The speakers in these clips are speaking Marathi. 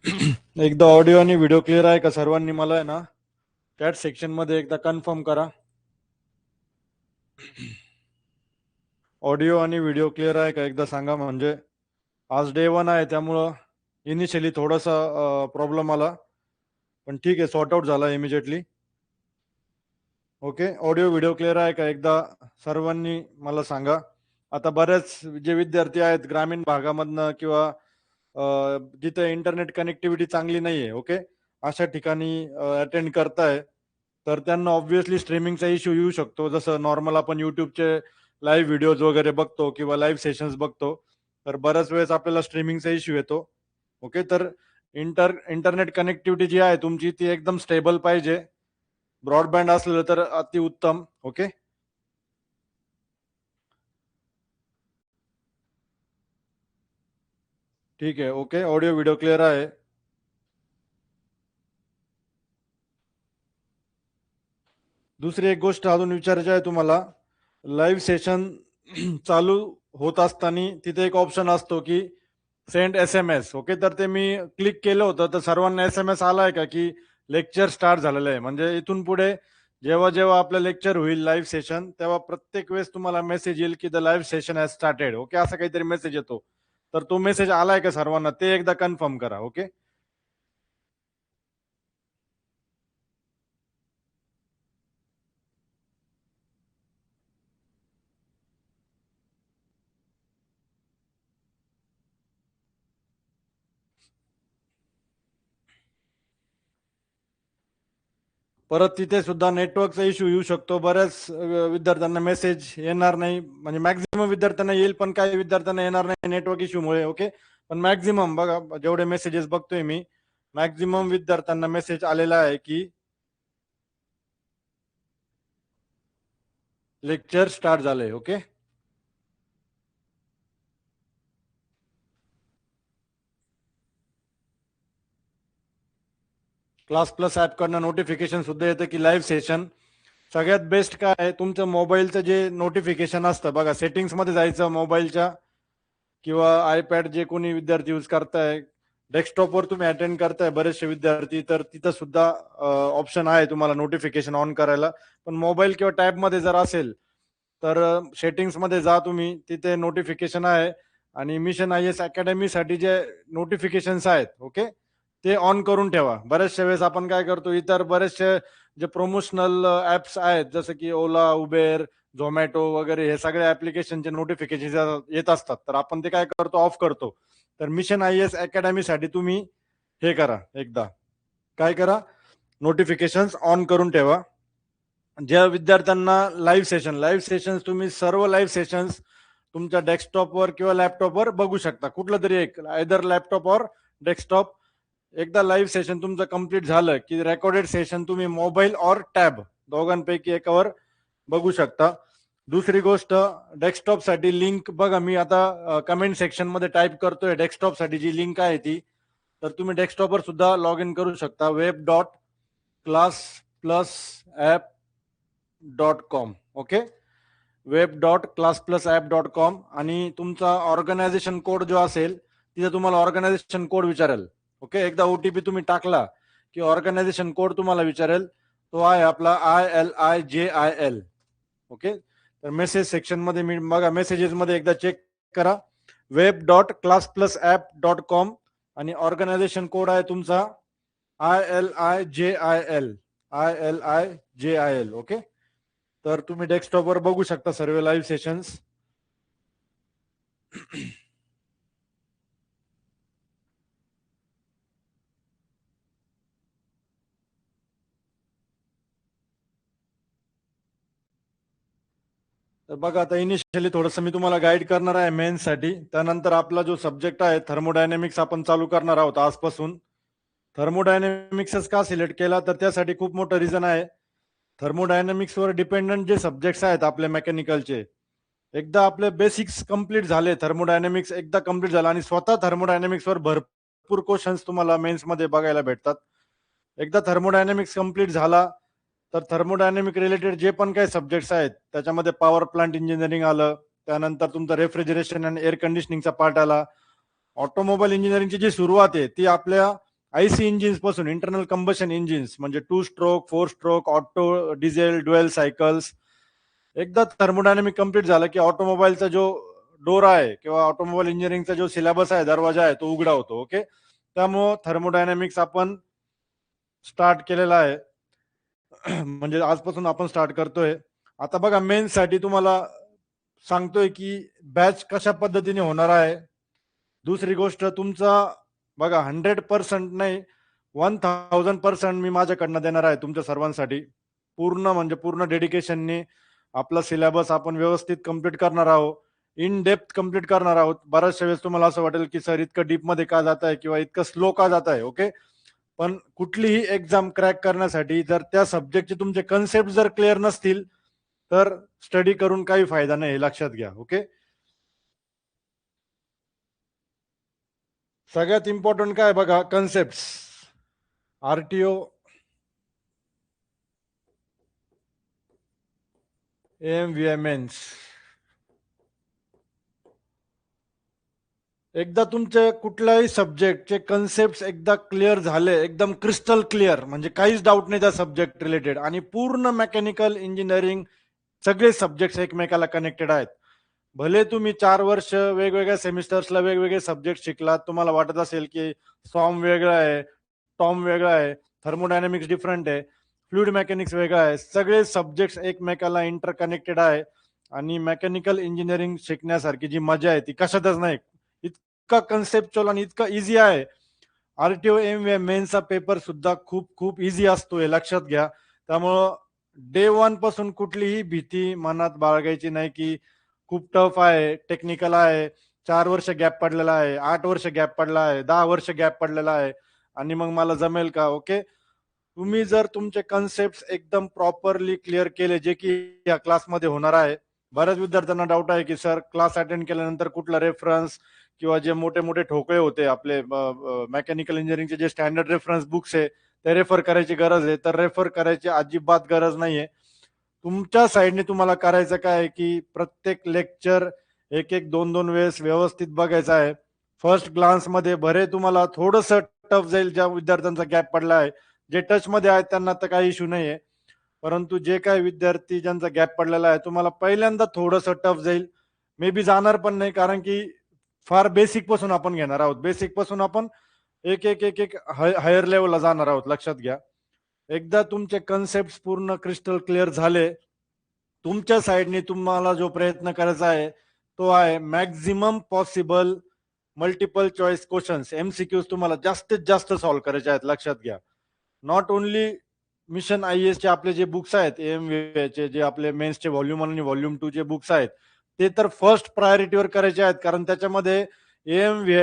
एकदा ऑडिओ आणि व्हिडिओ क्लिअर आहे का सर्वांनी? मला आहे ना चॅट सेक्शन मध्ये एकदा कन्फर्म करा. ऑडिओ आणि व्हिडिओ क्लिअर आहे का एकदा सांगा. म्हणजे आज डे 1 आहे, त्यामुळं इनिशियली थोडासा प्रॉब्लेम आला, पण ठीक आहे, सॉर्ट आउट झाला immediately. Okay, audio video clear आहे का एकदा सर्वांनी मला सांगा. आता बरेच जे विद्यार्थी आहेत ग्रामीण भागामधनं किंवा जिथे इंटरनेट कनेक्टिव्हिटी चांगली नाही आहे, ओके, अशा ठिकाणी अटेंड करताय, तर त्यांना ऑब्व्हियसली स्ट्रीमिंगचा इश्यू येऊ शकतो. जसं नॉर्मल आपण यूट्यूबचे लाईव्ह व्हिडिओज वगैरे बघतो किंवा लाईव्ह सेशन्स बघतो, तर बऱ्याच वेळेस आपल्याला स्ट्रीमिंगचा इश्यू येतो. ओके, तर इंटरनेट कनेक्टिव्हिटी जी आहे तुमची ती एकदम स्टेबल पाहिजे. ब्रॉडबँड असलेलं तर अतिउत्तम. ओके, ठीक आहे. ओके, ऑडिओ व्हिडिओ क्लिअर आहे. दुसरी एक गोष्ट अजून विचारायची आहे तुम्हाला. लाईव्ह सेशन चालू होत असताना तिथे एक ऑप्शन असतो की send S M S. Okay, तर ते मी क्लिक केलं होतं, तर सर्वांना एस एम एस आलाय का की लेक्चर स्टार्ट झालेलं आहे? म्हणजे इथून पुढे जेव्हा जेव्हा आपलं लेक्चर होईल लाईव्ह सेशन, तेव्हा प्रत्येक वेळेस तुम्हाला मेसेज येईल की the live session has started. Okay, असा काहीतरी मेसेज येतो. तर तो मेसेज आलाय का सर्वांना ते एकदा कन्फर्म करा. ओके, परत तिथे सुद्धा नेटवर्कचा इश्यू येऊ शकतो. बऱ्याच विद्यार्थ्यांना मेसेज येणार नाही, म्हणजे मॅक्झिमम विद्यार्थ्यांना येईल, पण काही विद्यार्थ्यांना येणार नाही नेटवर्क इश्यूमुळे. ओके, पण मॅक्झिमम बघा, जेवढे मेसेजेस बघतोय मी, मॅक्झिमम विद्यार्थ्यांना मेसेज आलेला आहे की लेक्चर स्टार्ट झालंय. ओके, क्लास प्लस ऍप कडनं नोटिफिकेशन सुद्धा येतं की लाईव्ह सेशन. सगळ्यात बेस्ट काय आहे, तुमचं मोबाईलचं जे नोटिफिकेशन असतं बघा, सेटिंग्स मध्ये जायचं मोबाईलच्या किंवा आयपॅड, जे कोणी विद्यार्थी यूज करताय, डेस्कटॉपवर तुम्ही अटेंड करताय बरेचसे विद्यार्थी, तर तिथं सुद्धा ऑप्शन आहे तुम्हाला नोटिफिकेशन ऑन करायला. पण मोबाईल किंवा टॅबमध्ये जर असेल तर सेटिंग्समध्ये जा तुम्ही, तिथे नोटिफिकेशन आहे. आणि मिशन आय एस अकॅडमीसाठी जे नोटिफिकेशन्स आहेत, ओके, ते ऑन करून ठेवा. बऱ्याचशा वेळेस आपण काय करतो, इतर बरेचसे जे प्रमोशनल ऍप्स आहेत जसं की ओला, उबेर, झोमॅटो वगैरे, हे सगळे ऍप्लिकेशनचे नोटिफिकेशन येत असतात, तर आपण ते काय करतो, ऑफ करतो. तर मिशन आय एस अकॅडमीसाठी तुम्ही हे करा, एकदा काय करा, नोटिफिकेशन ऑन करून ठेवा. ज्या विद्यार्थ्यांना लाईव्ह सेशन्स तुम्ही सर्व लाईव्ह सेशन्स तुमच्या डेस्कटॉपवर किंवा लॅपटॉपवर बघू शकता, कुठलं तरी एक, आयदर लॅपटॉप और डेस्कटॉप. एकदा लाईव्ह सेशन तुमचं कंप्लीट झालं की रेकॉर्डेड सेशन तुम्ही मोबाईल और टॅब दोघांपैकी एकावर बघू शकता. दुसरी गोष्ट, डेस्कटॉप साठी लिंक बघा, मी आता कमेंट सेक्शन मध्ये टाईप करतोय डेस्कटॉप साठी जी लिंक आहे ती. तर तुम्ही डेस्कटॉपवर सुद्धा लॉग इन करू शकता, web.class+app.com. Okay, web.class+app.com. आणि तुमचा ऑर्गनायझेशन कोड जो असेल, तिथे तुम्हाला ऑर्गनायझेशन कोड विचारेल. ओके, एकदा ओटीपी तुम्ही टाकला की ऑर्गनायझेशन कोड तुम्हाला विचारेल. तो आहे आपला ILIJIL. ओके, तर मेसेज सेक्शन मध्ये मी बघा, मेसेजेस मध्ये एकदा चेक करा, web.class+app.com. आणि ऑर्गनायझेशन कोड आहे तुमचा ILIJIL. ओके, तर तुम्ही डेस्कटॉपवर बघू शकता सर्व लाईव्ह सेशन्स. तर बघा, आता इनिशियली थोडंसं मी तुम्हाला गाईड करणार आहे मेन्ससाठी. त्यानंतर आपला जो सब्जेक्ट आहे थर्मोडायनेमिक्स आपण चालू करणार आहोत आजपासून. थर्मोडायनेमिक्सच का सिलेक्ट केला, तर त्यासाठी खूप मोठं रिझन आहे. थर्मोडायनेमिक्सवर डिपेंडंट जे सब्जेक्ट्स आहेत आपले मेकॅनिकलचे, एकदा आपले बेसिक्स कंप्लीट झाले, थर्मोडायनेमिक्स एकदा कंप्लीट झाला, आणि स्वतः थर्मोडायनेमिक्सवर भरपूर क्वेश्चन्स तुम्हाला मेन्समध्ये बघायला भेटतात. एकदा थर्मोडायनेमिक्स कंप्लीट झाला, तर थर्मोडायनेमिक रिलेटेड जे पण काही सब्जेक्ट्स आहेत त्याच्यामध्ये पॉवर प्लांट इंजिनिअरिंग आलं, त्यानंतर तुमचं रेफ्रिजरेशन आणि एअर कंडिशनिंगचा पार्ट आला. ऑटोमोबाईल इंजिनिअरिंगची जी सुरुवात आहे ती आपल्या आयसी इंजिन्स पासून, इंटरनल कंबशन इंजिन्स म्हणजे 2 stroke, 4 stroke, auto, diesel, dual cycles. एकदा थर्मोडायनामिक कंप्लीट झालं की ऑटोमोबाईलचा जो डोर आहे किंवा ऑटोमोबाईल इंजिनिअरिंगचा जो सिलेबस आहे, दरवाजा आहे, तो उघडा होतो. ओके, त्यामुळं थर्मोडायनामिक्स आपण स्टार्ट केलेला आहे. म्हणजे आजपासून आपण स्टार्ट करतोय. आता बघा, मेन्स साठी तुम्हाला सांगतोय की बॅच कशा पद्धतीने होणार आहे. दुसरी गोष्ट, तुमचा बघा 100% नाही, 1000% मी माझ्याकडनं देणार आहे तुमच्या सर्वांसाठी. पूर्ण म्हणजे पूर्ण डेडिकेशनने आपला सिलेबस आपण व्यवस्थित कम्प्लीट करणार आहोत. इन डेप्थ कम्प्लीट करणार आहोत. बऱ्याचशा वेळेस तुम्हाला असं वाटेल की सर इतकं डीप मध्ये का जात आहे किंवा इतकं स्लो का जात आहे. ओके, पण कुठलीही एक्झाम क्रॅक करण्यासाठी जर त्या सब्जेक्टचे तुमचे कन्सेप्ट जर क्लिअर नसतील तर स्टडी करून काही फायदा नाही, हे लक्षात घ्या. ओके, सगळ्यात इम्पॉर्टंट काय बघा, कन्सेप्ट. आरटीओ, एमव्हीएमएन्स, एकदा तुमचे कुठल्याही सब्जेक्टचे कन्सेप्ट एकदा क्लिअर झाले, एकदम क्रिस्टल क्लिअर, म्हणजे काहीच डाऊट नाही त्या सब्जेक्ट रिलेटेड, आणि पूर्ण मेकॅनिकल इंजिनिअरिंग सगळे सब्जेक्ट एकमेकाला कनेक्टेड आहेत. भले तुम्ही 4 वर्ष वेगवेगळ्या सेमिस्टर्सला वेगवेगळे सब्जेक्ट शिकलात, तुम्हाला वाटत असेल की सॉम वेगळा आहे, टॉम वेगळा आहे, थर्मोडायनामिक्स डिफरंट आहे, फ्लुइड मेकॅनिक्स वेगळा आहे, सगळे सब्जेक्ट एकमेकाला इंटरकनेक्टेड आहे. आणि मेकॅनिकल इंजिनिअरिंग शिकण्यासारखी जी मजा आहे ती कशातच नाही. इतका कन्सेप्च्युअल आणि इतका इझी आहे. आरटीओ एम मेन्सचा पेपर सुद्धा खूप खूप इझी असतो, हे लक्षात घ्या. त्यामुळं डे वन पासून कुठलीही भीती मनात बाळगायची नाही की खूप टफ आहे, टेक्निकल आहे, 4 वर्ष गॅप पडलेला आहे, 8 वर्ष गॅप पडला आहे, 10 वर्ष गॅप पडलेला आहे, आणि मग मला जमेल का. ओके, तुम्ही जर तुमचे कन्सेप्ट एकदम प्रॉपरली क्लिअर केले, जे की या क्लासमध्ये होणार आहे. बऱ्याच विद्यार्थ्यांना डाऊट आहे की सर क्लास अटेंड केल्यानंतर कुठला रेफरन्स किंवा जे मोठे मोठे ठोकळे होते आपले मेकॅनिकल इंजिनिअरिंगचे जे स्टँडर्ड रेफरन्स बुक्स आहे ते रेफर करायची गरज आहे. तर रेफर करायची अजिबात गरज नाहीये. तुमच्या साईडने तुम्हाला करायचं काय आहे की प्रत्येक लेक्चर एक एक दोन दोन वेळेस व्यवस्थित बघायचं आहे. फर्स्ट ग्लान्स मध्ये भरे तुम्हाला थोडंसं टफ जाईल ज्या विद्यार्थ्यांचा गॅप पडला आहे. जे टच मध्ये आहेत त्यांना तर काही इश्यू नाहीये, परंतु जे काही विद्यार्थी ज्यांचा गॅप पडलेला आहे तुम्हाला पहिल्यांदा थोडंसं टफ जाईल. मे बी जाणार पण नाही, कारण की फार बेसिक पासून आपण घेणार आहोत. बेसिक पासून आपण एक एक एक एक हायर लेवलला जाणार आहोत, लक्षात घ्या. एकदा तुमचे कन्सेप्ट पूर्ण क्रिस्टल क्लिअर झाले, तुमच्या साईडने तुम्हाला जो प्रयत्न करायचा आहे तो आहे maximum possible multiple choice questions, MCQs तुम्हाला जास्तीत जास्त सॉल्व्ह करायचे आहेत, लक्षात घ्या. Not only mission I S चे आपले जे बुक्स आहेत, चे जे आपले मेन्सचे व्हॉल्यूम 1 आणि व्हॉल्यूम 2 चे बुक्स आहेत, ते तर फर्स्ट प्रायोरिटीवर करायचे आहेत, कारण त्याच्यामध्ये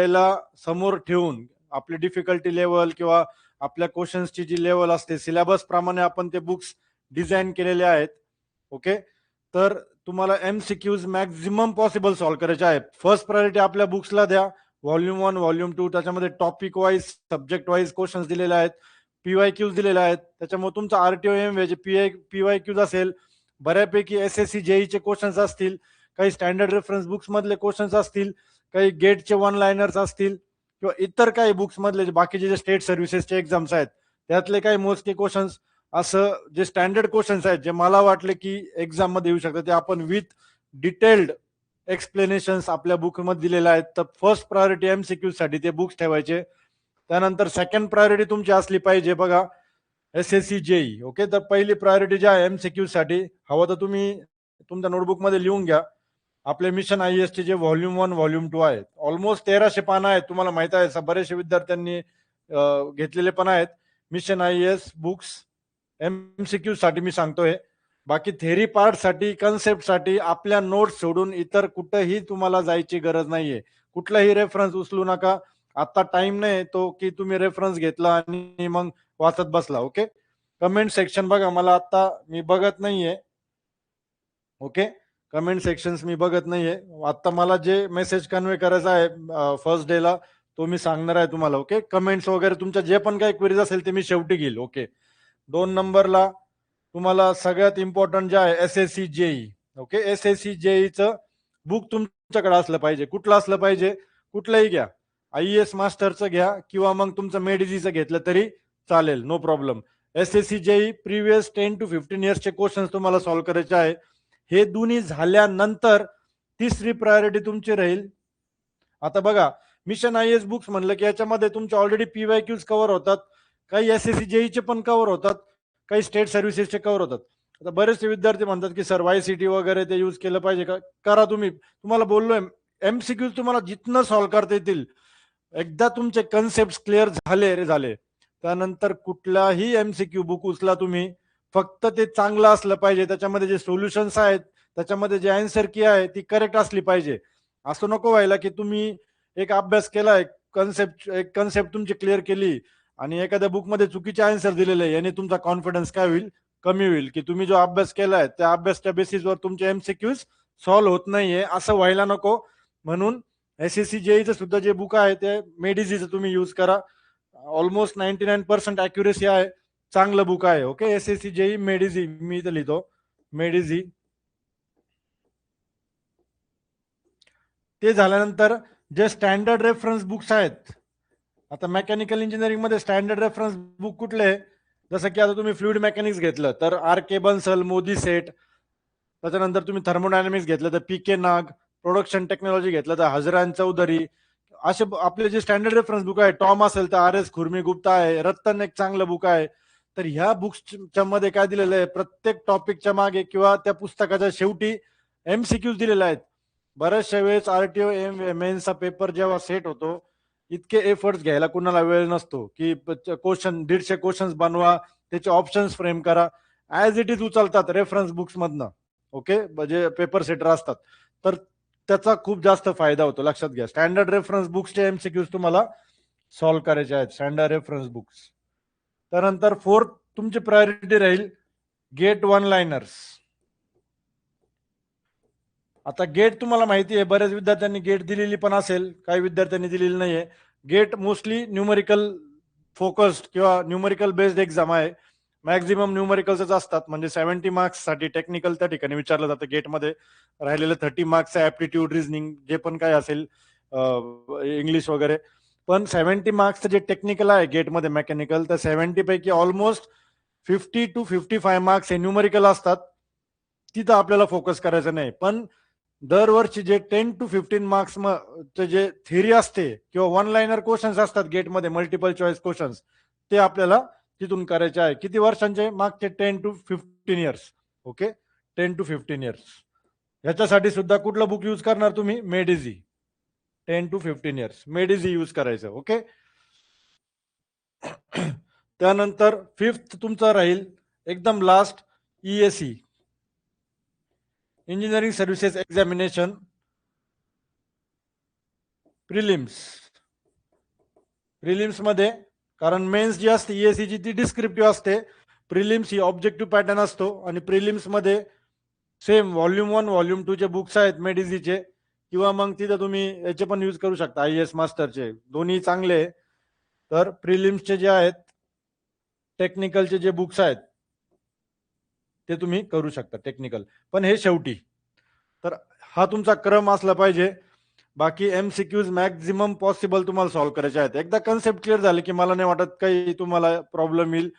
ला समोर ठेवून आपली डिफिकल्टी लेवल किंवा आपल्या क्वेश्चन्सची जी लेवल असते सिलेबस प्रमाणे आपण ते बुक्स डिझाईन केलेले आहेत. ओके, तर तुम्हाला एमसीक्यूज मॅक्झिमम पॉसिबल सॉल्व्ह करायचे आहेत. फर्स्ट प्रायोरिटी आपल्या बुक्सला द्या. व्हॉल्यूम 1 व्हॉल्यूम 2 त्याच्यामध्ये topic wise subject wise questions दिलेले आहेत, पीवाय क्यूज दिलेले आहेत. त्याच्यामुळे तुमचा आरटीओ एम जे पीवाय क्यूज असेल, बऱ्यापैकी एसएससी जेईचे क्वेश्चन्स असतील, काही स्टँडर्ड रेफरन्स बुक्स मधले क्वेश्चन्स असतील, काही गेटचे वन लायनर्स असतील, किंवा इतर काही बुक्स मधले बाकीचे जे स्टेट सर्व्हिसेसचे एक्झाम्स आहेत त्यातले काही मोजके क्वेश्चन्स, असं जे स्टँडर्ड क्वेश्चन्स आहेत जे मला वाटले की एक्झाम मध्ये येऊ शकतात, ते आपण विथ डिटेल्ड एक्सप्लेनेशन्स आपल्या बुक मध्ये दिलेले आहेत. तर फर्स्ट प्रायोरिटी एमसीक्यू साठी ते बुक्स ठेवायचे. त्यानंतर सेकंड प्रायोरिटी तुमची असली पाहिजे बघा एसएससी जेई. ओके, तर पहिली प्रायोरिटी जी आहे एमसीक्यू साठी, हवं तर तुम्ही तुमच्या नोटबुक मध्ये लिहून घ्या. आपले मिशन आय एस चे जे व्हॉल्यूम 1 व्हॉल्यूम 2 आहेत, ऑलमोस्ट 1300 पानं आहेत. तुम्हाला माहित आहे बरेचसे विद्यार्थ्यांनी घेतलेले पण आहेत mission I S books. MCQ साठी मी सांगतोय. बाकी थेरी पार्ट साठी, कन्सेप्ट साठी आपल्या नोट्स सोडून इतर कुठेही तुम्हाला जायची गरज नाहीये. कुठलाही रेफरन्स उचलू नका. आता टाइम नाही तो की तुम्ही रेफरन्स घेतला आणि मग वाचत बसला. ओके, कमेंट सेक्शन बघा, मला आता मी बघत नाहीये. ओके, कमेंट सेक्शन्स मी बघत नाहीये. आता मला जे मेसेज कन्वे करायचा आहे फर्स्ट डे ला तो मी सांगणार आहे तुम्हाला. ओके, कमेंट्स वगैरे तुमच्या जे पण काही क्वेरीज असेल ते मी शेवटी घेईल. ओके, 2 नंबरला तुम्हाला सगळ्यात इम्पॉर्टंट जे आहे एसएससी जेई. ओके, एसएससी जेईचं बुक तुमच्याकडे असलं पाहिजे. कुठलं असलं पाहिजे? कुठलंही घ्या. IAS मास्टरचं घ्या किंवा मग तुमचं मेडिजीचं घेतलं तरी चालेल, no problem. SSC JEE previous 10 to 15 इयर्सचे क्वेश्चन्स तुम्हाला सॉल्व्ह करायचे आहे. हे दोन्ही झाल्यानंतर तिसरी प्रायोरिटी तुमची राहील. आता बघा, मिशन IAS बुक्स म्हणलं की याच्यामध्ये तुमचे ऑलरेडी PYQs कव्हर होतात, काही SSC JEE पण कव्हर होतात, काही स्टेट सर्व्हिसेसचे कव्हर होतात. आता बरेचसे विद्यार्थी म्हणतात की सर YCT वगैरे ते यूज केलं पाहिजे का? करा तुम्ही. तुम्हाला बोललोय MCQs तुम्हाला जितनं सॉल्व्ह करता येतील, एकदा तुमचे कन्सेप्ट क्लिअर झाले त्यानंतर कुठलाही MCQ बुक उचला तुम्ही, फक्त ते चांगलं असलं पाहिजे, त्याच्यामध्ये जे सोल्युशन्स आहेत, त्याच्यामध्ये जे आन्सर की आहे ती करेक्ट असली पाहिजे. असं नको व्हायला की तुम्ही एक अभ्यास केलाय, एक कन्सेप्ट तुमची क्लिअर केली आणि एखाद्या बुकमध्ये चुकीचे आन्सर दिलेले, याने तुमचा कॉन्फिडन्स काय होईल, कमी होईल, की तुम्ही जो अभ्यास केलाय त्या अभ्यासच्या बेसिसवर तुमचे MCQs सॉल्व्ह होत नाहीये, असं व्हायला नको. म्हणून SSC JEE सुद्धा जे बुक आहे ते मेडिजीचं तुम्ही यूज करा. ऑलमोस्ट 99% अॅक्युरेसी आहे, चांगलं बुक आहे. ओके, SSC JEE मेडिजी, मी इथं लिहितो मेडिजी. ते झाल्यानंतर जे स्टँडर्ड रेफरन्स बुक्स आहेत, आता मेकॅनिकल इंजिनिअरिंग मध्ये स्टँडर्ड रेफरन्स बुक कुठले, जसं की आता तुम्ही फ्लुइड मेकॅनिक्स घेतलं तर RK बन्सल, मोदी सेट. त्याच्यानंतर तुम्ही थर्मोडायनामिक्स घेतलं तर PK नाग, प्रोडक्शन टेक्नॉलॉजी घेतलं तर हजरान चौधरी. असे आपले जे स्टँडर्ड रेफरन्स बुक आहे, टॉम असेल तर RS खुर्मी गुप्ता आहे, रत्तन एक चांगलं बुक आहे. तर ह्या बुक्सच्या मध्ये काय दिलेलं आहे, प्रत्येक टॉपिकच्या मागे किंवा त्या पुस्तकाच्या शेवटी MCQs दिलेले आहेत. बऱ्याचशा वेळेस RTO मेन्सचा पेपर जेव्हा सेट होतो, इतके एफर्ट्स घ्यायला कुणाला वेळ नसतो की क्वेश्चन 150 क्वेश्चन्स बनवा, त्याचे ऑप्शन्स फ्रेम करा. ऍज इट इज उचलतात रेफरन्स बुक्स मधनं. ओके, म्हणजे पेपर सेटर असतात, तर त्याचा खूप जास्त फायदा होतो. लक्षात घ्या, स्टँडर्ड रेफरन्स बुक्सचे MCQs तुम्हाला सॉल्व्ह करायचे आहेत, स्टँडर्ड रेफरन्स बुक्स. त्यानंतर फोर्थ तुमची प्रायोरिटी राहील गेट वन लाइनर्स. आता गेट तुम्हाला माहिती आहे, बऱ्याच विद्यार्थ्यांनी गेट दिलेली पण असेल, काही विद्यार्थ्यांनी दिलेली नाहीये. गेट मोस्टली न्यूमरिकल फोकस्ड किंवा न्यूमरिकल बेस्ड एक्झाम आहे. मॅक्झिमम न्यूमरिकल्सच असतात, म्हणजे 70 मार्क्स साठी टेक्निकल त्या ठिकाणी विचारलं जातं गेटमध्ये. राहिलेले 30 मार्क्स ऍप्टिट्यूड, रिझनिंग जे पण काय असेल, इंग्लिश वगैरे. पण 70 मार्क्सचं जे टेक्निकल आहे गेटमध्ये मेकॅनिकल, तर 70 पैकी ऑलमोस्ट 50 to 55 मार्क्स हे न्यूमरिकल असतात. तिथं आपल्याला फोकस करायचं नाही. पण दरवर्षी जे 10 to 15 मार्क्स जे थिअरी असते किंवा वन लाइनर क्वेश्चन्स असतात गेटमध्ये, मल्टिपल चॉईस क्वेश्चन्स, ते आपल्याला तिथून करायचे आहे. किती वर्षांचे? मागचे 10 to 15 years. Okay, 10 to 15 years. ह्याच्यासाठी सुद्धा कुठलं बुक यूज करणार तुम्ही? मेडिजी. 10 to 15 इयर्स मेडिजी यूज करायचं. ओके. त्यानंतर फिफ्थ तुमचा राहील एकदम last, ESE, engineering services examination prelims. Prelims मध्ये, कारण मेन्स जी असते ESE ची ती डिस्क्रिप्टिव्ह असते, प्रिलिम्स ही ऑब्जेक्टिव्ह पॅटर्न असतो. आणि प्रिलिम्स मध्ये सेम व्हॉल्यूम 1 व्हॉल्यूम 2 चे बुक्स आहेत मेडिजीचे, किंवा मग तिथं तुम्ही याचे पण यूज करू शकता, IAS मास्टरचे, दोन्ही चांगले. तर प्रिलिम्सचे जे आहेत, टेक्निकलचे जे बुक्स आहेत ते तुम्ही करू शकता टेक्निकल, पण हे शेवटी. तर हा तुमचा क्रम असला पाहिजे. बाकी MCQs मॅक्झिमम पॉसिबल तुम्हाला सॉल्व्ह करायचे आहेत. एकदा कन्सेप्ट क्लिअर झाले की मला नाही वाटत काही तुम्हाला प्रॉब्लेम येईल.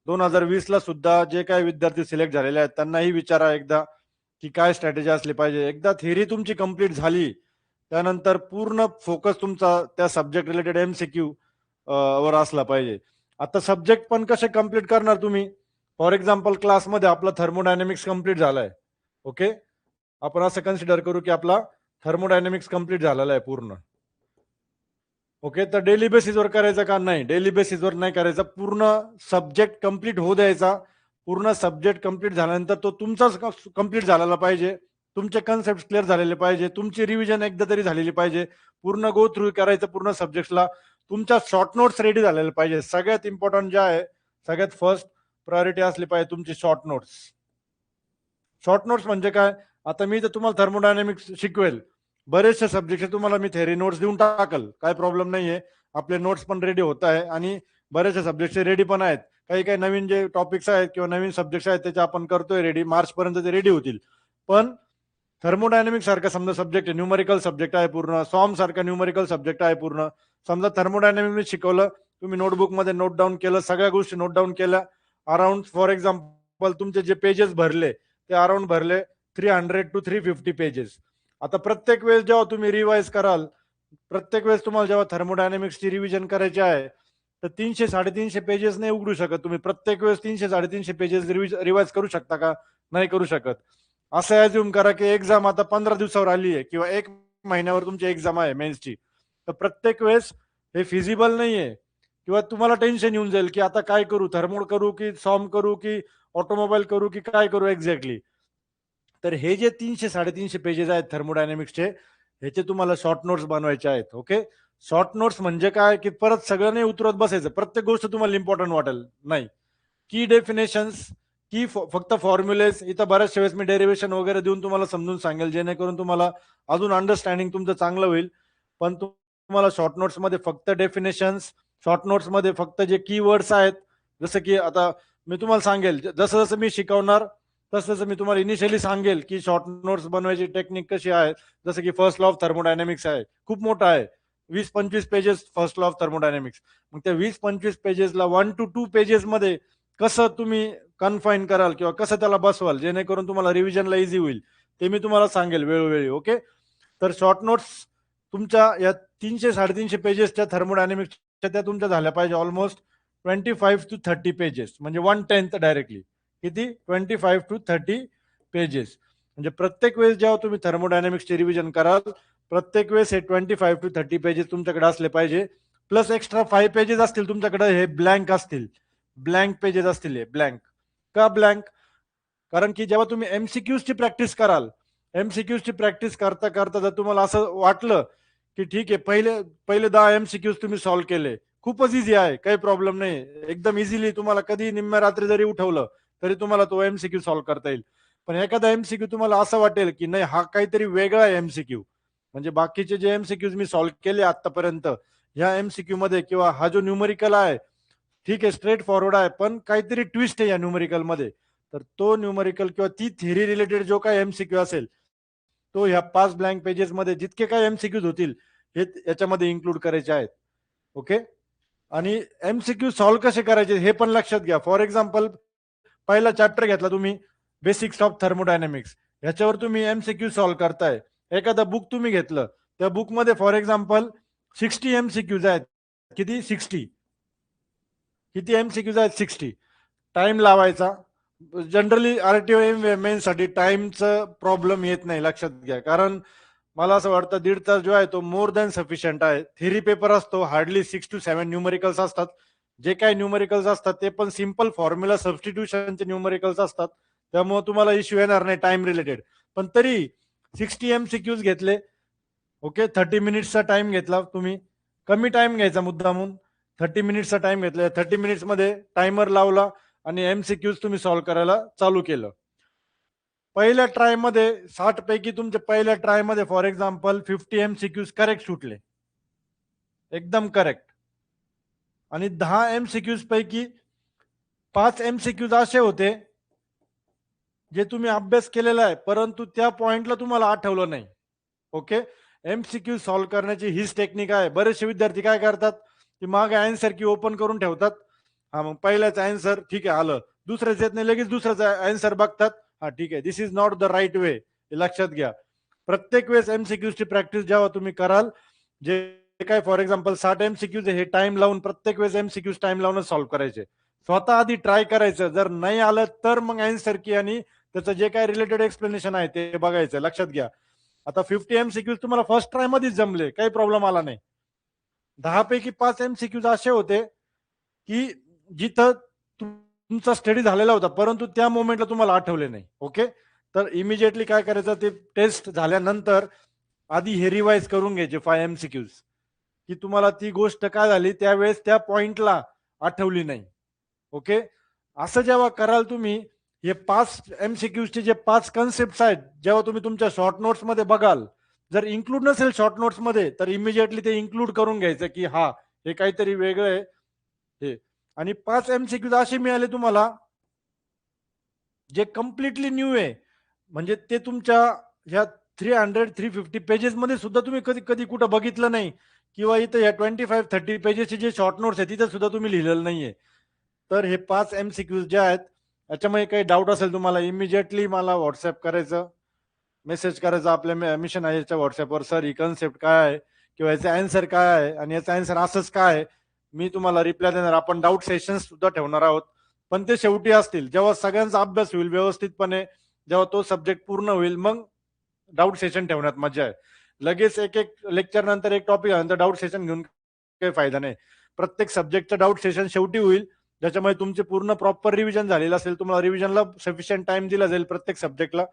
2020 ला सुद्धा जे काही विद्यार्थी सिलेक्ट झालेले आहेत त्यांनाही विचारा एकदा की काय स्ट्रॅटेजी असली पाहिजे. एकदा थिअरी तुमची कंप्लीट झाली त्यानंतर पूर्ण फोकस तुमचा त्या सब्जेक्ट रिलेटेड MCQ वर असला पाहिजे. आता सब्जेक्ट पण कसे कम्प्लीट करणार तुम्ही? फॉर एक्झाम्पल, क्लासमध्ये आपला थर्मोडायनेमिक्स कम्प्लीट झालाय. ओके, आपण असं कन्सिडर करू की आपला थर्मोडायनेमिक्स कम्प्लीट झालेला आहे पूर्ण. ओके, तर डेली बेसिसवर करायचं का? नाही, डेली बेसिसवर नाही करायचं. पूर्ण सब्जेक्ट कम्प्लीट होऊ द्यायचा. पूर्ण सब्जेक्ट कम्प्लीट झाल्यानंतर तो तुमचाच कम्प्लीट झालेला पाहिजे, तुमचे कन्सेप्ट क्लिअर झालेले पाहिजे, तुमची रिव्हिजन एकदा तरी झालेली पाहिजे, पूर्ण गो थ्रू करायचं पूर्ण सब्जेक्टला. तुमच्या शॉर्ट नोट्स रेडी झालेले पाहिजे. सगळ्यात इम्पॉर्टंट जे आहे, सगळ्यात फर्स्ट प्रायोरिटी असली पाहिजे तुमची शॉर्ट नोट्स. शॉर्ट नोट्स म्हणजे काय? आता मी तर तुम्हाला थर्मोडायनेमिक्स शिकवेल, बरेचसे सब्जेक्ट तुम्हाला मी थेरी नोट्स देऊन टाकल, काय प्रॉब्लेम नाहीये. आपले नोट्स पण रेडी होत आहे आणि बरेचसे सब्जेक्टचे रेडी पण आहेत. काही काही नवीन जे टॉपिक्स आहेत किंवा नवीन सब्जेक्ट्स आहेत त्याचे आपण करतोय रेडी, मार्च पर्यंत ते रेडी होतील. पण थर्मोडायनेमिक्स सारखा समजा सब्जेक्ट आहे, न्यूमरिकल सब्जेक्ट आहे पूर्ण, सॉम सारखा न्यूमरिकल सब्जेक्ट आहे पूर्ण. समजा थर्मोडायनेमिक्स शिकवलं, तुम्ही नोटबुकमध्ये नोट डाऊन केलं, सगळ्या गोष्टी नोट डाऊन केल्या. अराउंड फॉर एक्झाम्पल तुमचे जे पेजेस भरले ते अराउंड भरले 300 to 350 पेजेस. आता प्रत्येक वेळेस जेव्हा तुम्ही रिवाइज कराल, प्रत्येक वेळेस तुम्हाला जेव्हा थर्मोडायनेमिक्सची रिव्हिजन करायची आहे, तर 300-350 पेजेस नाही उघडू शकत तुम्ही. प्रत्येक वेळेस 300-350 पेजेस रिवाइज करू शकता का? नाही करू शकत. असं ॲज्युम करा की एक्झाम आता 15 दिवसावर आली आहे किंवा 1 महिन्यावर तुमची एक्झाम आहे मेन्सची. तर प्रत्येक वेळेस हे फिजिबल नाहीये किंवा तुम्हाला टेन्शन येऊन जाईल की आता काय करू? थर्मोड करू की सॉम करू की ऑटोमोबाईल करू की काय करू एक्झॅक्टली? तर हे जे 300-350 पेजेस आहेत थर्मोडायनामिक्सचे, ह्याचे तुम्हाला शॉर्ट नोट्स बनवायचे आहेत. ओके. शॉर्ट नोट्स म्हणजे काय की परत सगळं नाही उतरवत बसायचं. प्रत्येक गोष्ट तुम्हाला इम्पॉर्टंट वाटेल नाही. की डेफिनेशन्स, की फक्त फॉर्म्युलेस इथं बऱ्याचशा वेळेस मी डेरिव्हेशन वगैरे देऊन तुम्हाला समजून सांगेल, जेणेकरून तुम्हाला अजून अंडरस्टँडिंग तुमचं चांगलं होईल. पण तुम्हाला शॉर्ट नोट्समध्ये फक्त डेफिनेशन्स, शॉर्ट नोट्समध्ये फक्त जे कीवर्ड्स आहेत, जसं की आता मी तुम्हाला सांगेल, जसं जसं मी शिकवणार तसं तसं मी तुम्हाला इनिशियली सांगेल की शॉर्ट नोट्स बनवायची टेक्निक कशी आहे. जसं की फर्स्ट लॉ ऑफ थर्मोडायनेमिक्स आहे, खूप मोठा आहे, 20-25 pages first law of thermodynamics. मग त्या 20-25 पेजेसला 1 to 2 पेजेसमध्ये कसं तुम्ही कन्फाईन कराल किंवा कसं त्याला बसवाल, जेणेकरून तुम्हाला रिव्हिजनला इझी होईल, ते मी तुम्हाला सांगेल वेळोवेळी. ओके. तर शॉर्ट नोट्स तुमच्या या 300-350 पेजेसच्या थर्मोडायनेमिक्सच्या त्या तुमच्या झाल्या पाहिजे ऑलमोस्ट 25 to 30 पेजेस, म्हणजे 1/10 डायरेक्टली. किती? 25 to 30 पेजेस. म्हणजे प्रत्येक वेळेस जेव्हा तुम्ही थर्मोडायनेमिक्सचे रिव्हिजन कराल, प्रत्येक वेळेस हे 25 to 30 पेजेस तुमच्याकडे असले पाहिजे. प्लस एक्स्ट्रा 5 पेजेस असतील तुमच्याकडे, हे ब्लँक असतील, ब्लँक पेजेस असतील. हे ब्लँक का ब्लँक? कारण की जेव्हा तुम्ही एमसीक्यूजची प्रॅक्टिस कराल, एमसीक्यूजची प्रॅक्टिस करता करता जर तुम्हाला असं वाटलं की ठीक आहे, पहिले पहिले 10 एमसीक्यूज तुम्ही सॉल्व्ह केले, खूपच इझी आहे, काही प्रॉब्लेम नाही, एकदम इझिली तुम्हाला कधी निम्म्या रात्री जरी उठवलं तरी तुम्हाला तो एमसीक्यू सॉल्व्ह करता येईल. पण एखादा एमसीक्यू तुम्हाला असं वाटेल की नाही, हा काहीतरी वेगळा आहे एमसीक्यू, म्हणजे बाकीचे जे एमसीक्यूज मी सॉल्व्ह केले आतापर्यंत, ह्या एमसीक्यू मध्ये किंवा हा जो न्यूमरिकल आहे, ठीक आहे स्ट्रेट फॉरवर्ड आहे, पण काहीतरी ट्विस्ट आहे या न्यूमरिकल मध्ये. तर तो न्यूमरिकल किंवा ती थेरी रिलेटेड जो काही एमसीक्यू असेल, तो ह्या 5 ब्लँक पेजेस मध्ये जितके काही एमसीक्यूज होतील हे याच्यामध्ये इन्क्लूड करायचे आहेत. ओके. आणि एमसीक्यू सॉल्व्ह कसे करायचे हे पण लक्षात घ्या. फॉर एक्झाम्पल, पहिला चॅप्टर घेतला तुम्ही, बेसिक्स ऑफ थर्मोडायनेमिक्स, ह्याच्यावर तुम्ही एमसीक्यू सॉल्व्ह करताय. एखादा बुक तुम्ही घेतलं, त्या बुकमध्ये फॉर एक्झाम्पल 60 एमसीक्यूज आहेत. किती? 60. किती एमसीक्यूज आहेत? 60. टाइम लावायचा. जनरली आरटीओ मेन्ससाठी टाइमचं प्रॉब्लेम येत नाही, लक्षात घ्या. कारण मला असं वाटतं 1.5 तास जो आहे तो मोर दॅन सफिशियंट आहे. थेरी पेपर असतो, हार्डली 6 to 7 न्यूमरिकल्स असतात. जे काही न्यूमरिकल्स असतात ते पण सिम्पल फॉर्म्युला सबस्टिट्यूशनचे न्यूमरिकल्स असतात, त्यामुळे तुम्हाला इश्यू येणार नाही टाइम रिलेटेड. पण तरी 60 एमसीक्यूज घेतले. ओके. 30 मिनिट्सचा टाइम घेतला तुम्ही, कमी टाइम घ्यायचा मुद्दामून. 30 मिनिट्सचा टाइम घेतला, 30 मिनिट्समध्ये टायमर लावला आणि एमसीक्यूज तुम्ही सॉल्व्ह करायला चालू केलं. पहिल्या ट्राय मध्ये 60 पैकी तुमचे पहिल्या ट्राय मध्ये फॉर एक्झाम्पल 50 एमसीक्यूज करेक्ट सुटले, एकदम करेक्ट. आणि 10 एमसीक्यूज पैकी 5 एमसीक्यूज असे होते जे तुम्ही अभ्यास केलेला आहे, परंतु त्या पॉइंटला तुम्हाला आठवलं नाही. ओके. एमसीक्यू सॉल्व्ह करण्याची हीच टेक्निक आहे. बरेचसे विद्यार्थी काय करतात की मागे आन्सर की ओपन करून ठेवतात. हा, मग पहिल्याच आन्सर ठीक आहे आलं, दुसऱ्याच येत नाही, लगेच दुसऱ्याचा आन्सर बघतात. हा ठीक आहे, this is not the right way. हे लक्षात घ्या. प्रत्येक वेळेस एमसीक्यूची प्रॅक्टिस जेव्हा तुम्ही कराल, जे काय फॉर एक्झाम्पल 60 एमसीक्यूज हे टाइम लावून, प्रत्येक वेळेस एमसीक्यूज टाइम लावूनच सॉल्व्ह करायचे. स्वतः आधी ट्राय करायचं, जर नाही आलं तर मग आन्सर की आणि त्याचं जे काय रिलेटेड एक्सप्लेनेशन आहे ते बघायचं. लक्षात घ्या. आता 50 एमसीक्यूज तुम्हाला फर्स्ट ट्राय मध्येच जमले, काही प्रॉब्लेम आला नाही. 10 पैकी 5 एमसीक्यूज असे होते की जिथं तुमचा स्टडी झालेला होता, परंतु त्या मोमेंटला तुम्हाला आठवले नाही. ओके. तर इमिजिएटली काय करायचं, ते टेस्ट झाल्यानंतर आधी हे रिवाइज करून घ्यायचे 5 एमसीक्यूज, की तुम्हाला ती गोष्ट काय झाली त्यावेळेस त्या पॉइंटला आठवली नाही. ओके. असं जेव्हा कराल तुम्ही, हे 5 एमसीक्यूजचे जे 5 कन्सेप्ट आहेत, जेव्हा तुम्ही तुमच्या शॉर्ट नोट्स मध्ये बघाल, जर इन्क्लूड नसेल शॉर्ट नोट्स मध्ये तर इमिजिएटली ते इन्क्लूड करून घ्यायचं की हा, हे काहीतरी वेगळं आहे हे. आणि 5 एमसीक्यूज असे मिळाले तुम्हाला जे कम्प्लिटली न्यू आहे, म्हणजे ते तुमच्या ह्या 300-350 पेजेस मध्ये सुद्धा तुम्ही कधी कधी कुठं बघितलं नाही, किंवा इथं या 25-30 पेजेसचे जे शॉर्ट नोट्स आहेत तिथे सुद्धा तुम्ही लिहिलेलं नाहीये. तर हे 5 MCQs जे आहेत, याच्यामध्ये काही डाऊट असेल तुम्हाला, इमिजिएटली मला व्हॉट्सअप करायचं, मेसेज करायचा आपल्या मिशन आयच्या व्हॉट्सअपवर, सर ही कन्सेप्ट काय आहे, किंवा याचा आन्सर काय आहे आणि याचा आन्सर असंच काय आहे. मी तुम्हाला रिप्लाय देणार. आपण डाऊट सेशन सुद्धा ठेवणार आहोत, पण ते शेवटी असतील जेव्हा सगळ्यांचा अभ्यास होईल व्यवस्थितपणे, जेव्हा तो सब्जेक्ट पूर्ण होईल, मग डाऊट सेशन ठेवण्यात मजा आहे. लगेच एक एक लेक्चर नंतर एक टॉपिक नंतर डाऊट सेशन घेऊन काही फायदा नाही. प्रत्येक सब्जेक्टचं डाऊट सेशन शेवटी होईल, ज्याच्यामध्ये तुमचे पूर्ण प्रॉपर रिव्हिजन झालेलं असेल, तुम्हाला रिव्हिजनला सफिशियंट टाइम दिला जाईल प्रत्येक सब्जेक्टला.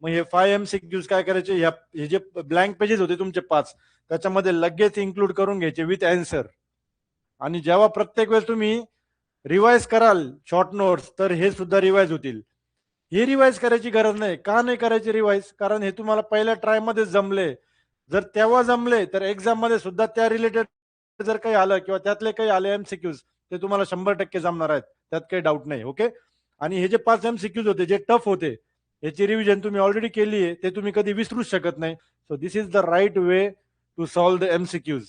मग हे 5 MCQs काय करायचे, हे जे ब्लँक पेजेस होते तुमचे 5, त्याच्यामध्ये लगेच इन्क्लूड करून घ्यायचे विथ आन्सर. आणि जेव्हा प्रत्येक वेळेस तुम्ही रिवाइज कराल शॉर्ट नोट्स, तर हे सुद्धा रिवाइज होतील. हे रिवाइज करायची गरज नाही. का नाही करायची रिवाइज? कारण हे तुम्हाला पहिल्या ट्राय मध्ये जमले. जर तेव्हा जमले तर एक्झाम मध्ये सुद्धा त्या रिलेटेड जर काही आलं किंवा त्यातले काही आले MCQs, ते तुम्हाला 100% जमणार आहेत. त्यात काही डाऊट नाही. ओके. आणि हे जे 5 MCQs होते जे टफ होते, याची रिव्हिजन तुम्ही ऑलरेडी केली आहे, ते तुम्ही कधी विसरूच शकत नाही. So this is the right way to solve the MCQs.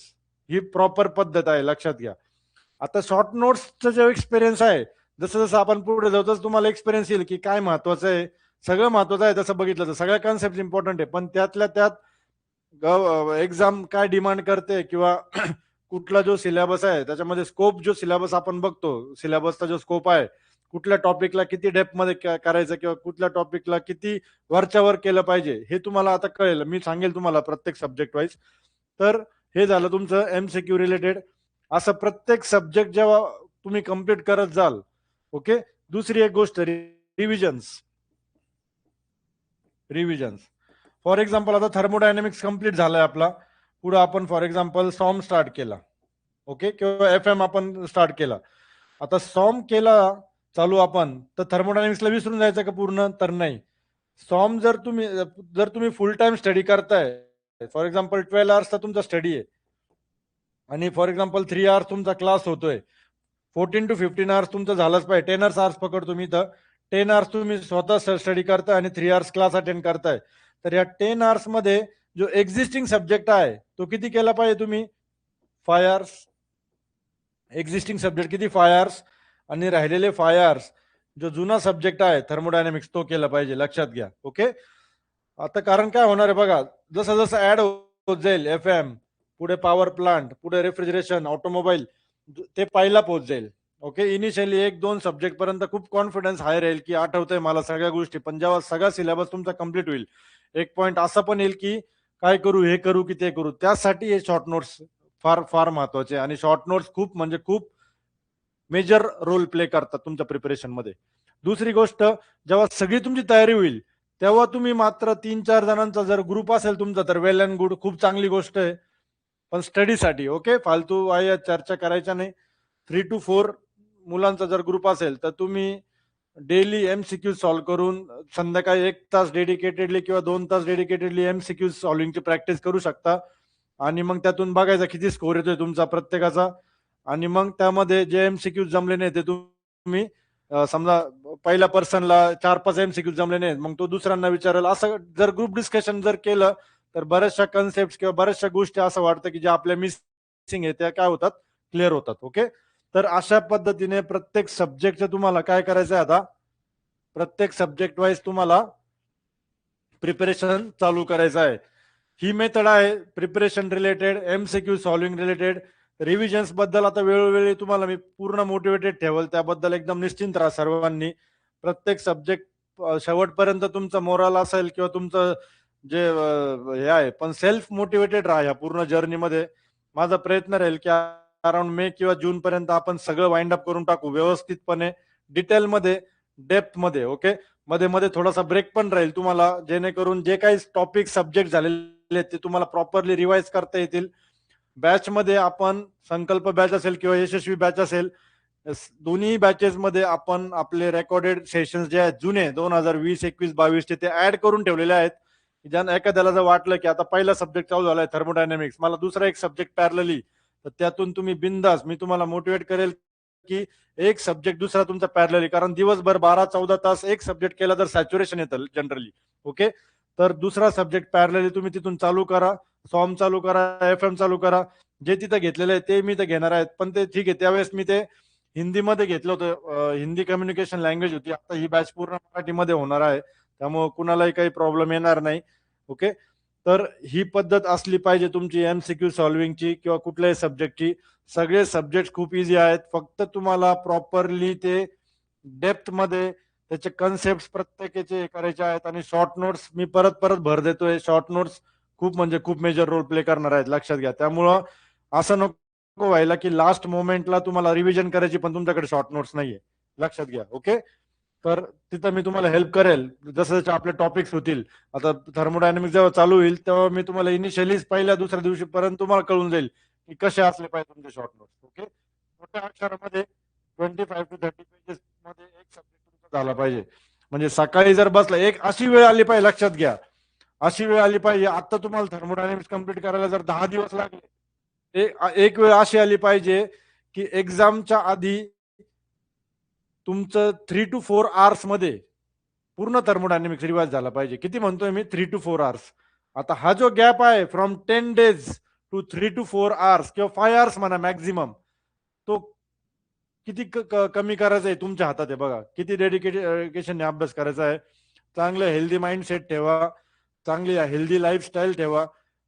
ही प्रॉपर पद्धत आहे, लक्षात घ्या. आता शॉर्ट नोट्सचा जो एक्सपिरियन्स आहे, जसं जसं आपण पुढे जाऊ तसं तुम्हाला एक्सपिरियन्स येईल की काय महत्वाचं आहे. सगळं महत्वाचं आहे तसं बघितलं तर सगळ्या कॉन्सेप्ट इम्पॉर्टंट आहे, पण त्यातल्या त्यात एक्झाम काय डिमांड करते, किंवा कुठला जो सिलेबस आहे त्याच्यामध्ये स्कोप, जो सिलेबस आपण बघतो, सिलेबसचा जो स्कोप आहे, कुठल्या टॉपिकला किती डेप्थ मध्ये करायचं, किंवा कुठल्या टॉपिकला किती वरच्यावर केलं पाहिजे, हे तुम्हाला आता कळेल. मी सांगेल तुम्हाला प्रत्येक सब्जेक्ट वाईज. तर हे झालं तुमचं MCQ रिलेटेड. असं प्रत्येक सब्जेक्ट जेव्हा तुम्ही कम्प्लीट करत जाल, ओके. दुसरी एक गोष्ट, रिव्हिजन्स. रिव्हिजन्स फॉर एक्झाम्पल, आता थर्मोडायनामिक्स कम्प्लीट झालाय आपला. पुढे आपण फॉर एक्झाम्पल सॉम स्टार्ट केला, ओके, किंवा FM आपण स्टार्ट केला. आता सॉम केला चालू आपण, तर थर्मोडायनामिक्सला विसरून जायचं का पूर्ण? तर नाही. सॉम जर तुम्ही फुल टाइम स्टडी करताय, फॉर एक्झाम्पल 12 आवर्सचा तुमचा स्टडी आहे, आणि फॉर एक्झाम्पल 3 आवर्स तुमचा क्लास होतोय, 14 to 15 आवर्स तुमचं झालंच पाहिजे. 10 आवर्स पकड तुम्ही, तर 10 आवर्स तुम्ही स्वतः स्टडी करताय आणि 3 आवर्स क्लास अटेंड करताय. तर या 10 आवर्स मध्ये जो एक्झिस्टिंग सब्जेक्ट आहे तो किती केला पाहिजे तुम्ही? 5 आवर्स. एक्झिस्टिंग सब्जेक्ट किती? 5 आवर्स. आणि राहिलेले 5 आवर्स जो जुना सब्जेक्ट आहे थर्मोडायनामिक्स, तो केला पाहिजे. लक्षात घ्या. ओके. आता कारण काय होणार आहे बघा, जसं जसं ऍड होत जाईल FM, पुढे पॉवर प्लांट, पुढे रेफ्रिजरेशन, ऑटोमोबाईल, ते पहिला पोहोच जाईल. ओके. इनिशियली 1-2 सब्जेक्ट पर्यंत खूप कॉन्फिडन्स हाय राहील की आठवतंय मला सगळ्या गोष्टी, पण जेव्हा सगळा सिलेबस तुमचा कम्प्लीट होईल, एक पॉईंट असं पण येईल की काय करू, हे करू की ते करू. त्यासाठी हे शॉर्ट नोट्स फार फार महत्वाचे, आणि शॉर्ट नोट्स खूप म्हणजे खूप मेजर रोल प्ले करतात तुमच्या प्रिपरेशन मध्ये. दुसरी गोष्ट, जेव्हा सगळी तुमची तयारी होईल, तेव्हा तुम्ही मात्र 3-4 जणांचा जर ग्रुप असेल तुमचा, तर वेल अँड गुड, खूप चांगली गोष्ट आहे. पण स्टडीसाठी, ओके, फालतू चर्चा करायच्या नाही. 3 to 4 मुलांचा जर ग्रुप असेल, तर तुम्ही डेली MCQ सॉल्व्ह करून संध्याकाळी 1 तास डेडिकेटेडली किंवा 2 तास डेडिकेटेडली MCQ सॉल्व्हिंगची प्रॅक्टिस करू शकता. आणि मग त्यातून बघायचा किती स्कोर येतोय तुमचा प्रत्येकाचा. आणि मग त्यामध्ये जे MCQ जमले नाही ते तुम्ही समजा पहिल्या पर्सनला 4-5 MCQ जमले नाहीत, मग तो दुसऱ्यांना विचारेल. असं जर ग्रुप डिस्कशन जर केलं, तर बऱ्याचशा कन्सेप्ट किंवा बऱ्याचशा गोष्टी असं वाटतं की ज्या आपल्या मिसिंग आहे त्या काय होतात, क्लिअर होतात. ओके. तर अशा पद्धतीने प्रत्येक सब्जेक्टचं तुम्हाला काय करायचं आहे, आता प्रत्येक सब्जेक्ट वाईज तुम्हाला प्रिपरेशन चालू करायचं आहे. ही मेथड आहे preparation related, MCQ solving related. Revisions बद्दल आता वेळोवेळी तुम्हाला मी पूर्ण मोटिवेटेड ठेवल, त्याबद्दल एकदम निश्चिंत राहा सर्वांनी. प्रत्येक सब्जेक्ट शेवटपर्यंत तुमचं मोराल असेल किंवा तुमचं जे हे आहे, पण सेल्फ मोटिवेटेड राहा या पूर्ण जर्नीमध्ये. माझा प्रयत्न राहील की अराउंड मे किंवा जून पर्यंत आपण सगळं वाइंड अप करून टाकू व्यवस्थितपणे, डिटेलमध्ये, डेप्थमध्ये. ओके. मध्ये मध्ये थोडासा ब्रेक पण राहील तुम्हाला, जेणेकरून जे काही टॉपिक सब्जेक्ट झालेले ते तुम्हाला प्रॉपरली रिवाइज करता येतील. बॅच मध्ये आपण, संकल्प बॅच असेल किंवा यशस्वी बॅच असेल, दोन्ही बॅचेस मध्ये आपण आपले रेकॉर्डेड सेशन्स जे आहेत जुने 2020, 21, 22 ते ऍड करून ठेवलेले आहेत. ज्यांना एखाद्याला जर वाटलं की आता पहिला सब्जेक्ट चालू झालाय थर्मोडायनामिक्स, मला दुसरा एक सब्जेक्ट पॅरलली, तर त्यातून तुम्ही बिंदास, मी तुम्हाला मोटिवेट करेल की एक सब्जेक्ट दुसरा तुमचा पॅरलली, कारण दिवसभर 12-14 तास एक सब्जेक्ट केला तर सॅच्युरेशन येतं जनरली. ओके. तर दुसरा सब्जेक्ट पॅरलली तुम्ही तिथून चालू करा, सॉम चालू करा, FM चालू करा. जे तिथं घेतलेलं आहे ते मी तर घेणार आहेत, पण ते ठीक आहे. त्यावेळेस मी ते हिंदीमध्ये घेतलं होतं. हिंदी कम्युनिकेशन लँग्वेज होती. आता ही बॅच पूर्ण मराठीमध्ये होणार आहे, त्यामुळे कुणालाही काही प्रॉब्लेम येणार नाही. ओके. तर ही पद्धत असली पाहिजे तुमची MCQ सॉल्व्हिंगची किंवा कुठल्याही सब्जेक्टची. सगळे सब्जेक्ट खूप इझी आहेत. फक्त तुम्हाला प्रॉपरली ते डेप्थ मध्ये त्याचे कन्सेप्ट प्रत्येकाचे हे करायचे आहेत. आणि शॉर्ट नोट्स मी परत परत भर देतोय. शॉर्ट नोट्स खूप म्हणजे खूप मेजर रोल प्ले करणार आहेत, लक्षात घ्या. त्यामुळं असं नको व्हायला की लास्ट मोमेंटला तुम्हाला रिव्हिजन करायची पण तुमच्याकडे शॉर्ट नोट्स नाहीये, लक्षात घ्या. ओके. तर तिथं मी तुम्हाला हेल्प करेल जसं जसे आपले टॉपिक्स होतील. आता थर्मोडायनामिक्स जेव्हा चालू होईल तेव्हा मी तुम्हाला इनिशियली पहिल्या दुसऱ्या दिवशी पर्यंत तुम्हाला कळून जाईल की कसे असले पाहिजे तुमचे शॉर्ट नोट्स. ओके. मोठ्या अक्षरामध्ये 25 to 30 पेजेस मध्ये एक सब्जेक्ट तुमचा झाला पाहिजे. म्हणजे सकाळी जर बसला, एक अशी वेळ आली पाहिजे, लक्षात घ्या, अशी वेळ आली पाहिजे. आता तुम्हाला थर्मोडायनामिक्स कम्प्लीट करायला जर 10 दिवस लागले, एक वेळ अशी आली पाहिजे की एक्झामच्या आधी तुमचं 3 to 4 hours मध्ये पूर्ण थर्मोडायनेमिक्स रिवाइज झाला पाहिजे. किती म्हणतोय मी? 3 to 4 hours. आता हा जो गॅप आहे from 10 days to 3 to 4 hours किंवा 5 hours म्हणा मॅक्झिमम, तो किती कमी करायचा आहे तुमच्या हातात आहे बघा. किती डेडिकेशनने अभ्यास करायचा आहे. चांगलं हेल्दी माइंडसेट ठेवा, चांगली हेल्दी लाईफस्टाईल ठेवा.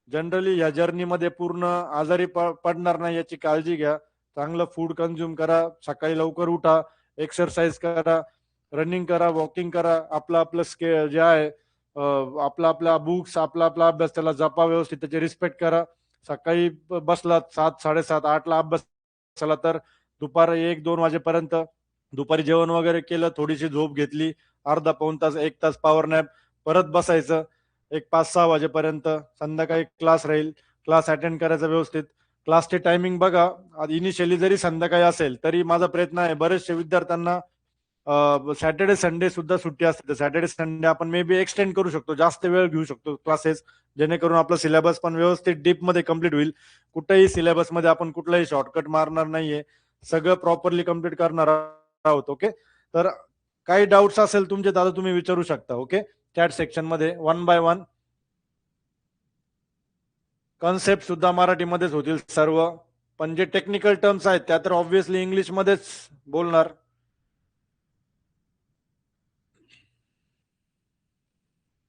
जनरली या जर्नीमध्ये पूर्ण आजारी पडणार नाही याची काळजी घ्या. चांगलं फूड कन्झ्युम करा, सकाळी लवकर उठा, एक्सरसाइज करा, रनिंग करा, वॉकिंग करा. आपलं आपलं जे आहे आपला आपला बुक्स, आपला आपला अभ्यास त्याला जपा, व्यवस्थित त्याची रिस्पेक्ट करा. सकाळी बसलात 7, 7:30, 8ला अभ्यास झाला तर दुपार 1, 2 वाजेपर्यंत दुपारी जेवण वगैरे केलं, थोडीशी झोप घेतली, अर्धा पाऊण तास 1 तास पॉवर नॅप, परत बसायचं एक 5, 6 वाजेपर्यंत. संध्याकाळी क्लास राहील, क्लास अटेंड करायचा व्यवस्थित. क्लासचे टायमिंग बघा. इनिशियली जरी संध्याकाळी असेल तरी माझा प्रयत्न आहे, बरेचसे विद्यार्थ्यांना सॅटर्डे संडे सुद्धा सुट्टी असते. सॅटर्डे संडे आपण मे बी एक्सटेंड करू शकतो, जास्त वेळ घेऊ शकतो क्लासेस, जेणेकरून आपला सिलेबस पण व्यवस्थित डीप मध्ये कम्प्लीट होईल. कुठेही सिलेबस मध्ये आपण कुठलाही शॉर्टकट मारणार नाहीये, सगळं प्रॉपरली कम्प्लीट करणार आहोत. ओके. तर काही डाऊट्स असेल तुमचे दादा तुम्ही विचारू शकता. ओके. चॅट सेक्शन मध्ये 1 by 1. कॉन्सेप्ट सुद्धा मराठीमध्येच होतील सर्व, पण जे टेक्निकल टर्म्स आहेत त्या तर ऑब्व्हियसली इंग्लिशमध्येच बोलणार.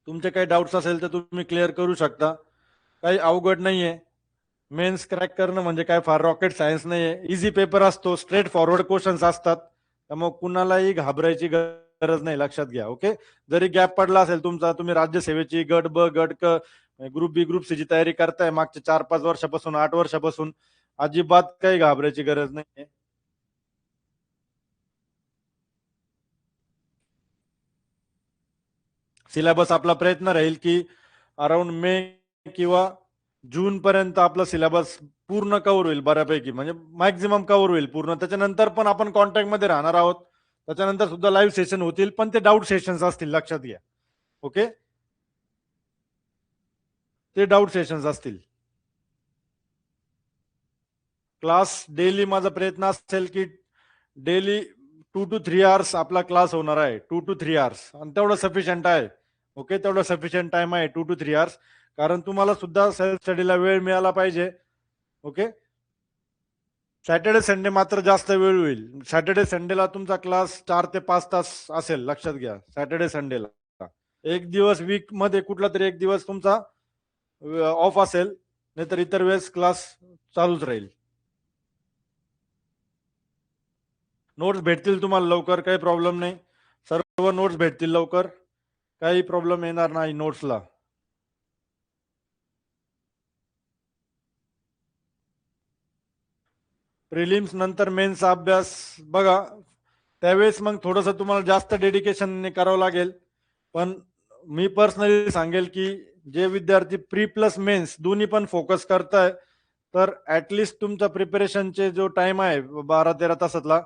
तुमचे काही डाऊट्स असेल तर तुम्ही क्लिअर करू शकता. काही अवघड नाहीये. मेन्स क्रॅक करणं म्हणजे काय फार रॉकेट सायन्स नाहीये. इझी पेपर असतो, स्ट्रेट फॉरवर्ड क्वेश्चन्स असतात, त्यामुळे कुणालाही घाबरायची गरज नाही, लक्षात घ्या. ओके. जरी गॅप पडला असेल तुमचा, तुम्ही राज्यसेवेची गट ब गट क ग्रुप बी ग्रुप सी ची तयारी करताय मागच्या 4, 5 वर्षापासून, 8 वर्षापासून, अजिबात काही घाबरायची गरज नाहीये. सिलेबस आपला प्रयत्न राहील की अराउंड मे किंवा जून पर्यंत आपला सिलेबस पूर्ण कव्हर होईल बऱ्यापैकी, म्हणजे मॅक्झिमम कव्हर होईल पूर्ण. त्याच्यानंतर पण आपण कॉन्टॅक्ट मध्ये राहणार आहोत. त्याच्यानंतर सुद्धा लाईव्ह सेशन होतील, पण ते डाऊट सेशन्स असतील, लक्षात घ्या. ओके. ते डाऊट सेशन्स असतील. क्लास डेली माझा प्रयत्न असेल की डेली 2 to 3 hours आपला क्लास होणार आहे. 2 to 3 hours, आणि तेवढं सफिशियंट आहे. ओके. तेवढं सफिशियंट टाइम आहे 2 to 3 hours, कारण तुम्हाला सुद्धा सेल्फ स्टडीला वेळ मिळाला पाहिजे. ओके. सॅटर्डे संडे मात्र जास्त वेळ होईल. सॅटर्डे संडेला तुमचा क्लास 4 ते 5 तास असेल, लक्षात घ्या. सॅटर्डे संडेला एक दिवस वीक मध्ये कुठला तरी एक दिवस तुमचा ऑफ असेल, नाहीतर इतर वेळेस क्लास चालूच राहील. नोट्स भेटतील तुम्हाला लवकर, काही प्रॉब्लेम नाही. सर्व नोट्स भेटतील लवकर, काही प्रॉब्लेम येणार नाही नोट्सला. प्रिलिम्स नंतर मेन्सचा अभ्यास बघा, त्यावेळेस मग थोडंसं तुम्हाला जास्त डेडिकेशन करावं लागेल. पण मी पर्सनली सांगेल की जे विद्यार्थी प्री प्लस मेन्स दोन्ही पण फोकस करताय, तर ऍटलिस्ट तुमचा प्रिपरेशनचे जो टाइम आहे 12-13 तासातला,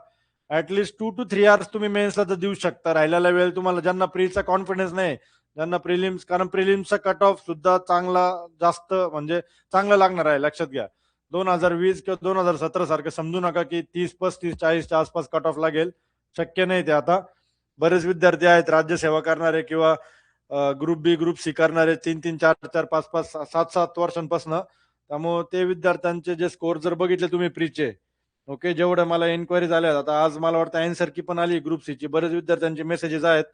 ऍटलिस्ट 2 to 3 hours तुम्ही मेन्सला तर देऊ शकता. राहिलेला वेळ तुम्हाला, ज्यांना प्रीचा कॉन्फिडन्स नाही, ज्यांना प्रिलिम्स, कारण प्रिलिम्सचा कट ऑफ सुद्धा चांगला, जास्त म्हणजे चांगला लागणार आहे, लक्षात घ्या. 2020 किंवा 2017 सारखं समजू नका की 30, 35, 40च्या आसपास कट ऑफ लागेल. शक्य नाही ते. आता बरेच विद्यार्थी आहेत राज्यसेवा करणारे किंवा ग्रुप बी ग्रुप सी करणारे 3-3 4-4 5-5 7-7 वर्षांपासून. त्यामुळे ते विद्यार्थ्यांचे जे स्कोर जर बघितले तुम्ही प्रीचे, ओके, जेवढ्या मला एन्क्वायरी झाल्या आता आज मला वाटतं आन्सर की पण आली ग्रुप सीची, बरेच विद्यार्थ्यांचे मेसेजेस आहेत,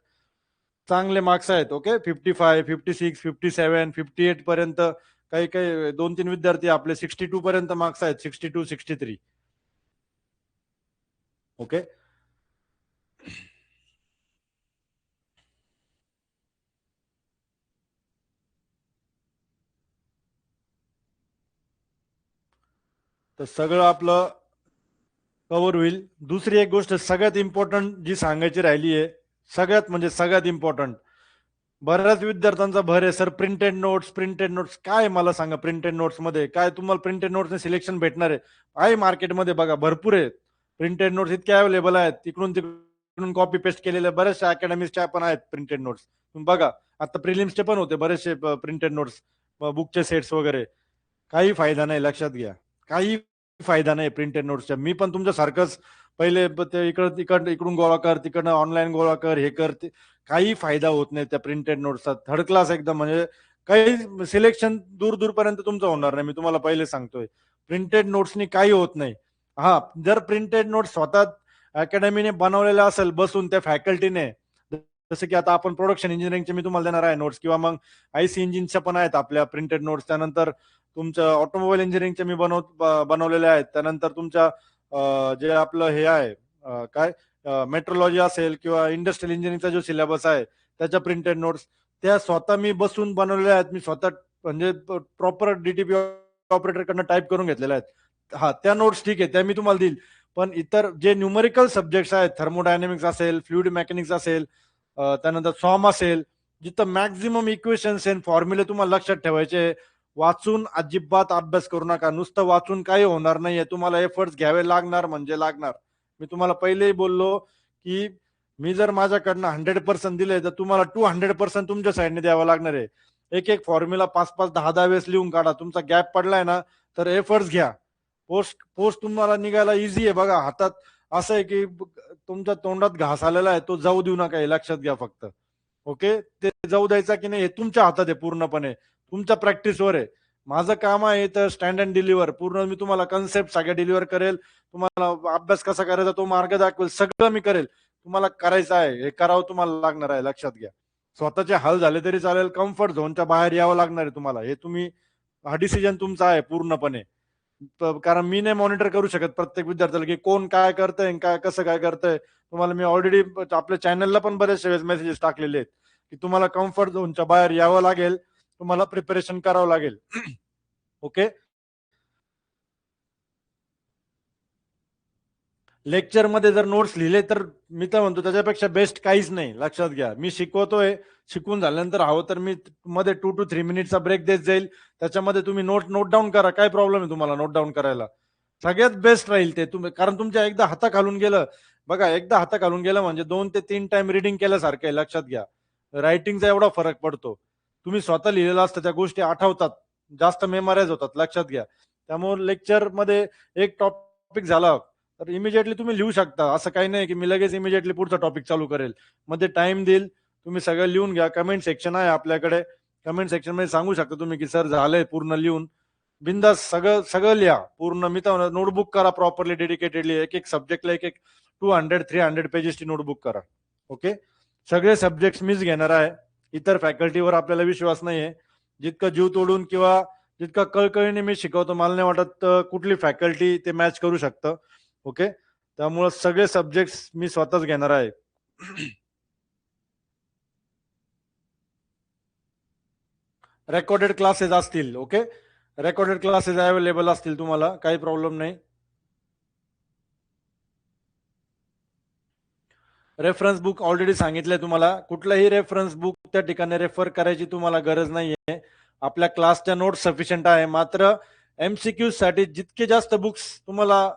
चांगले मार्क्स आहेत. ओके, 55 56 57 58 पर्यंत, काही काही 2-3 विद्यार्थी आपले 62 पर्यंत मार्क्स आहेत, 62 63. ओके. तर सगळं आपलं कव्हर होईल. दुसरी एक गोष्ट सगळ्यात इम्पॉर्टंट जी सांगायची राहिली आहे, सगळ्यात म्हणजे सगळ्यात इम्पॉर्टंट, बऱ्याच विद्यार्थ्यांचा भर आहे sir printed notes, printed notes. काय मला सांगा, प्रिंटेड नोट्स मध्ये काय तुम्हाला प्रिंटेड नोट्स सिलेक्शन भेटणार आहे? आहे मार्केटमध्ये बघा, भरपूर आहे प्रिंटेड नोट्स, इतके अवेलेबल आहेत. तिकडून तिकडून कॉपी पेस्ट केलेल्या बऱ्याचशा अकॅडमीच्या पण आहेत प्रिंटेड नोट्स. तुम्ही बघा, आता प्रिलिम्सचे पण होते बरेचसे प्रिंटेड नोट्स, बुकचे सेट्स वगैरे. काही फायदा नाही, लक्षात घ्या. काही फायदा नाही प्रिंटेड नोट्सच्या. मी पण तुमच्यासारखंच पहिले इकडून गोळा कर, तिकडनं ऑनलाईन गोळा कर, हे कर, काही फायदा होत नाही त्या प्रिंटेड नोट्सचा. थर्ड क्लास एकदम, म्हणजे काही सिलेक्शन दूर दूरपर्यंत तुमचं होणार नाही, मी तुम्हाला पहिले सांगतोय. प्रिंटेड नोट्सनी काही होत नाही. हा, जर प्रिंटेड नोट्स स्वतः अकॅडमीने बनवलेला असेल बसून त्या फॅकल्टीने, जसं की आता आपण प्रोडक्शन इंजिनिअरिंगचे मी तुम्हाला देणार आहे नोट्स, किंवा मग आयसी इंजिनच्या पण आहेत आपल्या प्रिंटेड नोट्स. त्यानंतर तुमचं ऑटोमोबाईल इंजिनिअरिंगचे मी बनवलेले आहेत. त्यानंतर तुमच्या जे आपलं हे आहे, काय मेट्रोलॉजी असेल किंवा इंडस्ट्रियल इंजिनिअरिंगचा जो सिलेबस आहे त्याच्या प्रिंटेड नोट्स, त्या स्वतः मी बसून बनवलेल्या आहेत. मी स्वतः म्हणजे प्रॉपर डीटीपी ऑपरेटर कडनं टाईप करून घेतलेल्या आहेत. हा, त्या नोट्स ठीक आहे, त्या मी तुम्हाला देईल. पण इतर जे न्यूमेरिकल सब्जेक्ट्स आहेत, थर्मोडायनेमिक्स असेल, फ्लुइड मेकॅनिक्स असेल, त्यानंतर सॉम असेल, जिथं मॅक्झिमम इक्वेशन्स अँड फॉर्म्युले तुम्हाला लक्षात ठेवायचे, वाचून अजिबात अभ्यास करू नका. नुसतं वाचून काही होणार नाहीये, तुम्हाला एफर्ट्स घ्यावे लागणार म्हणजे लागणार. मी तुम्हाला पहिलेही बोललो की मी जर माझ्याकडनं 100% दिले तर तुम्हाला 200% तुमच्या साईडने द्यावं लागणार आहे. एक एक फॉर्म्युला 5-5 10-10 वेळेस लिहून काढा. तुमचा गॅप पडलाय ना, तर एफर्ट्स घ्या. पोस्ट पोस्ट तुम्हाला निघायला इझी आहे बघा. हातात असं आहे की तुमच्या तोंडात घास आलेला आहे, तो जाऊ देऊ नका, हे लक्षात घ्या फक्त. ओके, ते जाऊ द्यायचा की नाही हे तुमच्या हातात आहे पूर्णपणे, तुमच्या प्रॅक्टिसवर आहे. माझं काम आहे तर स्टँड अँड डिलिव्हर, पूर्ण मी तुम्हाला कन्सेप्ट सगळ्या डिलिव्हर करेल, तुम्हाला अभ्यास कसा करायचा तो मार्ग दाखवेल, सगळं मी करेल. तुम्हाला करायचं आहे, हे करावं तुम्हाला लागणार आहे, लक्षात घ्या. स्वतःचे हाल झाले तरी चालेल, कम्फर्ट झोनच्या बाहेर यावं लागणार आहे तुम्हाला. हे तुम्ही, हा डिसिजन तुमचा आहे पूर्णपणे. कारण मी नाही मॉनिटर करू शकत प्रत्येक विद्यार्थ्याला की कोण काय करतंय, काय कसं काय करतंय. तुम्हाला मी ऑलरेडी आपल्या चॅनलला पण बरेचसे मेसेजेस टाकलेले आहेत की तुम्हाला कम्फर्ट झोनच्या बाहेर यावं लागेल, तुम्हाला प्रिपरेशन करावं लागेल. ओके. लेक्चर मध्ये जर नोट्स लिहिले तर मी तर म्हणतो त्याच्यापेक्षा बेस्ट काहीच नाही, लक्षात घ्या. मी शिकवतोय, शिकून झाल्यानंतर हवं तर मी मध्ये 2 to 3 मिनिटचा ब्रेक देत जाईल, त्याच्यामध्ये तुम्ही नोट डाऊन करा. काय प्रॉब्लेम आहे तुम्हाला नोट डाऊन करायला? सगळ्यात बेस्ट राहील ते. तुम्ही, कारण तुमच्या एकदा हाताखालून गेलं बघा, एकदा हाताखालून गेलं म्हणजे 2 ते 3 टाइम रिडिंग केल्यासारखं आहे, लक्षात घ्या. रायटिंगचा एवढा फरक पडतो. तुम्ही स्वतः लिहिलेलं असतं, त्या गोष्टी आठवतात, जास्त मेमराईज होतात, लक्षात घ्या. त्यामुळे लेक्चर मध्ये एक टॉपिक झाला तर इमिजिएटली तुम्ही लिहू शकता. असं काही नाही की मी लगेच इमिजिएटली पुढचा टॉपिक चालू करेल. मध्ये टाइम देईल, तुम्ही सगळं लिहून घ्या. कमेंट सेक्शन आहे आपल्याकडे, कमेंट सेक्शन मध्ये सांगू शकता तुम्ही की सर झालंय पूर्ण लिहून. बिंदास सगळं सगळं लिहा पूर्ण. मी तर नोटबुक करा प्रॉपरली, डेडिकेटेडली, एक एक सब्जेक्टला एक एक 200-300 पेजेसची नोटबुक करा. ओके. सगळे सब्जेक्ट मीच घेणार आहे, इतर फॅकल्टीवर आपल्याला विश्वास नाहीये. जितकं जीव तोडून किंवा जितकं कळकळीने मी शिकवतो, मला नाही वाटत कुठली फॅकल्टी ते मॅच करू शकतं. ओके. त्यामुळे सगळे सब्जेक्ट मी स्वतःच घेणार आहे. रेकॉर्डेड क्लासेस असतील. ओके, रेकॉर्डेड क्लासेस अवेलेबल असतील तुम्हाला, काही प्रॉब्लेम नाही. रेफरन्स बुक ऑलरेडी सांगितलंय तुम्हाला, कुठलंही रेफरन्स बुक त्या ठिकाणी रेफर करायची तुम्हाला गरज नाहीये. आपल्या क्लासच्या नोट्स सफिशियंट आहे. मात्र एमसीक्यूज साठी जितके जास्त बुक्स तुम्हाला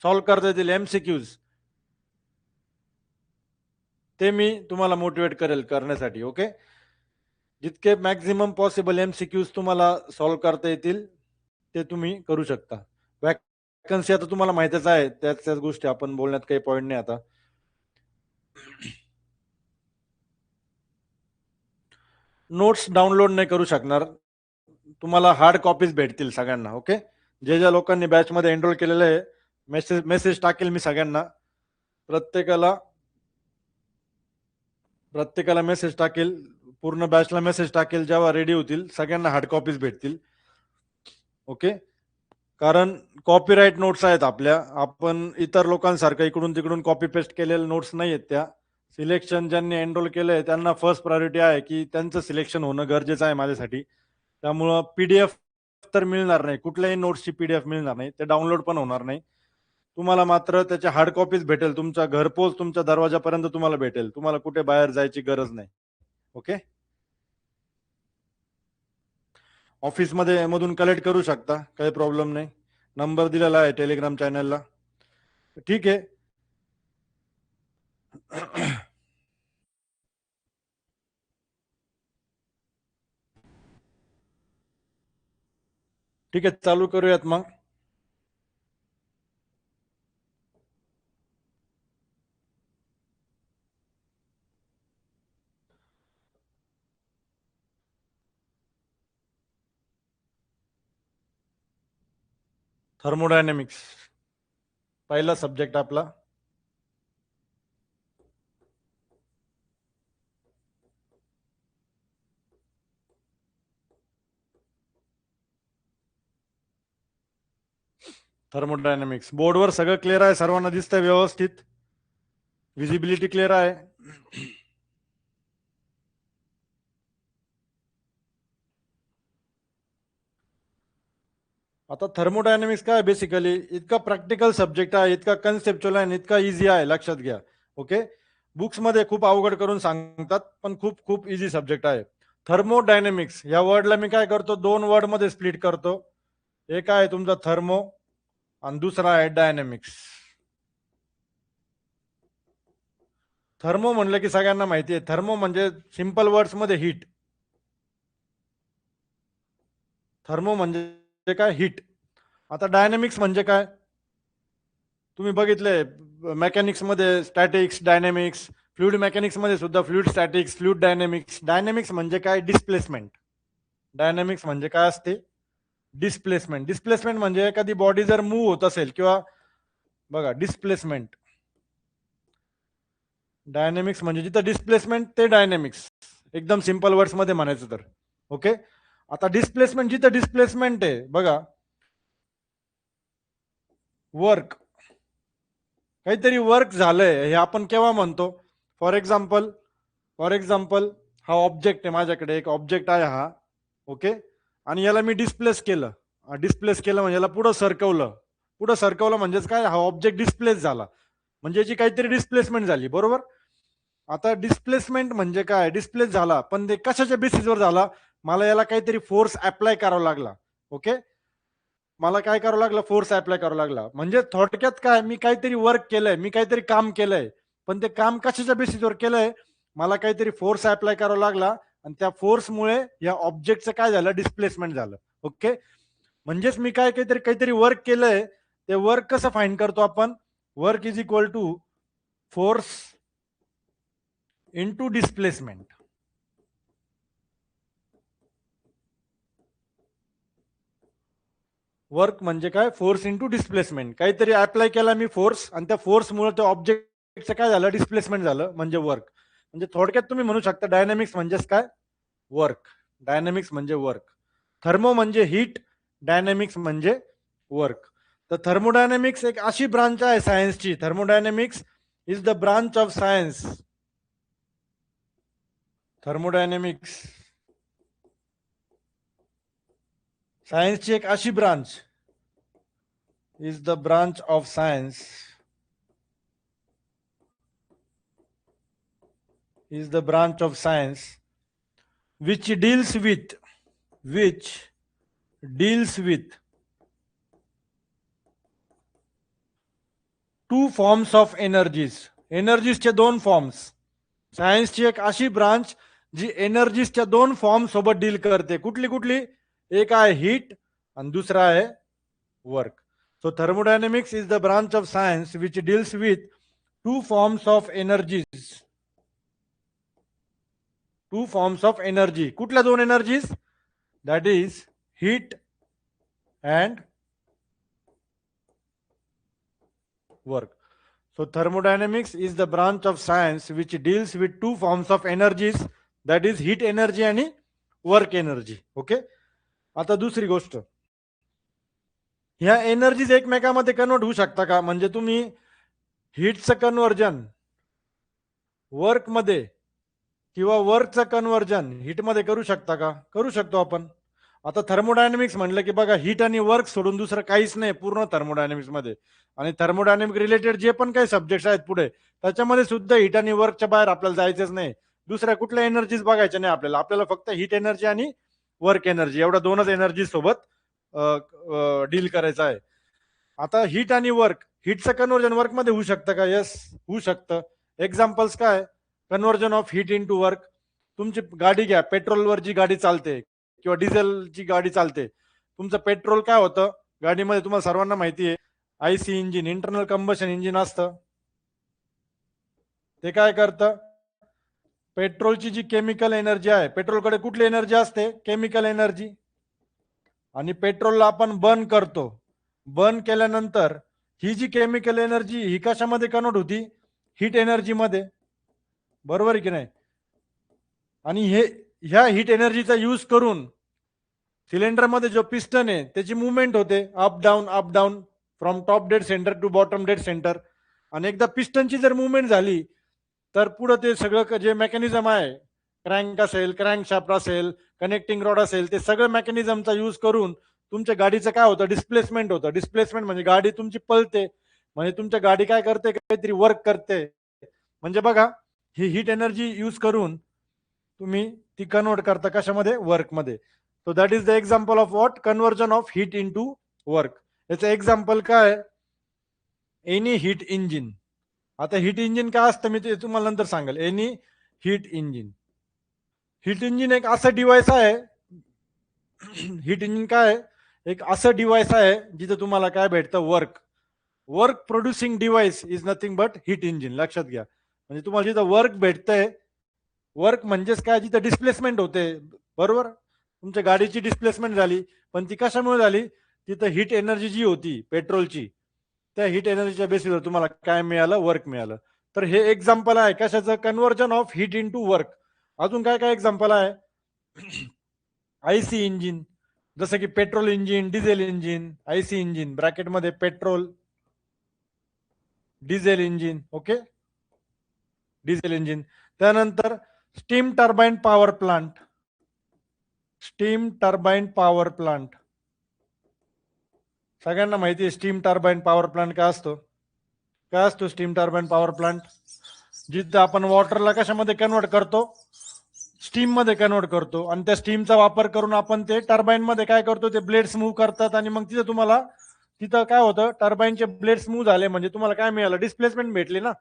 सॉल्व्ह करता येतील एमसीक्यूज, ते मी तुम्हाला मोटिवेट करेल करण्यासाठी. ओके. जितके मॅक्झिमम पॉसिबल एमसीक्यूज तुम्हाला सॉल्व्ह करता येतील ते तुम्ही करू शकता. वॅकन्सी आता तुम्हाला माहितच आहे, त्याच त्याच गोष्टी आपण बोलण्यात काही पॉईंट नाही आता. नोट्स डाउनलोड नाही करू शकणार, तुम्हाला हार्ड कॉपीज भेटतील सगळ्यांना. ओके, जे ज्या लोकांनी बॅचमध्ये एनरोल केलेलं आहे, मेसेज मेसेज टाकेल मी सगळ्यांना, प्रत्येकाला प्रत्येकाला मेसेज टाकेल, पूर्ण बॅचला मेसेज टाकेल, जेव्हा रेडी होतील सगळ्यांना हार्ड कॉपीज भेटतील. ओके, कारण कॉपीराईट नोट्स आहेत आपल्या, आपण इतर लोकांसारखं इकडून तिकडून कॉपी पेस्ट केलेल्या नोट्स नाही आहेत त्या. सिलेक्शन ज्यांनी एनरोल केलंय त्यांना फर्स्ट प्रायोरिटी आहे की त्यांचं सिलेक्शन होणं गरजेचं आहे माझ्यासाठी. त्यामुळं पीडीएफ तर मिळणार नाही, कुठल्याही नोट्सची पीडीएफ मिळणार नाही, ते डाउनलोड पण होणार नाही. तुम्हाला मात्र त्याच्या हार्ड कॉपीज भेटेल, तुमच्या घरपोच तुमच्या दरवाजापर्यंत तुम्हाला भेटेल, तुम्हाला कुठे बाहेर जायची गरज नाही. ओके, ऑफिसमध्ये मधून कलेक्ट करू शकता, काही प्रॉब्लेम नाही. नंबर दिलेला आहे टेलिग्राम चॅनलला. ठीक आहे. ठीक आहे, चालू करूयात मग. थर्मोडायनेमिक्स पहिला सब्जेक्ट आपला. थर्मोडायनेमिक्स बोर्डवर सगळं क्लिअर आहे, सर्वांना दिसतंय व्यवस्थित, विजिबिलिटी क्लिअर आहे. आता थर्मोडायनेमिक्स काय बेसिकली इतका प्रॅक्टिकल सब्जेक्ट आहे, इतका कन्सेप्च्युअल आहे, इतका इझी आहे, लक्षात घ्या. ओके, बुक्स मध्ये खूप अवघड करून सांगतात, पण खूप खूप इझी सब्जेक्ट आहे. थर्मोडायनेमिक्स या वर्डला मी काय करतो, दोन वर्ड मध्ये स्प्लिट करतो. एक आहे तुमचा थर्मो आणि दुसरा आहे डायनेमिक्स. थर्मो म्हणलं की सगळ्यांना माहिती आहे, थर्मो म्हणजे सिंपल वर्ड्स मध्ये हीट. थर्मो म्हणजे काय, हीट. आता डायनेमिक्स म्हणजे काय, तुम्ही बघितले मेकॅनिक्स मध्ये स्टॅटिक्स, डायनेमिक्स, फ्लुइड मेकॅनिक्स मध्ये सुद्धा fluid statics, fluid dynamics. Dynamics म्हणजे काय, डिस्प्लेसमेंट. डायनेमिक्स म्हणजे काय असते, डिस्प्लेसमेंट. डिस्प्लेसमेंट म्हणजे एखादी बॉडी जर मूव्ह होत असेल किंवा बघा डिस्प्लेसमेंट, डायनेमिक्स म्हणजे जिथं डिस्प्लेसमेंट ते डायनेमिक्स, एकदम सिंपल वर्ड्स मध्ये म्हणायचं तर. ओके, आता डिस्प्लेसमेंट जिथं डिस्प्लेसमेंट आहे बघा, वर्क, काहीतरी वर्क झालंय हे आपण केव्हा म्हणतो. फॉर एक्झाम्पल हा ऑब्जेक्ट आहे, माझ्याकडे एक ऑब्जेक्ट आहे हा. ओके, आणि याला मी डिस्प्लेस केलं. डिस्प्लेस केलं म्हणजे याला पुढं सरकवलं म्हणजेच काय, हा ऑब्जेक्ट डिस्प्लेस झाला, म्हणजे याची काहीतरी डिस्प्लेसमेंट झाली, बरोबर. आता डिस्प्लेसमेंट म्हणजे काय, डिस्प्लेस झाला, पण ते कशाच्या बेसिसवर झाला, मला याला काहीतरी फोर्स अप्लाय करावा लागला. ओके, मला काय करावं लागलं, फोर्स अप्लाय करावा लागला. म्हणजे थोडक्यात काय, मी काहीतरी वर्क केलंय, मी काहीतरी काम केलंय, पण ते काम कशाच्या बेसिसवर केलंय, मला काहीतरी फोर्स अप्लाय करावा लागला, आणि त्या फोर्समुळे या ऑब्जेक्टचं काय झालं, डिस्प्लेसमेंट झालं. ओके, म्हणजेच मी काय काहीतरी काहीतरी वर्क केलंय, ते वर्क कसं फाइंड करतो आपण, work is equal to force into displacement. Work म्हणजे काय, फोर्स इंटू डिस्प्लेसमेंट. काहीतरी अप्लाय केला मी फोर्स, आणि त्या फोर्समुळे त्या ऑब्जेक्टचं काय झालं, डिस्प्लेसमेंट झालं, म्हणजे वर्क. म्हणजे थोडक्यात तुम्ही म्हणू शकता डायनामिक्स म्हणजेच काय, वर्क. डायनामिक्स म्हणजे वर्क. थर्मो म्हणजे हीट, डायनामिक्स म्हणजे वर्क. तर थर्मोडायनामिक्स एक अशी ब्रांच आहे सायन्सची, thermodynamics is the branch of science. Thermodynamics सायन्सची एक अशी branch, is the branch of science, is the branch of science which deals with two forms of एनर्जीजचे दोन फॉर्म्स. सायन्सची एक अशी ब्रांच जी एनर्जीजच्या दोन फॉर्म सोबत डील करते. कुठली कुठली, एक आहे हीट आणि दुसरा आहे work. So thermodynamics is the branch of science which deals with two forms of energies, two forms of energy. कुठल्या दोन energies? That is heat and work. So thermodynamics is the branch of science which deals with two forms of energies, that is heat energy आणि work energy. ओके. आता दुसरी गोष्ट, ह्या एनर्जीज एकमेकांमध्ये कन्वर्ट होऊ शकता का? म्हणजे तुम्ही हीटचं कन्वर्जन वर्कमध्ये किंवा वर्कचं कन्वर्जन हीटमध्ये करू शकता का? करू शकतो आपण. आता थर्मोडायनेमिक्स म्हणलं की बघा, हीट आणि वर्क सोडून दुसरं काहीच नाही पूर्ण थर्मोडायनेमिक्स मध्ये. आणि थर्मोडायनेमिक रिलेटेड जे पण काही सब्जेक्ट आहेत पुढे, त्याच्यामध्ये सुद्धा हीट आणि वर्कच्या बाहेर आपल्याला जायचंच नाही. दुसऱ्या कुठल्या एनर्जीज बघायच्या नाही आपल्याला. आपल्याला फक्त हीट एनर्जी आणि वर्क एनर्जी एवढ्या दोनच एनर्जी सोबत डील करायचं आहे. आता हीट आणि वर्क, हीटचं कन्वर्जन वर्क मध्ये होऊ शकतं का? यस, होऊ शकतं. एक्झाम्पल्स काय? Conversion of heat into work. तुमची गाडी घ्या, पेट्रोलवर जी गाडी चालते किंवा डिझेलची गाडी चालते, तुमचं पेट्रोल काय होतं गाडीमध्ये? तुम्हाला सर्वांना माहिती आहे, IC engine, internal combustion engine असतं. ते काय करतं? पेट्रोलची जी केमिकल एनर्जी आहे, पेट्रोलकडे कुठली एनर्जी असते? Chemical energy. आणि पेट्रोलला आपण बर्न करतो. बर्न केल्यानंतर ही जी केमिकल एनर्जी ही कशामध्ये कन्वर्ट होती? हीट एनर्जी मध्ये. बरोबर आहे की नाही? आणि ह्या हीट एनर्जीचा यूज करून सिलेंडर मध्ये जो पिस्टन आहे त्याची मुवमेंट होते, up down from top dead centre to bottom dead centre. आणि एकदा पिस्टनची जर मुवमेंट झाली तर पुढे ते सगळं जे मेकॅनिझम आहे, क्रँक असेल, क्रँक शाफ्ट असेल, कनेक्टिंग रॉड असेल, ते सगळं मेकॅनिझमचा यूज करून तुमच्या गाडीचं काय होतं? डिस्प्लेसमेंट होतं. डिस्प्लेसमेंट म्हणजे गाडी तुमची पळते, म्हणजे तुमच्या गाडी काय करते? काहीतरी वर्क करते. म्हणजे बघा, ही हीट एनर्जी यूज करून तुम्ही ती कन्वर्ट करता कशामध्ये? वर्कमध्ये. So that is the example of what? Conversion of heat into work. याचं एक्झाम्पल काय? Any heat engine. आता हीट इंजिन काय असतं मी ते तुम्हाला नंतर सांगेल. Any heat engine. Heat engine एक असं डिव्हाइस आहे, हीट इंजिन काय? एक असं डिव्हाइस आहे जिथे तुम्हाला काय भेटतं? Work. Work producing device is nothing but heat engine. लक्षात घ्या. म्हणजे तुम्हाला जिथं वर्क भेटतंय, वर्क म्हणजेच काय? जिथं डिस्प्लेसमेंट होते. बरोबर? तुमच्या गाडीची डिस्प्लेसमेंट झाली, पण ती कशामुळे झाली? तिथं हीट एनर्जी जी होती पेट्रोलची, त्या हीट एनर्जीच्या बेसिसवर तुम्हाला काय मिळालं? वर्क मिळालं. तर हे एक्झाम्पल आहे कशाचं? Conversion of heat into work. अजून काय काय एक्झाम्पल आहे? आयसी इंजिन, जसं की petrol engine, diesel engine. IC engine ब्रॅकेटमध्ये petrol, diesel engine. Okay, diesel engine. त्यानंतर steam turbine power plant. Steam turbine power plant सगळ्यांना माहिती आहे. स्टीम टर्बाइन पॉवर प्लांट काय असतो? काय असतो स्टीम टर्बाइन पॉवर प्लांट? जिथं आपण वॉटरला कशामध्ये कन्वर्ट करतो? स्टीम मध्ये कन्वर्ट करतो. आणि त्या स्टीमचा वापर करून आपण ते टर्बाइन मध्ये काय करतो? ते ब्लेड्स मूव्ह करतात. आणि मग तिथं तुम्हाला काय होतं? टर्बाइनचे ब्लेड्स मूव्ह झाले म्हणजे तुम्हाला काय मिळालं? डिस्प्लेसमेंट भेटली ना.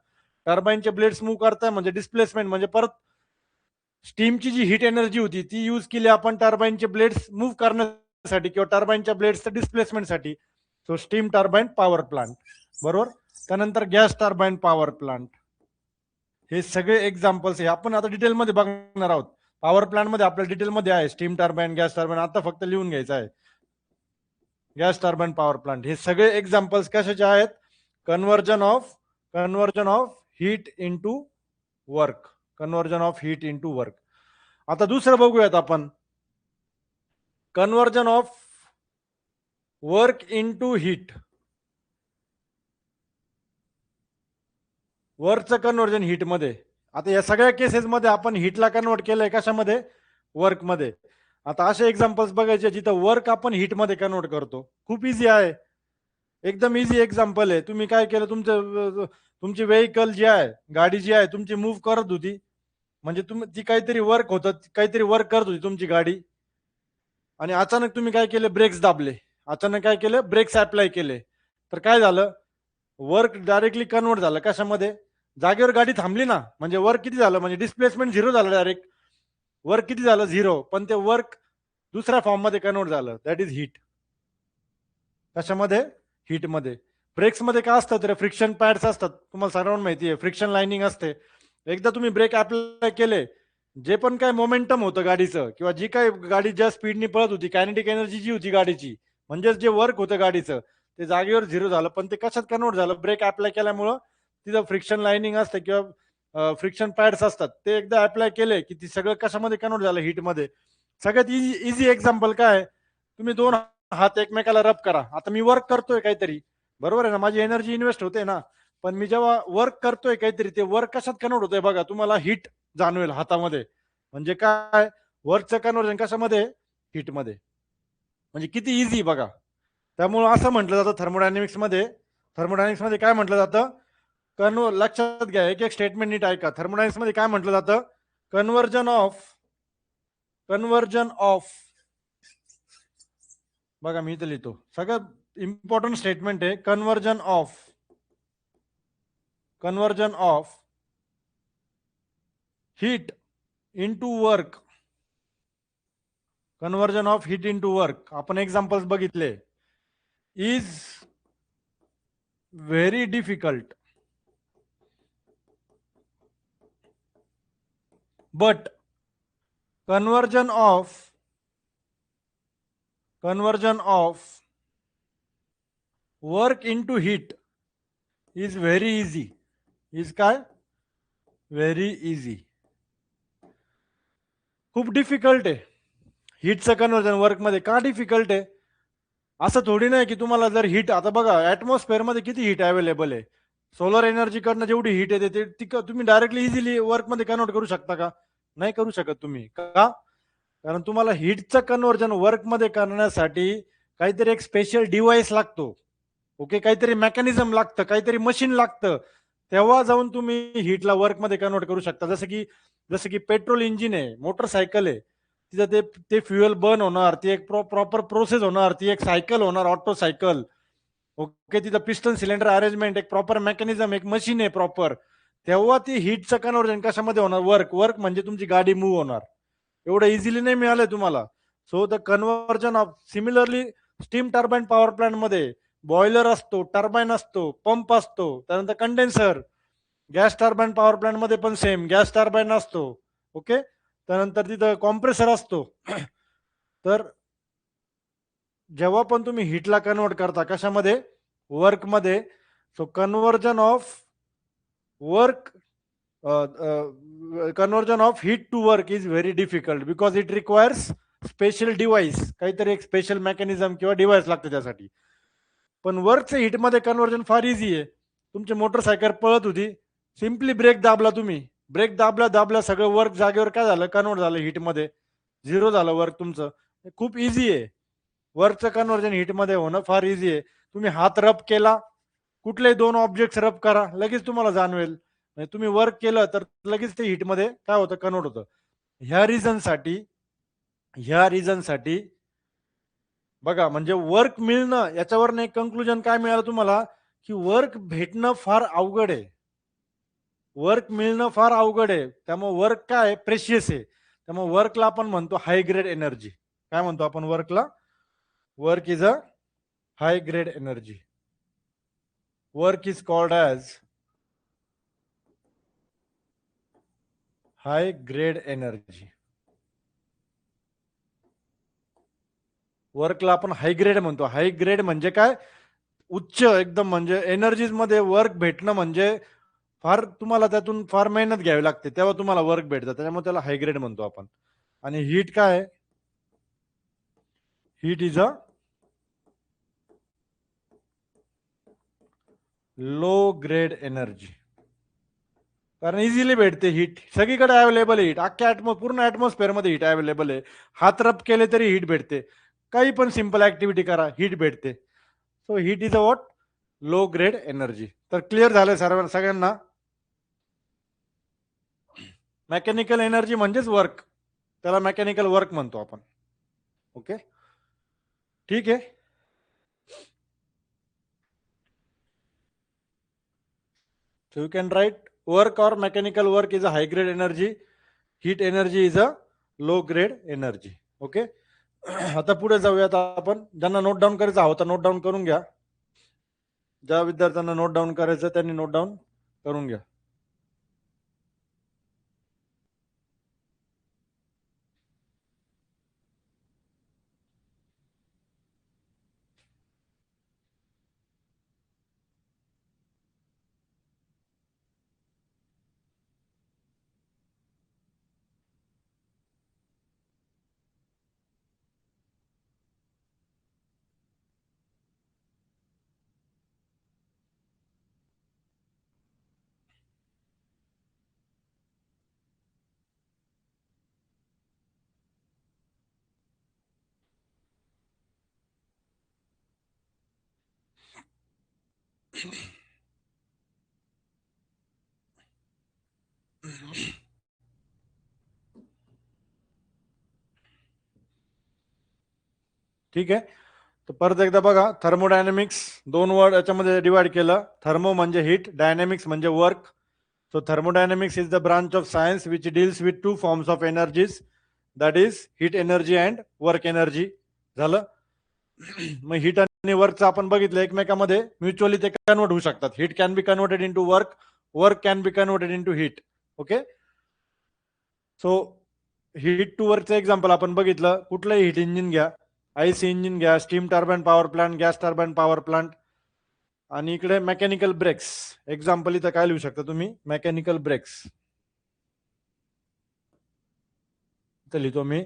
टर्बाइनचे ब्लेड्स मूव्ह करताय म्हणजे डिस्प्लेसमेंट, म्हणजे परत स्टीमची जी हीट एनर्जी होती ती यूज केली आपण टर्बाइनचे ब्लेड्स मूव्ह करण्यासाठी किंवा टर्बाइनच्या ब्लेड्सच्या डिस्प्लेसमेंटसाठी. So steam turbine power plant. बरोबर. त्यानंतर गॅस टर्बाइन पॉवर प्लांट. हे सगळे एक्झाम्पल्स आहे. आपण आता डिटेलमध्ये बघणार आहोत. पॉवर प्लांट मध्ये आपल्या डिटेलमध्ये आहे स्टीम टर्बाइन, गॅस टर्बाइन. आता फक्त लिहून घ्यायचं आहे गॅस टर्बाइन पॉवर प्लांट. हे सगळे एक्झाम्पल्स कशाचे आहेत? Conversion of heat into work. Conversion of heat into work. आता दुसरं बघूयात आपण. Conversion of work into heat. वर्कचं कन्वर्जन हीट मध्ये. आता या सगळ्या केसेस मध्ये आपण हीटला कन्वर्ट केलंय कशामध्ये? वर्क मध्ये. आता असे एक्झाम्पल्स बघायचे जिथं वर्क आपण हीट मध्ये कन्वर्ट करतो. खूप इझी आहे, एकदम इझी एक्झाम्पल आहे. तुम्ही काय केलं? तुमची व्हेकल जी आहे, गाडी जी आहे तुमची मूव्ह करत होती, म्हणजे ती काहीतरी वर्क होतं, काहीतरी वर्क करत होती तुमची गाडी. आणि अचानक तुम्ही काय केले? ब्रेक्स दाबले. अचानक काय केलं? ब्रेक्स अप्लाय केले. तर काय झालं? वर्क डायरेक्टली कन्वर्ट झालं कशामध्ये? जागेवर गाडी थांबली ना, म्हणजे वर्क किती झालं? म्हणजे डिस्प्लेसमेंट झिरो झालं. डायरेक्ट वर्क किती झालं? झिरो. पण ते वर्क दुसऱ्या फॉर्म मध्ये कन्वर्ट झालं. That is heat. कशामध्ये? हीट मध्ये. ब्रेक्स मध्ये काय असतं? तर फ्रिक्शन पॅड्स असतात. तुम्हाला सर्वांना माहिती आहे, फ्रिक्शन लाइनिंग असते. एकदा तुम्ही ब्रेक अप्लाय केले जे पण काय मोमेंटम होतं गाडीचं किंवा जी काय गाडी ज्या स्पीडनी पळत होती, कायनेटिक एनर्जी जी होती गाडीची, म्हणजेच जे वर्क होतं गाडीचं, ते जागेवर झिरो झालं. पण ते कशात कन्वर्ट झालं? ब्रेक अप्लाय केल्यामुळं तिथं फ्रिक्शन लाईनिंग असते किंवा फ्रिक्शन पॅड्स असतात, ते एकदा अप्लाय केले की ती सगळं कशामध्ये कन्वर्ट झालं? हीटमध्ये. सगळ्यात इझी एक्झाम्पल काय आहे? तुम्ही दोन हात एकमेकाला रब करा. आता मी वर्क करतोय काहीतरी, बरोबर आहे ना, माझी एनर्जी इन्व्हेस्ट होते ना. पण मी जेव्हा वर्क करतोय काहीतरी, ते वर्क कशात कन्वर्ट होतंय बघा, तुम्हाला हिट जाणवेल हातामध्ये. म्हणजे काय? वर्कचं कन्व्हर्जन कशामध्ये? हीटमध्ये. म्हणजे किती इझी बघा. त्यामुळं असं म्हटलं जातं थर्मोडायनिक्समध्ये काय म्हटलं जातं? लक्षात घ्या, एक एक स्टेटमेंट नीट ऐका. थर्मोडायनिक्समध्ये काय म्हटलं जातं? कन्व्हर्जन ऑफ कन्व्हर्जन ऑफ बघा, मी इथं लिहितो. सगळ्यात इम्पॉर्टंट स्टेटमेंट आहे conversion of heat into work. Conversion of heat into work आपण एक्झाम्पल्स बघितले. Is very difficult, but conversion of work into heat is very easy. is काय? Very easy. खूप डिफिकल्ट आहे हीटचं कन्वर्जन वर्कमध्ये. का डिफिकल्ट आहे? असं थोडी नाही की तुम्हाला जर हीट, आता बघा ऍटमॉस्फेअरमध्ये किती हीट अवेलेबल आहे. सोलर एनर्जीकडनं जेवढी हीट येते ती तुम्ही डायरेक्टली इझिली वर्कमध्ये कन्वर्ट करू शकता का? नाही करू शकत तुम्ही. का? कारण तुम्हाला हीटचं कन्वर्जन वर्कमध्ये करण्यासाठी काहीतरी एक स्पेशल डिव्हाइस लागतो. ओके, काहीतरी मेकॅनिझम लागतं, काहीतरी मशीन लागतं. तेव्हा जाऊन तुम्ही हीटला वर्कमध्ये कन्वर्ट करू शकता. जसं की पेट्रोल इंजिन आहे, मोटरसायकल आहे, तिथं ते ते फ्युएल बर्न होणार, ती एक प्रॉपर प्रोसेस होणार, ती एक सायकल होणार, ऑटो सायकल. ओके, तिथं पिस्टन सिलेंडर अरेंजमेंट, एक प्रॉपर मेकॅनिझम, एक मशीन आहे प्रॉपर. तेव्हा ती हीटचं कन्वर्जन कशामध्ये होणार? वर्क म्हणजे तुमची गाडी मूव्ह होणार. एवढं इझिली नाही मिळालंय तुम्हाला. So the conversion of similarly steam turbine power plant मध्ये बॉयलर असतो, टर्बाईन असतो, पंप असतो, त्यानंतर condenser. Gas turbine power plant मध्ये पण सेम गॅस टर्बाईन असतो. ओके, त्यानंतर तिथं कॉम्प्रेसर असतो. तर जेव्हा पण तुम्ही हीटला कन्वर्ट करता कशामध्ये? वर्कमध्ये. So work conversion of heat to work is very difficult because it requires special device. काहीतरी एक स्पेशल मेकॅनिझम किंवा डिव्हाइस लागतं त्यासाठी. पण वर्कचं हीटमध्ये कन्वर्जन फार इझी आहे. तुमची मोटरसायकल पळत होती, सिम्पली ब्रेक दाबला तुम्ही, ब्रेक दाबला सगळं वर्क जागेवर काय झालं? कन्वर्ट झालं हीटमध्ये. झिरो झालं वर्क तुमचं. खूप इझी आहे. वर्कचं कन्वर्जन हीटमध्ये होणं फार इझी आहे. तुम्ही हात रब केला, कुठलेही दोन ऑब्जेक्ट रब करा, लगेच तुम्हाला जाणवेल. म्हणजे तुम्ही वर्क केलं तर लगेच ते हीटमध्ये काय होतं? कन्वर्ट होतं. ह्या रिझनसाठी बघा, म्हणजे वर्क मिळणं, याच्यावर एक कंक्लुजन काय मिळालं तुम्हाला? की वर्क भेटणं फार अवघड आहे. वर्क मिळणं फार अवघड आहे. त्यामुळे वर्क काय? प्रेशियस आहे. त्यामुळे वर्कला आपण म्हणतो हाय ग्रेड एनर्जी. काय म्हणतो आपण Varkala? Work is a high grade energy. Work is called as high grade energy. Varkala आपण हाय ग्रेड म्हणतो. हाय ग्रेड म्हणजे काय? उच्च एकदम. म्हणजे एनर्जीज मध्ये वर्क भेटणं म्हणजे फार तुम्हाला त्यातून फार मेहनत घ्यावी लागते, तेव्हा तुम्हाला वर्क भेटतं. त्याच्यामुळे त्याला हाय ग्रेड म्हणतो आपण. आणि हीट काय आहे? Heat is a low grade energy. कारण इझिली भेटते हीट, सगळीकडे अवेलेबल आहे हीट. पूर्ण ऍटमॉस्फेअर मध्ये हीट अवेलेबल आहे. हात रब केले तरी हीट भेटते. काही पण सिंपल ऍक्टिव्हिटी करा, हीट भेटते. So heat is a what? Low grade energy. तर क्लिअर झालंय सगळ्यांना? मेकॅनिकल एनर्जी म्हणजेच वर्क, त्याला मेकॅनिकल वर्क म्हणतो आपण. ओके, ठीक आहे. So you can write work or mechanical work is a high grade energy. Heat energy is a low grade energy. Okay. आता पुढे जाऊयात आपण. ज्यांना नोट डाऊन करायचं होता नोट डाऊन करून घ्या. ज्या विद्यार्थ्यांना नोट डाऊन करायचं त्यांनी नोट डाऊन करून घ्या. ठीक आहे. तर परत एकदा बघा, थर्मोडायनेमिक्स दोन वर्ड याच्यामध्ये डिवाइड केलं. थर्मो म्हणजे हीट, डायनेमिक्स म्हणजे work. So thermodynamics is the branch of science which deals with two forms of energies, that is heat energy and work energy. झालं. मग हीट आणि वर्कचं आपण बघितलं एकमेकांमध्ये म्युच्युअली ते कन्वर्ट होऊ शकतात. Heat can be converted into work, work can be converted into heat. Okay. So heat to वर्कचं एक्झाम्पल आपण बघितलं. कुठलंही हीट इंजिन घ्या, आयसी इंजिन घ्या, steam turbine power plant, gas turbine power plant, आणि इकडे मेकॅनिकल ब्रेक्स. एक्झाम्पल इथं काय लिहू शकता तुम्ही, मेकॅनिकल ब्रेक्स. इथं लिहितो मी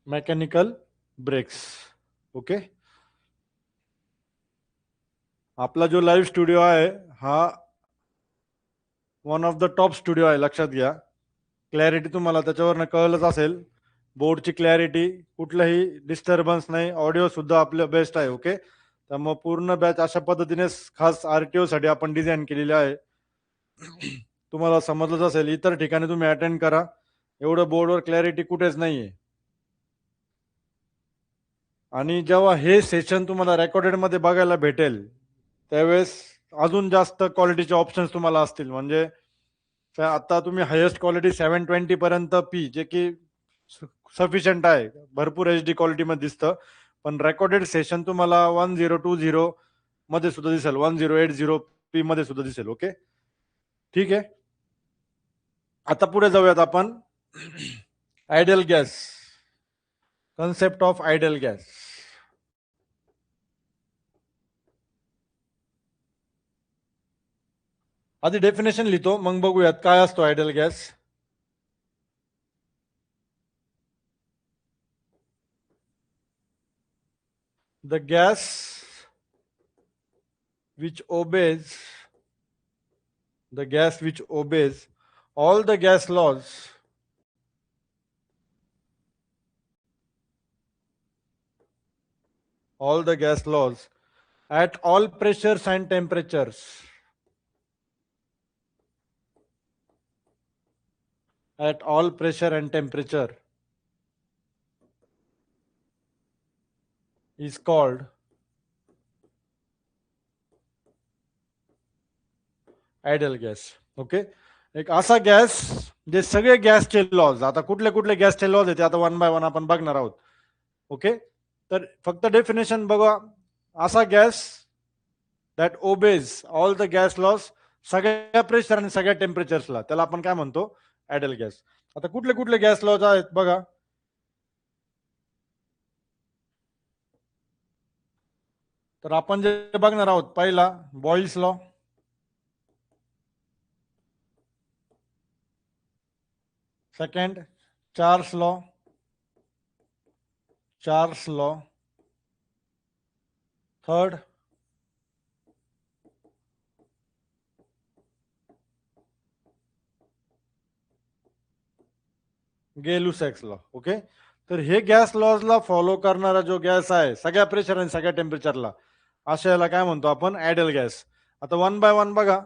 मेकॅनिकल ब्रेक्स. ओके. आपला जो लाईव्ह स्टुडिओ आहे हा one of the top studio आहे, लक्षात घ्या. क्लॅरिटी तुम्हाला त्याच्यावरनं कळलंच असेल. बोर्डची क्लॅरिटी, कुठलंही डिस्टर्बन्स नाही, ऑडिओ सुद्धा आपलं बेस्ट आहे. ओके. त्यामुळे पूर्ण बॅच अशा पद्धतीने खास आरटीओ साठी आपण डिझाईन केलेली आहे. तुम्हाला समजलंच असेल, इतर ठिकाणी तुम्ही अटेंड करा, एवढं बोर्डवर क्लॅरिटी कुठेच नाहीये. आणि जेव्हा हे सेशन तुम्हाला रेकॉर्डेड मध्ये बघायला भेटेल त्यावेळेस अजून जास्त क्वालिटीचे ऑप्शन्स तुम्हाला असतील. म्हणजे आता तुम्ही हायेस्ट क्वालिटी 720 पर्यंत पी, जे की सफिशियंट आहे, भरपूर HD क्वालिटी मध्ये दिसतं. पण रेकॉर्डेड सेशन तुम्हाला 1020 मध्ये सुद्धा दिसेल, 1080p मध्ये सुद्धा दिसेल. ओके. ठीक आहे. आता पुढे जाऊयात आपण. Ideal gas, concept of ideal gas. आधी डेफिनेशन लिहितो, मग बघूयात काय असतो ideal gas. The gas which obeys all the gas laws at all pressures and temperatures. At all pressure and temperature is called ideal gas. Okay. एक असा गॅस जे सगळे गॅसचे लॉज, आता कुठले कुठले गॅसचे लॉज आहेत आता वन बाय वन आपण बघणार आहोत. ओके. तर फक्त डेफिनेशन बघा. असा gas that obeys all the gas laws, सगळ्या प्रेशर आणि सगळ्या टेम्परेचर्सला, त्याला आपण काय म्हणतो, आयडियल गॅस. आता कुठले कुठले गॅस लॉज आहेत बघा. तर आपण जे बघणार आहोत, पहिला Boyle's law, second Charles law, third Gay-Lussac's law. Okay. तर हे गॅस लॉजला फॉलो करणारा जो गॅस आहे सगळ्या प्रेशर आणि सगळ्या टेम्परेचरला, अशा याला काय म्हणतो आपण, आयडियल गॅस. आता वन बाय वन बघा,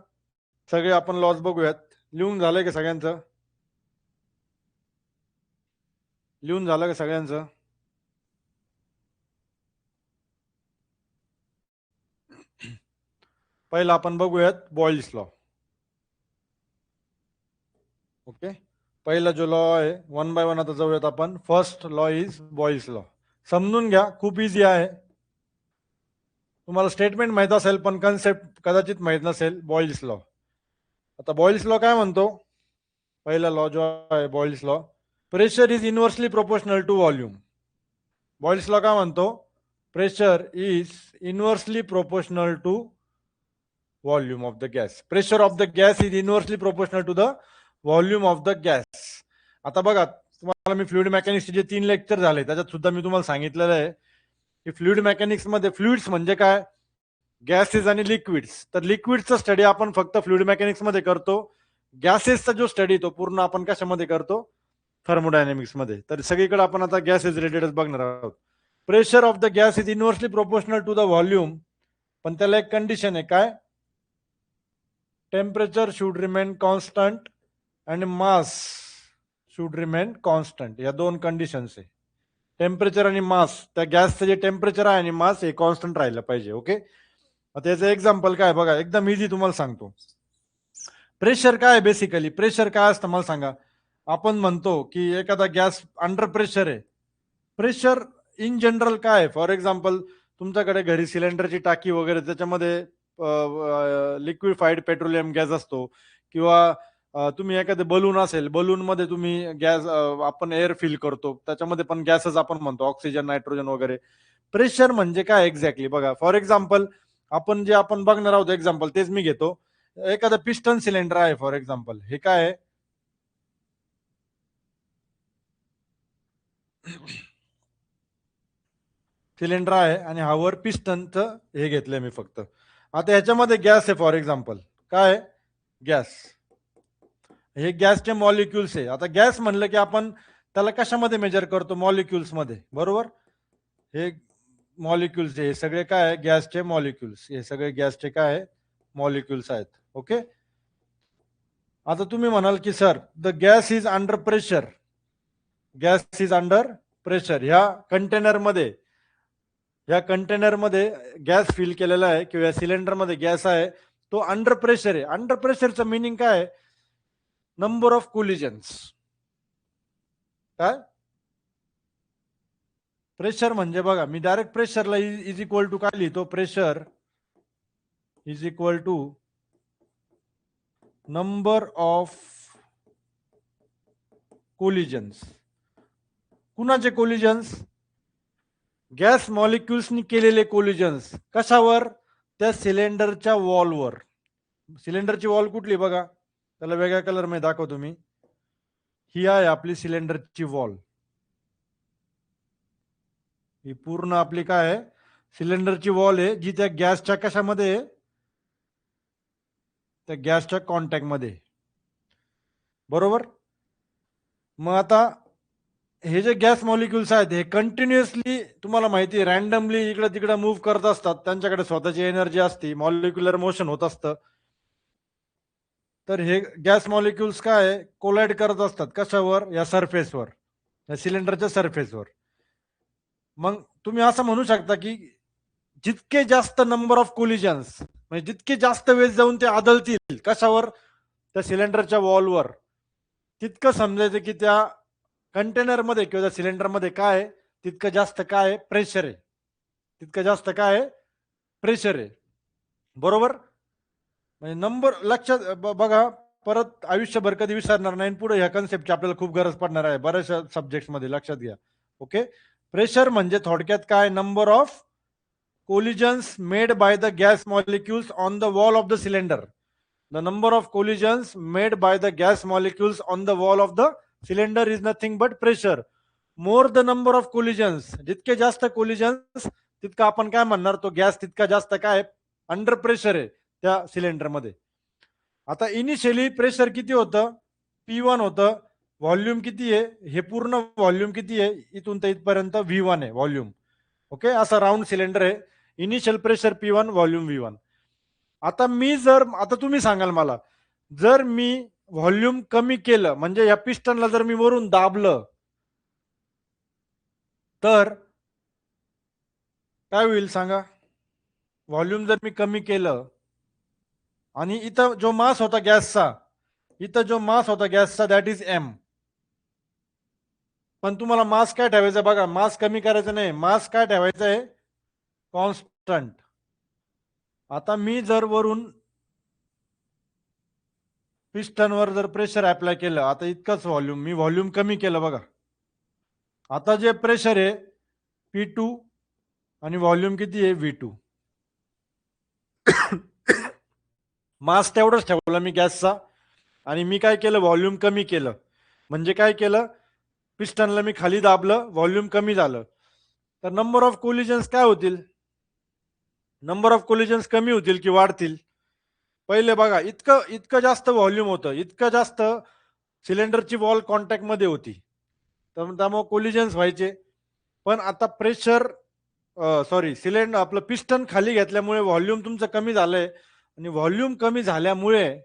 सगळे आपण लॉज बघूयात. लिहून झालंय का सगळ्यांचं? लिहून झालं का सगळ्यांचं? पहिला आपण बघूयात बॉइल्स लॉ. ओके. पहिला जो लॉ आहे, वन बाय वन आता जाऊयात आपण. First law is Boyle's law. समजून घ्या, खूप इझी आहे. तुम्हाला स्टेटमेंट माहित असेल पण कन्सेप्ट कदाचित माहित नसेल. Boyle's law. आता बॉइल्स लॉ काय म्हणतो, पहिला लॉ जो आहे Boyle's law, pressure is inversely proportional to volume. Boyle's law काय म्हणतो, pressure is inversely proportional to volume of the gas. Pressure of the gas is inversely proportional to the volume of the gas. आता बघा, तुम्हाला मी फ्लुइड मेकॅनिक्सचे जे 3 लेक्चर झाले त्याच्यात सुद्धा मी तुम्हाला सांगितलेलं आहे की फ्लुइड मेकॅनिक्स मध्ये फ्लुइड्स म्हणजे काय, गॅसेस आणि लिक्विड्स. तर लिक्विडचा स्टडी आपण फक्त फ्लुइड मेकॅनिक्स मध्ये करतो. गॅसेसचा जो स्टडी तो पूर्ण आपण कशामध्ये करतो, थर्मोडायनेमिक्स मध्ये. तर सगळीकडे आपण आता गॅस इज रिलेटेडच बघणार आहोत. Pressure of the gas is inversely proportional to the volume, पण त्याला एक कंडिशन आहे, काय? Temperature should remain constant and mass should remain constant. या दोन कंडिशन्स आहे. टेम्परेचर आणि मास, त्या गॅसचं जे टेम्परेचर आहे आणि मास हे कॉन्स्टंट राहिलं पाहिजे. ओके, आता याचं एक्झाम्पल काय बघा, एकदम इझी तुम्हाला सांगतो. प्रेशर काय बेसिकली, प्रेशर काय असतं मला सांगा. आपण म्हणतो की एखादा गॅस अंडर प्रेशर आहे. प्रेशर इन जनरल काय, फॉर एक्झाम्पल तुमच्याकडे घरी सिलेंडरची टाकी वगैरे, त्याच्यामध्ये लिक्विफाईड पेट्रोलियम गॅस असतो, किंवा तुम्ही एखादे बलून असेल, बलून मध्ये तुम्ही गॅस, आपण एअर फिल करतो, त्याच्यामध्ये पण गॅसच आपण म्हणतो, ऑक्सिजन, नायट्रोजन वगैरे. प्रेशर म्हणजे काय एक्झॅक्टली बघा. फॉर एक्झाम्पल आपण बघणार आहोत एक्झाम्पल, तेच मी घेतो. एखादं पिस्टन सिलेंडर आहे फॉर एक्झाम्पल, हे काय आहे? सिलेंडर आहे आणि हावर पिस्टनचं हे घेतलंय मी फक्त. आता ह्याच्यामध्ये गॅस आहे फॉर एक्झाम्पल, काय? गॅस. हे गॅसचे मॉलिक्युल्स आहे. आता गॅस म्हणलं की आपण त्याला कशामध्ये मेजर करतो? मॉलिक्युल्स मध्ये, बरोबर. हे मॉलिक्युल्स, हे सगळे काय आहे? गॅसचे मॉलिक्युल्स. हे सगळे गॅसचे काय आहे? मॉलिक्युल्स आहेत. ओके, आता तुम्ही म्हणाल की sir, the gas is under pressure, gas is under pressure. ह्या कंटेनरमध्ये, या कंटेनरमध्ये गॅस फिल केलेला आहे, किंवा सिलेंडरमध्ये गॅस आहे, तो अंडर प्रेशर आहे. अंडर प्रेशरचं मिनिंग काय आहे? Number of collisions. काय प्रेशर म्हणजे बघा, मी डायरेक्ट प्रेशरला इज इक्वल टू काय लिहितो? Pressure is equal to number of collisions. कुणाचे कोलिजन्स? गॅस मॉलिक्युल्सनी केलेले कोलिजन्स. कशावर? त्या सिलेंडरच्या वॉलवर. सिलेंडरची वॉल कुठली बघा, त्याला वेगळ्या कलर मध्ये दाखवतो मी. ही आहे आपली सिलेंडरची वॉल. ही पूर्ण आपली काय आहे? सिलेंडरची वॉल आहे, जी त्या गॅसच्या कशामध्ये आहे? त्या गॅसच्या कॉन्टॅक्ट मध्ये, बरोबर. मग आता हे जे गॅस मॉलिक्युल्स आहेत, हे कंटिन्युअसली तुम्हाला माहिती आहे रॅन्डमली इकडे तिकडे मूव्ह करत असतात. त्यांच्याकडे स्वतःची एनर्जी असते, मॉलिक्युलर मोशन होत असतं. तर हे गॅस मॉलिक्युल्स काय कोलाइड करत असतात, कशावर? या सरफेसवर, या सिलेंडरच्या सरफेसवर. मग तुम्ही असं म्हणू शकता की जितके जास्त नंबर ऑफ कोलिजन्स, म्हणजे जितके जास्त वेळ जाऊन ते आदळतील कशावर? त्या सिलेंडरच्या वॉलवर, तितकं समजायचं की त्या कंटेनरमध्ये किंवा त्या सिलेंडरमध्ये काय आहे? तितकं जास्त काय आहे? प्रेशर आहे. तितकं जास्त काय आहे? प्रेशर आहे, बरोबर. म्हणजे नंबर लक्षात बघा, परत आयुष्यभर कधी विसरणार नाही. पुढे ह्या कन्सेप्टची आपल्याला खूप गरज पडणार आहे बऱ्याचशा सब्जेक्ट मध्ये, लक्षात घ्या. ओके, प्रेशर म्हणजे थोडक्यात काय? Number of collisions made by the gas molecules on the wall of the cylinder. The number of collisions made by the gas molecules on the wall of the cylinder is nothing but pressure. More the number of collisions, जितके जास्त collisions तितका आपण काय म्हणणार? तो गॅस तितका जास्त काय? अंडर प्रेशर आहे त्या सिलेंडर मध्ये. आता इनिशियली प्रेशर किती होतं? P1 होतं. व्हॉल्यूम किती आहे? हे पूर्ण व्हॉल्यूम किती आहे? इथून तर इथपर्यंत V1 आहे व्हॉल्यूम. ओके, असा राऊंड सिलेंडर आहे. Initial pressure P1, volume V1. आता तुम्ही सांगाल मला, जर मी व्हॉल्यूम कमी केलं, म्हणजे या पिस्टनला जर मी वरून दाबलं, तर काय होईल सांगा? व्हॉल्यूम जर मी कमी केलं आणि इथं जो मास होता गॅसचा, दॅट इज एम. पण तुम्हाला मास काय ठेवायचं बघा, मास कमी करायचं नाही, मास काय ठेवायचं आहे? कॉन्स्टंट. आता मी जर वरून पिस्टनवर जर प्रेशर अप्लाय केलं, आता इतकंच व्हॉल्यूम, मी व्हॉल्यूम कमी केलं बघा. आता जे प्रेशर आहे P2 आणि व्हॉल्यूम किती आहे? V2. मास तेवढंच ठेवलं मी गॅसचा, आणि मी काय केलं? व्हॉल्यूम कमी केलं. म्हणजे काय केलं? पिस्टनला मी खाली दाबलं, व्हॉल्यूम कमी झालं. तर नंबर ऑफ कोलिजन्स काय होतील? नंबर ऑफ कोलिजन्स कमी होतील की वाढतील? पहिले बघा, इतकं इतकं जास्त व्हॉल्यूम होतं, इतकं जास्त सिलेंडरची वॉल कॉन्टॅक्ट मध्ये होती. तर त्यामुळे कोलिजन्स व्हायचे. पण आता प्रेशर सिलेंडर आपलं पिस्टन खाली घेतल्यामुळे व्हॉल्यूम तुमचं कमी झालंय आणि व्हॉल्यूम कमी झाल्यामुळे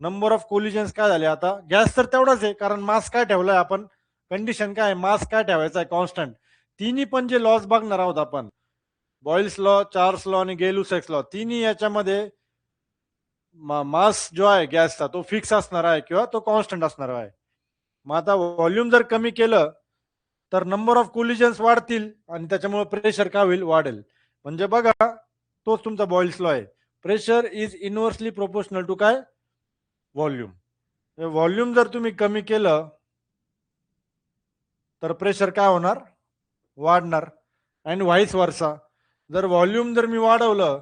नंबर ऑफ कोलिजन्स काय झाले. आता गॅस तर तेवढाच आहे, कारण मास काय ठेवलाय आपण, कंडिशन काय आहे, मास काय ठेवायचा आहे कॉन्स्टंट. तिन्ही पण जे लॉस बघणार आहोत आपण, बॉइल्स लॉ, चार्ल्स लॉ आणि गेलुसेक्स लॉ, तिन्ही याच्यामध्ये मास जो आहे गॅसचा तो फिक्स असणार आहे किंवा तो कॉन्स्टंट असणार आहे. मग आता व्हॉल्यूम जर कमी केलं तर नंबर ऑफ कोलिजन्स वाढतील आणि त्याच्यामुळे प्रेशर काय होईल, वाढेल. म्हणजे बघा, तोच तुमचा बॉइल्स लॉ आहे. Pressure is inversely proportional to काय, व्हॉल्यूम. व्हॉल्यूम जर तुम्ही कमी केलं तर प्रेशर काय होणार, वाढणार. अँड व्हाईस वर्सा, जर व्हॉल्यूम जर मी वाढवलं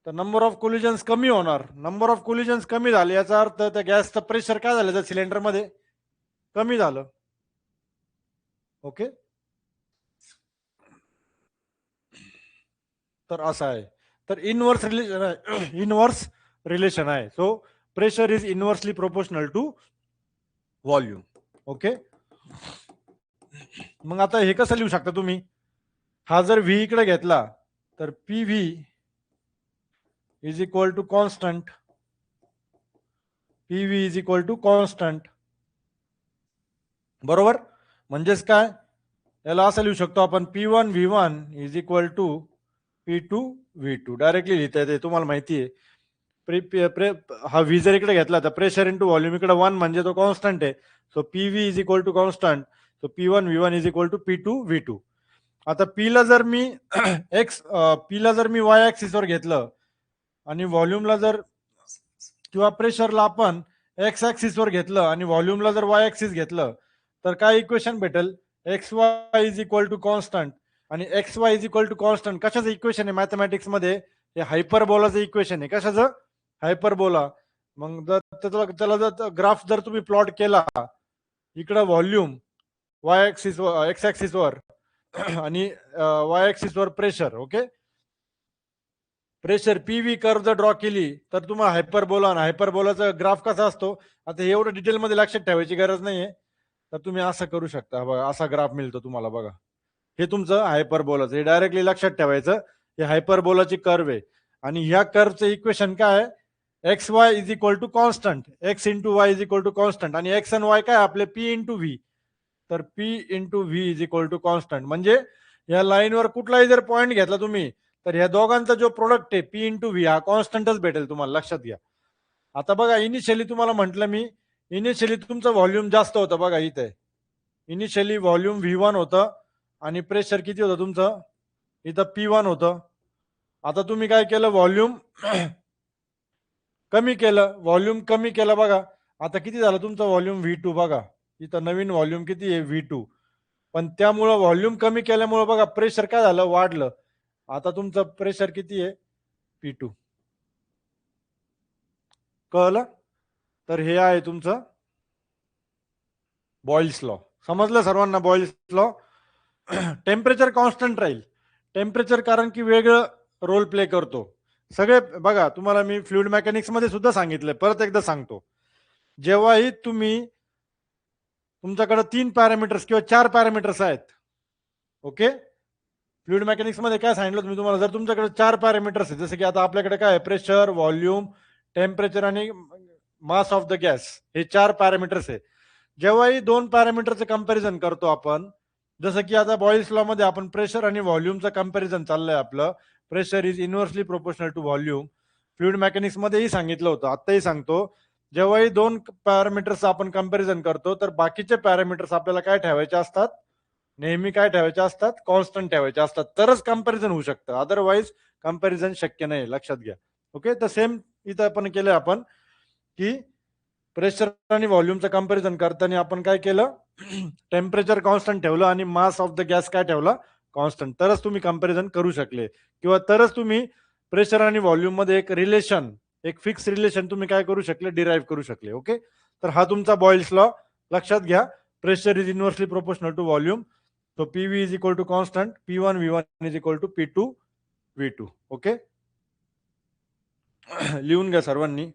तर नंबर ऑफ कोलिजन्स कमी होणार. नंबर ऑफ कोलिजन्स कमी झाले याचा अर्थ त्या गॅसचं प्रेशर काय झालं त्या सिलेंडरमध्ये, कमी झालं. ओके, तर असं आहे. तर इनवर्स रिलेशन आहे, इनवर्स रिलेशन आहे. So pressure is inversely proportional to volume. Okay, मग आता हे कसं लिहू शकता तुम्ही, हा जर व्ही इकडे घेतला तर P V is equal to constant, P V is equal to constant. बरोबर, म्हणजेच काय, याला असं लिहू शकतो आपण, P one V one is equal to P two V two. Directly लिहिता येते, तुम्हाला माहिती आहे. हा व्ही जर इकडे घेतला तर प्रेशर इंटू व्हॉल्यूम, इकडे वन म्हणजे तो कॉन्स्टंट आहे. So P V is equal to constant. So P one V one is equal to P two V two. आता पी ला जर मी पी ला जर मी वाय ऍक्सिसवर घेतलं आणि व्हॉल्यूमला जर किंवा प्रेशरला आपण एक्स ऍक्सिसवर घेतलं आणि व्हॉल्यूमला जर वाय ऍक्सिस घेतलं तर काय इक्वेशन भेटेल, X Y is equal to constant. आणि X Y is equal to constant कशाचं इक्वेशन आहे मॅथमॅटिक्स मध्ये, हे हायपरबोलाचं इक्वेशन आहे. कशाचं, हायपरबोला. मग जर त्याला जर ग्राफ जर तुम्ही प्लॉट केला, इकडं व्हॉल्यूम वाय ऍक्सिस एक्स ऍक्सिसवर आणि वाय ऍक्सिसवर pressure. Okay, pressure P V curve जर ड्रॉ केली तर तुम्हाला हायपरबोला आणि हायपरबोलाचा ग्राफ कसा असतो, आता एवढं डिटेलमध्ये लक्षात ठेवायची गरज नाहीये. तर तुम्ही असं करू शकता, बघा असा ग्राफ मिळतो तुम्हाला. बघा, हे तुमचं हायपरबोलाचं, हे डायरेक्टली लक्षात ठेवायचं, हे हायपरबोलाची कर्व आहे. आणि ह्या कर्वचं इक्वेशन काय आहे, X Y is equal to constant, X into Y is equal to constant. आणि एक्स आणि वाय काय आपले, पी इंटू व्ही. तर P into V is equal to constant. म्हणजे या लाईनवर कुठलाही जर पॉईंट घेतला तुम्ही तर ह्या दोघांचा जो प्रोडक्ट आहे पी इंटू व्ही हा कॉन्स्टंटच भेटेल तुम्हाला, लक्षात घ्या. आता बघा, इनिशियली तुम्हाला म्हटलं मी, इनिशियली तुमचं व्हॉल्यूम जास्त होतं. बघा इथे इनिशियली व्हॉल्यूम व्ही वन होतं आणि प्रेशर किती होतं तुमचं, इथं पी वन होतं. आता तुम्ही काय केलं, व्हॉल्यूम कमी केलं, व्हॉल्यूम कमी केलं. बघा आता किती झालं तुमचं व्हॉल्यूम, व्ही टू. बघा इथं नवीन व्हॉल्यूम किती आहे, व्ही टू. पण त्यामुळं व्हॉल्यूम कमी केल्यामुळं बघा प्रेशर काय झालं, वाढलं. आता तुमचं प्रेशर किती आहे, पी टू. कळलं. तर हे आहे तुमचं बॉइल्स लॉ. समजलं सर्वांना बॉइल्स लॉ. टेम्परेचर कॉन्स्टंट राहील. टेम्परेचर कारण की वेगळं रोल प्ले करतो. सगळे बघा, तुम्हाला मी फ्लुइड मेकॅनिक्स मध्ये सुद्धा सांगितलंय, परत एकदा सांगतो. जेव्हाही तुम्ही, तुमच्याकडे 3 पॅरामीटर्स किंवा 4 पॅरामीटर्स आहेत. ओके, फ्लुइड मेकॅनिक्स मध्ये काय सांगितलं तुम्ही, तुम्हाला जर तुमच्याकडे 4 पॅरामीटर्स आहेत, जसं की आता आपल्याकडे काय आहे, प्रेशर, व्हॉल्यूम, टेम्परेचर आणि मास ऑफ द गॅस, हे 4 पॅरामीटर्स आहे. जेव्हाही 2 पॅरामीटरचं कंपॅरिझन करतो आपण, जसं की आता बॉइल्स लॉ मध्ये आपण प्रेशर आणि व्हॉल्यूमचं कंपॅरिझन चाललंय आपलं, pressure is inversely proportional to volume. Fluid mechanics मध्येही सांगितलं होतं, आत्ताही सांगतो. जेव्हाही 2 पॅरामीटर्स आपण कंपॅरिझन करतो तर बाकीचे पॅरामीटर्स आपल्याला काय ठेवायचे असतात, नेहमी काय ठेवायचे असतात, कॉन्स्टंट ठेवायचे असतात, तरच कंपॅरिझन होऊ शकतं. अदरवाईज कंपॅरिझन शक्य नाही, लक्षात घ्या. ओके, तर सेम इथं आपण केलंय आपण, की प्रेशर आणि व्हॉल्यूमचं कंपॅरिझन करताना आपण काय केलं, टेम्परेचर कॉन्स्टंट ठेवलं आणि मास ऑफ द गॅस काय ठेवला, कॉन्स्टंट. तरच तुम्ही कंपॅरिझन करू शकले, किंवा तरच तुम्ही प्रेशर आणि व्हॉल्यूम मध्ये एक रिलेशन, एक फिक्स रिलेशन तुम्ही काय करू शकले, डिराईव्ह करू शकले. ओके, तर हा तुमचा बॉइल्स लॉ लक्षात घ्या. Pressure is inversely proportional to volume. So PV is equal to constant, P1 V1 is equal to P2 V2. Okay, लिहून घ्या सर्वांनी.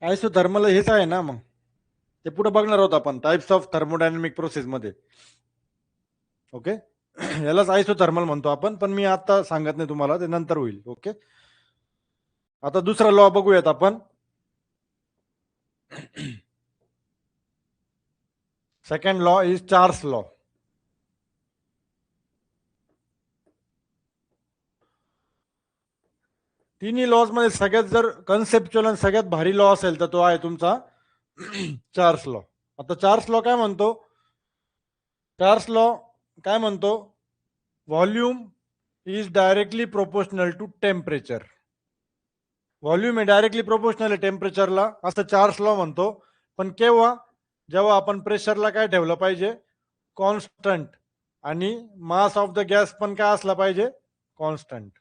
आयसोथर्मल हेच आहे ना, मग ते पुढे बघणार आहोत आपण टाइप्स ऑफ थर्मोडायनामिक प्रोसेस मध्ये. ओके. यालाच आयसोथर्मल म्हणतो आपण, पण मी आता सांगत नाही तुम्हाला, ते नंतर होईल. ओके. आता दुसरा लॉ बघूयात आपण. Second law is Charles law. तिन्ही लॉज मध्ये सगळ्यात जर कन्सेप्च्युअल आणि सगळ्यात भारी लॉ असेल तर तो आहे तुमचा चार्ल्स लॉ. आता चार्ल्स लॉ काय म्हणतो? चार्ल्स लॉ काय म्हणतो? Volume is directly proportional to temperature. Volume हे डायरेक्टली प्रोपोर्शनल आहे टेम्परेचरला, असं चार्ल्स लॉ म्हणतो. पण केव्हा? जेव्हा आपण प्रेशरला काय ठेवलं पाहिजे? कॉन्स्टंट. आणि मास ऑफ द गॅस पण काय असला पाहिजे? कॉन्स्टंट.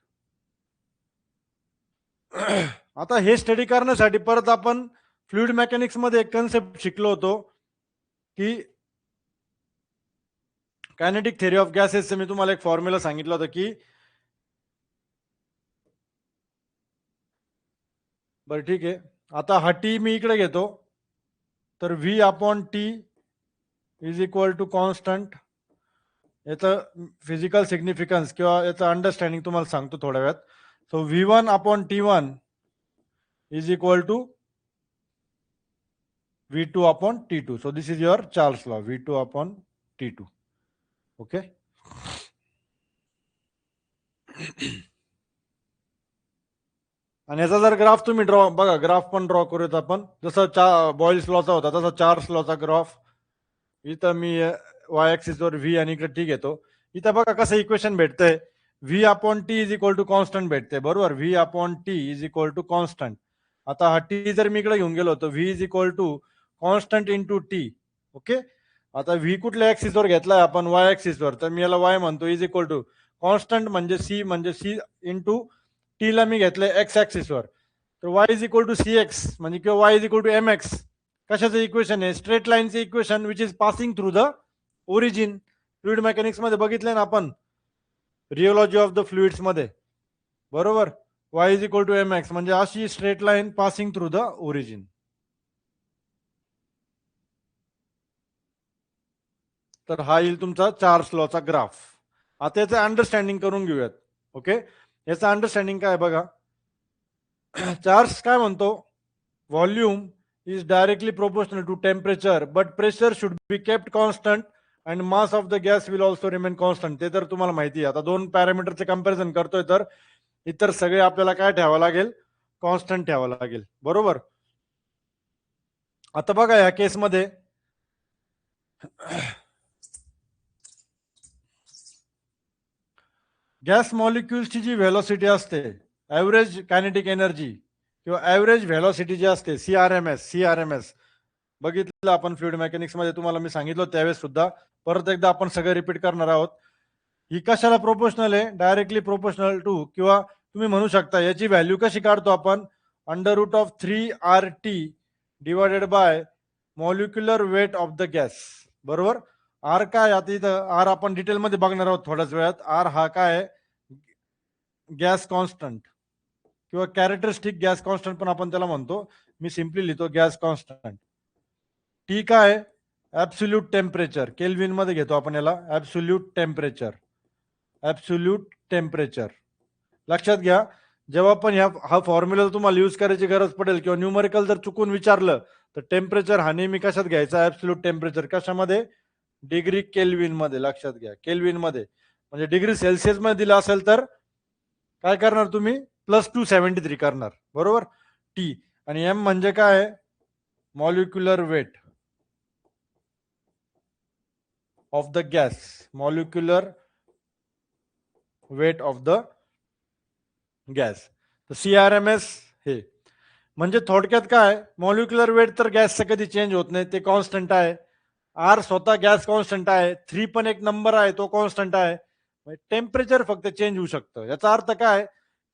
आता हे स्टडी करण्यासाठी परत आपण फ्लुइड मेकॅनिक्स मध्ये एक कन्सेप्ट शिकलो होतो की कायनेटिक थेअरी ऑफ गॅसेसचं मी तुम्हाला एक फॉर्म्युला सांगितलं होतं की, बरं ठीक आहे, आता हा टी मी इकडे घेतो, तर V upon T is equal to constant. याचं फिजिकल सिग्निफिकन्स किंवा याचं अंडरस्टँडिंग तुम्हाला सांगतो थोड्या वेळात. So V one upon T one is equal to V2 upon T2. So this is your Charles law, V2 upon T2. Okay. आणि याचा जर ग्राफ तुम्ही ड्रॉ बघा, ग्राफ पण ड्रॉ करूयात आपण, जसं बॉइल्स लॉचा होता तसा चार्ल्स लॉचा ग्राफ. इथं मी वाय ऍक्सिस वर व्ही आणि इकडे टी घेतो. इथं बघा कसं इक्वेशन भेटतंय, V upon T is equal to constant भेटते, बरोबर. V upon T is equal to constant. आता हा टी जर मी इकडे घेऊन गेलो तर V is equal to constant into T. Okay. आता व्ही कुठल्या ऍक्सिस वर घेतलाय आपण? वाय ऍक्सिस वर, तर मी याला वाय म्हणतो, इज इक्वल टू कॉन्स्टंट म्हणजे सी इंटू टी ला मी घेतलंय एक्स ऍक्सिस वर, तर Y is equal to C X म्हणजे किंवा Y is equal to M X. कशाचं इक्वेशन आहे? स्ट्रेट लाईनचे equation which is passing through the origin. Fluid mechanics मध्ये बघितले ना आपण, रिओलॉजी ऑफ द फ्लुइड्स मध्ये, बरोबर. वाय इज इक्वल टू एम एक्स म्हणजे अशी straight line passing through the origin. तर हा येईल तुमचा चार्ल्स लॉचा ग्राफ. आता याचं अंडरस्टँडिंग करून घेऊयात. ओके. याचं अंडरस्टँडिंग काय बघा. चार्ल्स काय म्हणतो? Volume is directly proportional to temperature but pressure should be kept constant and mass of the gas will also remain constant. ते तर तुम्हाला माहिती आहे. आता दोन पॅरामीटरचे कंपॅरिझन करतोय तर इतर सगळे आपल्याला काय ठेवावं लागेल? कॉन्स्टंट ठेवावं लागेल, बरोबर. आता बघा या केसमध्ये गॅस मॉलिक्युल्सची जी व्हेलॉसिटी असते, ॲव्हरेज कायनेटिक एनर्जी किंवा ॲव्हरेज व्हेलॉसिटी जी असते, सीआरएमएस बघितलं आपण फ्लुइड मेकॅनिक्स मध्ये, तुम्हाला मी सांगितलं त्यावेळेस सुद्धा, परत एकदा आपण सगळं रिपीट करणार आहोत. ही कशाला प्रोपोर्शनल आहे? डायरेक्टली प्रोपोर्शनल टू, किंवा तुम्ही म्हणू शकता याची व्हॅल्यू कशी काढतो आपण? Under root of 3RT divided by molecular weight of the gas, बरोबर. आर काय? आता इथं आर आपण डिटेलमध्ये बघणार आहोत थोड्याच वेळात. आर हा काय? गॅस कॉन्स्टंट किंवा कॅरेक्टरिस्टिक गॅस कॉन्स्टंट पण आपण त्याला म्हणतो. मी सिम्पली लिहितो गॅस कॉन्स्टंट. टी काय? ऍब्सोल्यूट टेम्परेचर, केल्विन मध्ये घेतो आपण याला. ऍब्सोल्यूट टेम्परेचर लक्षात घ्या. जेव्हा पण हा फॉर्म्युला तुम्हाला यूज करायची गरज पडेल किंवा न्यूमरिकल जर चुकून विचारलं तर टेम्परेचर हा नेहमी कशात घ्यायचा? Absolute temperature. कशामध्ये? डिग्री केल्विन मध्ये. लक्षात घ्या, केल्विन मध्ये. म्हणजे डिग्री सेल्सिअस मध्ये दिला असेल तर काय करणार तुम्ही? +273 करणार, बरोबर. टी. आणि एम म्हणजे काय? Molecular weight of the gas. Molecular weight of the gas. तर सीआरएमएस हे म्हणजे थोडक्यात काय? मॉलिक्युलर वेट तर गॅसचं कधी चेंज होत नाही, ते कॉन्स्टंट आहे. आर स्वतः गॅस कॉन्स्टंट आहे. 3 पण एक नंबर आहे, तो कॉन्स्टंट आहे. टेम्परेचर फक्त चेंज होऊ शकतं. याचा अर्थ काय?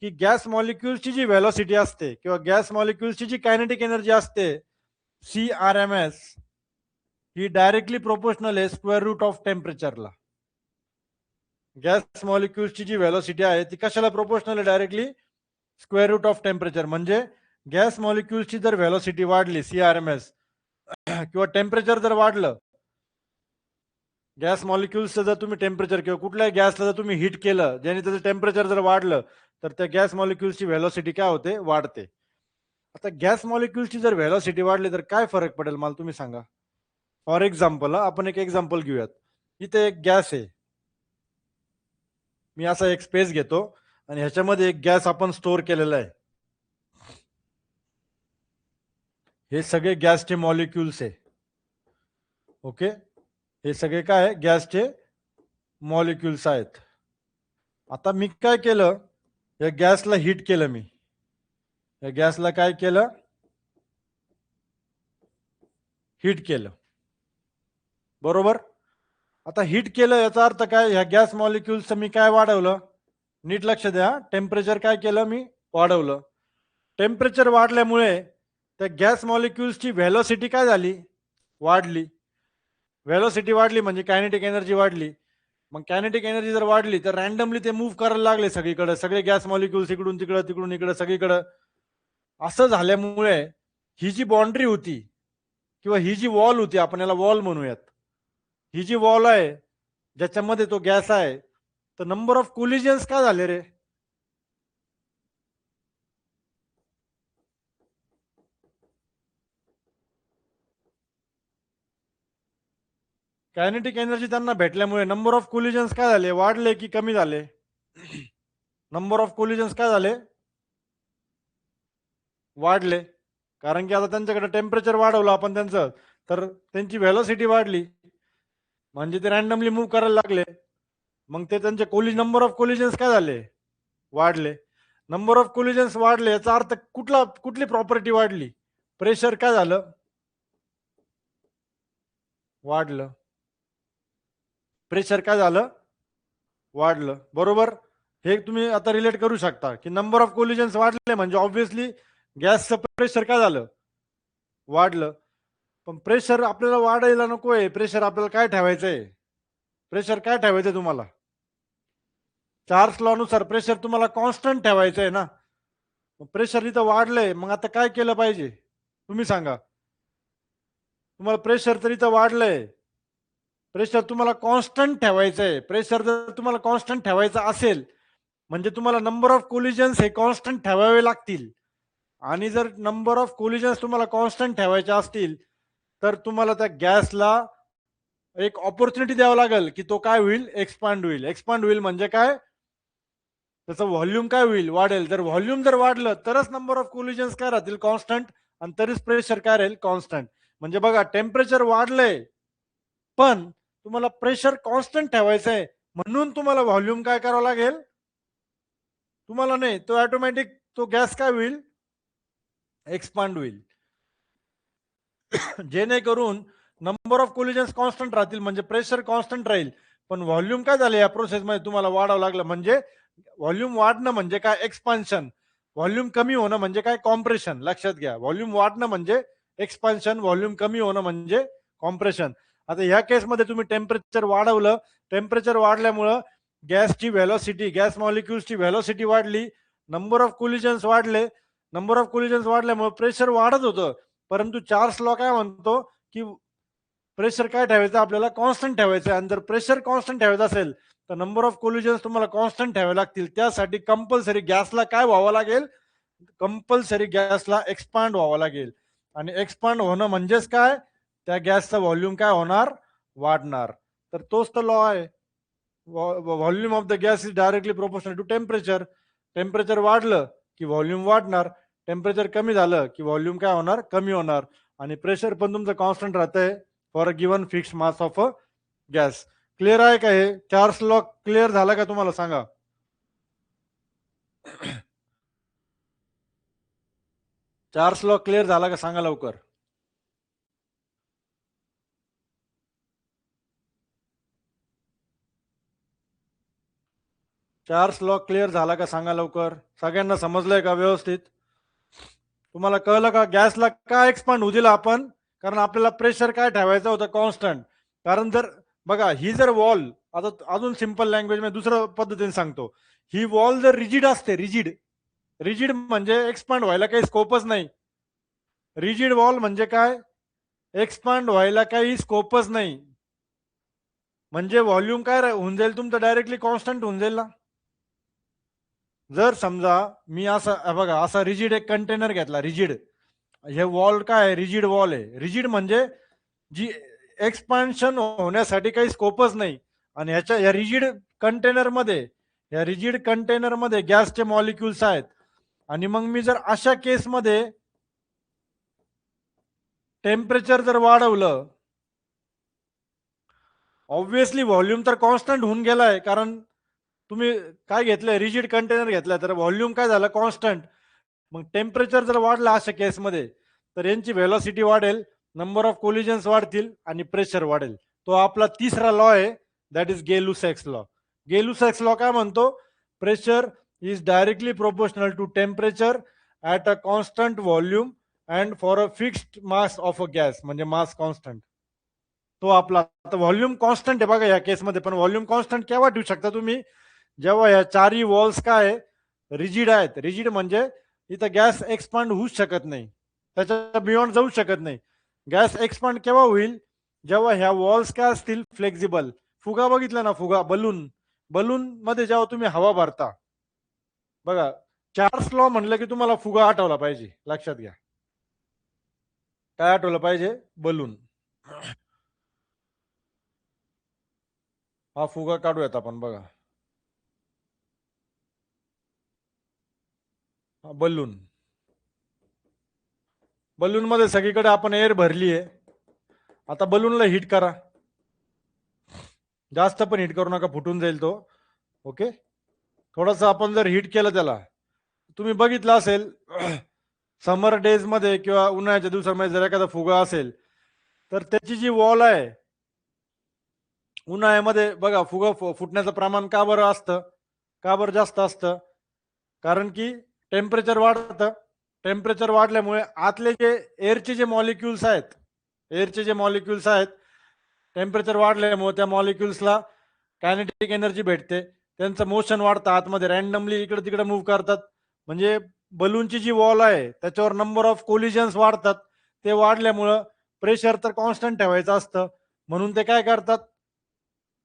की गॅस मॉलिक्युल्सची जी व्हेलॉसिटी असते किंवा गॅस मॉलिक्युल्सची जी कायनेटिक एनर्जी असते, सीआरएमएस, ही डायरेक्टली प्रोपोर्शनल आहे स्क्वेअर रूट ऑफ टेम्परेचरला. गॅस मॉलिक्युल्सची जी व्हेलॉसिटी आहे ती कशाला प्रोपोर्शनल आहे? Directly square root of temperature. म्हणजे गॅस मॉलिक्युल्सची जर व्हेलॉसिटी वाढली CRMS किंवा टेम्परेचर जर वाढलं, गॅस मॉलिक्युल्सचं जर तुम्ही टेम्परेचर किंवा कुठल्याही गॅसला जर तुम्ही हीट केलं, ज्याने त्याचं टेम्परेचर जर वाढलं, तर त्या गॅस मॉलिक्युल्सची व्हेलॉसिटी काय होते? वाढते. आता गॅस मॉलिक्युल्सची जर व्हेलॉसिटी वाढली तर काय फरक पडेल मला तुम्ही सांगा? फॉर एक्झाम्पल आपण एक एक्झाम्पल घेऊयात. इथे एक गॅस आहे. मी असा एक स्पेस घेतो आणि ह्याच्यामध्ये एक गॅस आपण स्टोअर केलेला आहे. हे सगळे गॅसचे मॉलिक्युल्स आहे. ओके, हे सगळे काय गॅसचे मॉलिक्युल्स आहेत. आता मी काय केलं, या गॅसला हीट केलं मी. या गॅसला काय केलं? हीट केलं. बरोबर. आता हीट केलं याचा अर्थ काय? ह्या गॅस मॉलिक्युल्सचं मी काय वाढवलं? नीट लक्ष द्या. टेम्परेचर काय केलं मी? वाढवलं. टेम्परेचर वाढल्यामुळे त्या गॅस मॉलिक्युल्सची व्हेलॉसिटी काय झाली? वाढली. व्हेलॉसिटी वाढली म्हणजे कायनेटिक एनर्जी वाढली. मग कायनेटिक एनर्जी जर वाढली तर रॅन्डमली ते मूव्ह करायला लागले सगळीकडे. सगळे गॅस मॉलिक्युल्स इकडून तिकडं, तिकडून इकडं, सगळीकडं. असं झाल्यामुळे ही जी बाउंड्री होती किंवा ही जी वॉल होती, आपण याला वॉल म्हणूयात. ही जी वॉल आहे ज्याच्यामध्ये तो गॅस आहे, तर नंबर ऑफ कोलिजन्स काय झाले रे? कायनेटिक एनर्जी त्यांना भेटल्यामुळे नंबर ऑफ कोलिजन्स काय झाले? वाढले की कमी झाले? नंबर ऑफ कोलिजन्स काय झाले? वाढले. कारण की आता त्यांच्याकडे टेम्परेचर वाढवलं आपण त्यांचं, तर त्यांची व्हेलॉसिटी वाढली. म्हणजे ते रॅन्डमली मूव्ह करायला लागले. मग ते त्यांचे नंबर ऑफ कोलिजन्स काय झाले? वाढले. नंबर ऑफ कोलिजन्स वाढले याचा अर्थ कुठली प्रॉपर्टी वाढली? प्रेशर काय झालं? वाढलं. प्रेशर काय झालं? वाढलं. बरोबर. हे तुम्ही आता रिलेट करू शकता की नंबर ऑफ कोलिजन्स वाढले म्हणजे ऑब्व्हियसली गॅसचं प्रेशर काय झालं? वाढलं. पण प्रेशर आपल्याला वाढायला नकोय. प्रेशर आपल्याला काय ठेवायचंय? प्रेशर काय ठेवायचंय तुम्हाला? चार्ल्स लॉ नुसार प्रेशर तुम्हाला कॉन्स्टंट ठेवायचंय ना. प्रेशर इथं वाढलंय, मग आता काय केलं पाहिजे? तुम्ही सांगा. तुम्हाला प्रेशर तर इथं वाढलंय. प्रेशर तुम्हाला कॉन्स्टंट ठेवायचंय. प्रेशर जर तुम्हाला कॉन्स्टंट ठेवायचं असेल, म्हणजे तुम्हाला नंबर ऑफ कोलिजन्स हे कॉन्स्टंट ठेवावे लागतील. आणि जर नंबर ऑफ कोलिजन्स तुम्हाला कॉन्स्टंट ठेवायचे असतील, तर तुम्हाला त्या गॅसला एक ऑपॉर्च्युनिटी द्यावं लागेल की तो काय होईल? एक्सपांड होईल. एक्सपांड होईल म्हणजे काय? त्याचं व्हॉल्यूम काय होईल? वाढेल. जर व्हॉल्यूम जर वाढलं तरच नंबर ऑफ कोलिजन्स काय राहतील? कॉन्स्टंट. आणि तरीच प्रेशर काय राहील? कॉन्स्टंट. म्हणजे बघा, टेम्परेचर वाढलंय पण तुम्हाला प्रेशर कॉन्स्टंट ठेवायचं आहे, म्हणून तुम्हाला व्हॉल्यूम काय करावं लागेल? तुम्हाला नाही, तो ऑटोमॅटिक तो गॅस काय होईल? एक्सपांड होईल. जेणेकरून नंबर ऑफ कोलिजन्स कॉन्स्टंट राहतील म्हणजे प्रेशर कॉन्स्टंट राहील. पण व्हॉल्यूम काय झालं या प्रोसेसमध्ये तुम्हाला वाढावं लागलं. म्हणजे व्हॉल्यूम वाढणं म्हणजे काय? एक्सपान्शन. व्हॉल्यूम कमी होणं म्हणजे काय? कॉम्प्रेशन. लक्षात घ्या, व्हॉल्यूम वाढणं म्हणजे एक्सपान्शन, व्हॉल्यूम कमी होणं म्हणजे कॉम्प्रेशन. आता ह्या केसमध्ये तुम्ही टेम्परेचर वाढवलं. टेम्परेचर वाढल्यामुळं गॅसची व्हेलॉसिटी, गॅस मॉलिक्युल्सची व्हेलॉसिटी वाढली. नंबर ऑफ कोलिजन्स वाढले. नंबर ऑफ कोलिजन्स वाढल्यामुळे प्रेशर वाढत होतं. परंतु चार्ल्स लॉ काय म्हणतो की प्रेशर काय ठेवायचं? आपल्याला कॉन्स्टंट ठेवायचं. आणि जर प्रेशर कॉन्स्टंट ठेवायचं असेल तर नंबर ऑफ कोलिजन्स तुम्हाला कॉन्स्टंट ठेवावे लागतील. त्यासाठी कंपल्सरी गॅसला काय व्हावं लागेल? कंपल्सरी गॅसला एक्सपांड व्हावं लागेल. आणि एक्सपांड होणं म्हणजेच काय? त्या गॅसचं व्हॉल्यूम काय होणार? वाढणार. तर तोच तर लॉ आहे. Volume of the gas is directly proportional to temperature. Temperature वाढलं की व्हॉल्यूम वाढणार. टेम्परेचर कमी झालं की व्हॉल्यूम काय होणार? कमी होणार. आणि प्रेशर पण तुमचं कॉन्स्टंट राहतंय for a given fix mass of a gas. Clear आहे का हे? चार्ल्स लॉ क्लिअर झाला का तुम्हाला? सांगा. चार्ल्स लॉ क्लिअर झाला का? सांगा लवकर. चार्ल्स लॉ क्लिअर झाला का? सांगा लवकर. सगळ्यांना समजलंय का व्यवस्थित? तुम्हाला कळलं का? गॅसला काय एक्सपांड होऊ दिला आपण? कारण आपल्याला प्रेशर काय ठेवायचं होतं? कॉन्स्टंट. कारण जर बघा, ही जर वॉल, आता अजून सिंपल लँग्वेज मध्ये दुसऱ्या पद्धतीने सांगतो, ही वॉल जर रिजिड असते, रिजिड रिजिड म्हणजे एक्सपांड व्हायला काही स्कोपच नाही. रिजिड वॉल म्हणजे काय? एक्सपांड व्हायला काही स्कोपच नाही. म्हणजे व्हॉल्यूम काय होऊन जाईल तुमचं, डायरेक्टली कॉन्स्टंट होऊन जाईल ना. जर समजा मी असं बघा, असा रिजिड एक कंटेनर घेतला, रिजिड, हे वॉल काय रिजिड वॉल आहे. रिजिड म्हणजे जी एक्सपान्शन होण्यासाठी काही स्कोपच नाही. आणि ह्याच्या या रिजिड कंटेनरमध्ये, या रिजिड कंटेनरमध्ये गॅसचे मॉलिक्युल्स आहेत. आणि मग मी जर अशा केसमध्ये टेम्परेचर जर वाढवलं, ऑब्व्हियसली व्हॉल्यूम तर कॉन्स्टंट होऊन गेलाय, कारण तुम्ही काय घेतलंय, रिजिड कंटेनर घेतलाय, तर व्हॉल्यूम काय झालं, कॉन्स्टंट. मग टेम्परेचर जर वाढलं अशा केसमध्ये, तर यांची व्हेलॉसिटी वाढेल, नंबर ऑफ कोलिजन्स वाढतील आणि प्रेशर वाढेल. तो आपला तिसरा लॉ आहे, that is Gay-Lussac's law. Gay-Lussac's law काय म्हणतो? Pressure is directly proportional to temperature at a constant volume and for a fixed mass of a gas, म्हणजे मास कॉन्स्टंट. तो आपला आता व्हॉल्यूम कॉन्स्टंट आहे बघा या केसमध्ये, पण व्हॉल्यूम कॉन्स्टंट केव्हा ठेवू शकता तुम्ही? जेव्हा या चारही वॉल्स काय रिजिड आहेत. रिजिड म्हणजे इथं गॅस एक्सपांड होऊच शकत नाही, त्याच्या बियॉन्ड जाऊ शकत नाही. गॅस एक्सपांड केव्हा होईल? जेव्हा ह्या वॉल्स काय असतील, फ्लेक्झिबल. फुगा बघितला ना, फुगा, बलून, बलून मध्ये जेव्हा तुम्ही हवा भरता बघा, चार्ल्स लॉ म्हणलं की तुम्हाला फुगा आठवला पाहिजे, लक्षात घ्या. काय आठवलं पाहिजे? बलून. हा फुगा काढूयात आपण, बघा, बलून. बलून मध्ये सगळीकडे आपण एअर भरली आहे. आता बलूनला हिट करा, जास्त पण हिट करू नका, फुटून जाईल तो. ओके, थोडस आपण जर हिट केलं त्याला, तुम्ही बघितलं असेल समर डेज मध्ये किंवा उन्हाळ्याच्या दिवसामध्ये जर एखादा फुगा असेल, तर त्याची जी वॉल आहे, उन्हाळ्यामध्ये बघा फुगा फुटण्याचं प्रमाण का बरं असतं, का बरं जास्त असतं? कारण की टेम्परेचर वाढतं. टेम्परेचर वाढल्यामुळे आतले जे एअरचे जे मॉलिक्युल्स आहेत, एअरचे जे मॉलिक्युल्स आहेत, टेम्परेचर वाढल्यामुळे त्या मॉलिक्युल्सला कायनेटिक एनर्जी भेटते, त्यांचं मोशन वाढतं, आतमध्ये रॅन्डमली इकडे तिकडे मूव्ह करतात. म्हणजे बलूनची जी वॉल आहे त्याच्यावर नंबर ऑफ कोलिजन्स वाढतात. ते वाढल्यामुळं प्रेशर तर कॉन्स्टंट ठेवायचं असतं, म्हणून ते काय करतात,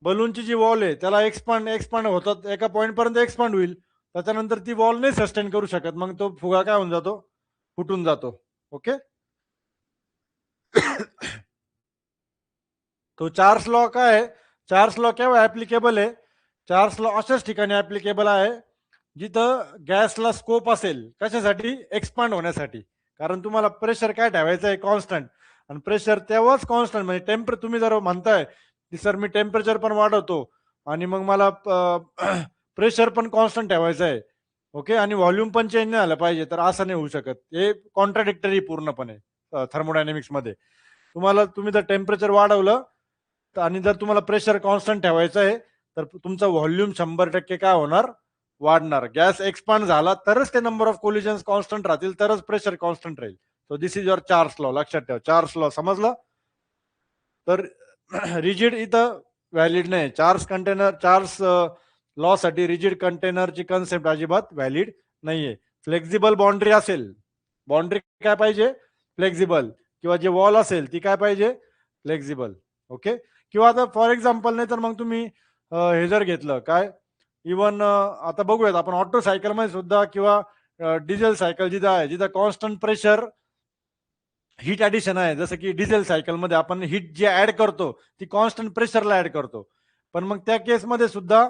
बलूनची जी वॉल आहे त्याला एक्सपांड एक्सपांड होतात, एका पॉईंट पर्यंत एक्सपांड होईल, त्याच्यानंतर ती वॉल नाही सस्टेन करू शकत, मग तो फुगा काय होऊन जातो, फुटून जातो. ओके. तो चार्ल्स लॉ काय आहे? चार्ल्स लॉ केव्हा ऍप्लिकेबल आहे? चार्ल्स लॉ अशाच ठिकाणी ऍप्लिकेबल आहे जिथं गॅसला स्कोप असेल, कशासाठी? एक्सपांड होण्यासाठी. कारण तुम्हाला प्रेशर काय ठेवायचं आहे, कॉन्स्टंट. आणि प्रेशर तेव्हाच कॉन्स्टंट, म्हणजे तुम्ही जर म्हणताय की सर मी टेम्परेचर पण वाढवतो आणि मग मला प्रेशर पण कॉन्स्टंट ठेवायचं आहे, ओके, आणि व्हॉल्यूम पण चेंज नाही झालं पाहिजे, तर असं नाही होऊ शकत. हे कॉन्ट्राडिक्टरी पूर्णपणे थर्मोडायनेमिक्स मध्ये. तुम्ही जर टेम्परेचर वाढवलं आणि जर तुम्हाला प्रेशर कॉन्स्टंट ठेवायचं आहे, तर तुमचा व्हॉल्यूम 100% काय होणार, वाढणार. गॅस एक्सपांड झाला तरच ते नंबर ऑफ कोलिजन्स कॉन्स्टंट राहतील, तरच प्रेशर कॉन्स्टंट राहील. So this is your Charles law, लक्षात ठेवा. चार्ल्स लॉ समजलं? तर रिजिड इथं व्हॅलिड नाही. चार्ल्स लॉ साठी रिजिड कंटेनरची कन्सेप्ट अजिबात व्हॅलिड नाहीये. फ्लेक्झिबल बाउंड्री असेल, बाउंड्री काय पाहिजे, फ्लेक्झिबल, किंवा जे वॉल असेल ती काय पाहिजे, फ्लेक्झिबल. ओके. किंवा आता फॉर एक्झाम्पल, नाही तर मग तुम्ही हे जर घेतलं काय, इवन आता बघूयात आपण ऑटो सायकल मध्ये सुद्धा, किंवा डिझेल सायकल जिथं आहे, जिथं कॉन्स्टंट प्रेशर हीट ऍडिशन आहे, जसं की डिझेल सायकल मध्ये आपण हीट जी ऍड करतो ती कॉन्स्टंट प्रेशरला ऍड करतो. पण मग त्या केसमध्ये सुद्धा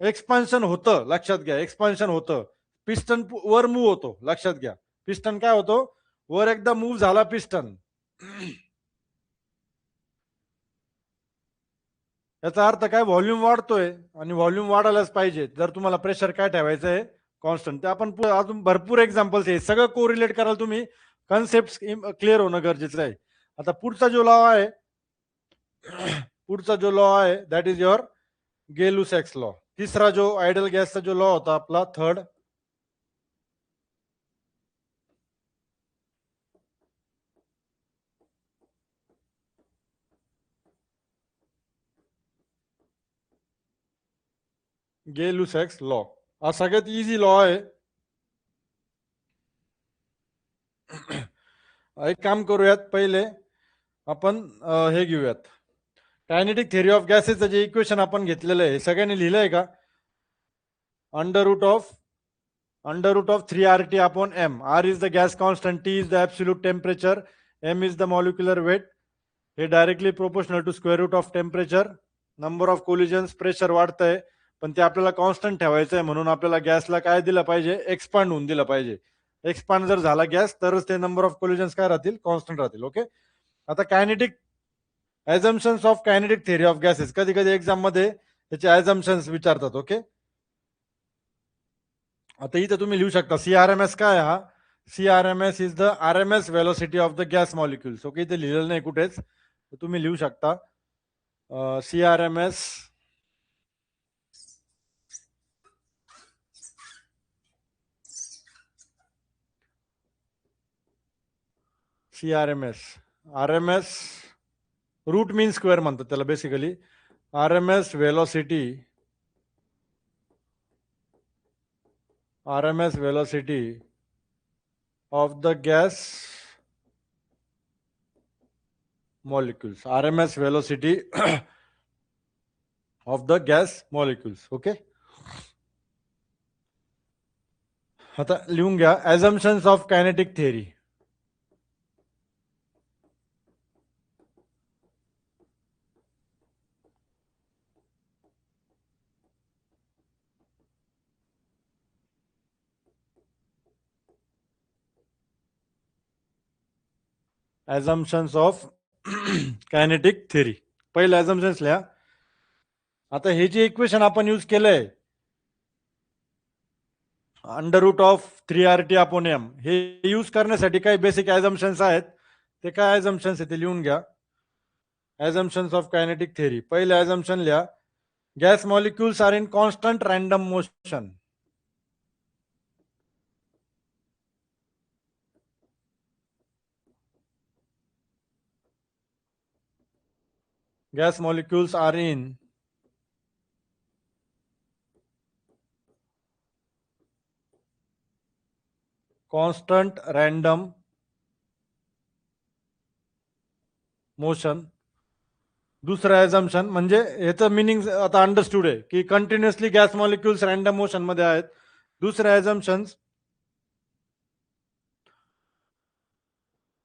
एक्सपान्शन होतं, लक्षात घ्या, एक्सपान्शन होतं. पिस्टन वर मूव्ह होतो, लक्षात घ्या. पिस्टन काय होतो, वर एकदा मूव्ह झाला पिस्टन, याचा अर्थ काय, व्हॉल्यूम वाढतोय. आणि व्हॉल्यूम वाढायलाच पाहिजे जर तुम्हाला प्रेशर काय ठेवायचं आहे, कॉन्स्टंट. ते आपण अजून भरपूर एक्झाम्पल्स आहे, सगळं कोरिलेट करायला तुम्ही कन्सेप्ट क्लिअर होणं गरजेचं आहे. आता पुढचा जो लॉ आहे, पुढचा जो लॉ आहे दॅट इज युअर गेलुसॅक्स लॉ. तिसरा जो आयडल गॅसचा जो लॉ होता आपला, थर्ड, गेलुसॅक्स लॉ. हा सगळ्यात इझी लॉ आहे. एक काम करूयात, पहिले आपण हे घेऊयात, कायनेटिक थेरी ऑफ गॅसेसचं जे इक्वेशन आपण घेतलेलं आहे सगळ्यांनी लिहिलंय का? Under root of 3RT upon m. R is the gas constant, T is the absolute temperature, m is the molecular weight. हे directly proportional to square root of temperature. Number of collisions, pressure वाढतंय पण ते आपल्याला कॉन्स्टंट ठेवायचं आहे, म्हणून आपल्याला गॅसला काय दिलं पाहिजे? एक्सपांड होऊन दिलं पाहिजे. एक्सपांड जर झाला गॅस तरच ते नंबर ऑफ कोलिजन्स काय राहतील? कॉन्स्टंट राहतील. ओके. आता kinetic assumptions of kinetic theory of gases, कधी कधी एक्झाम मध्ये त्याचे ऍझम्पन्स विचारतात. ओके. आता इथे तुम्ही लिहू शकता CRMS काय? हा CRMS is the RMS velocity of the gas molecules. Okay, इथे लिहिलेलं नाही कुठेच, तुम्ही लिहू शकता CRMS RMS रूट मीन स्क्वेअर म्हणतात त्याला basically. RMS velocity of the gas molecules. RMS velocity of the gas molecules. Okay. आता लिहून घ्या assumptions of kinetic theory. assumptions of kinetic theory. पहिले assumptions लिहा. आता हे जे इक्वेशन आपण यूज केलंय √3RT upon m, हे यूज करण्यासाठी काही बेसिक assumptions आहेत. ते काय assumptions आहेत ते लिहून घ्या. assumptions of kinetic theory. पहिले assumption लिहा, gas molecules are in constant random motion. Gas molecules are in constant random motion. दुसरं ऍझम्पशन म्हणजे याचं मिनिंग आता अंडरस्टूड आहे की continuously gas molecules random motion मध्ये आहेत. दुसरं ऍझम्पशन,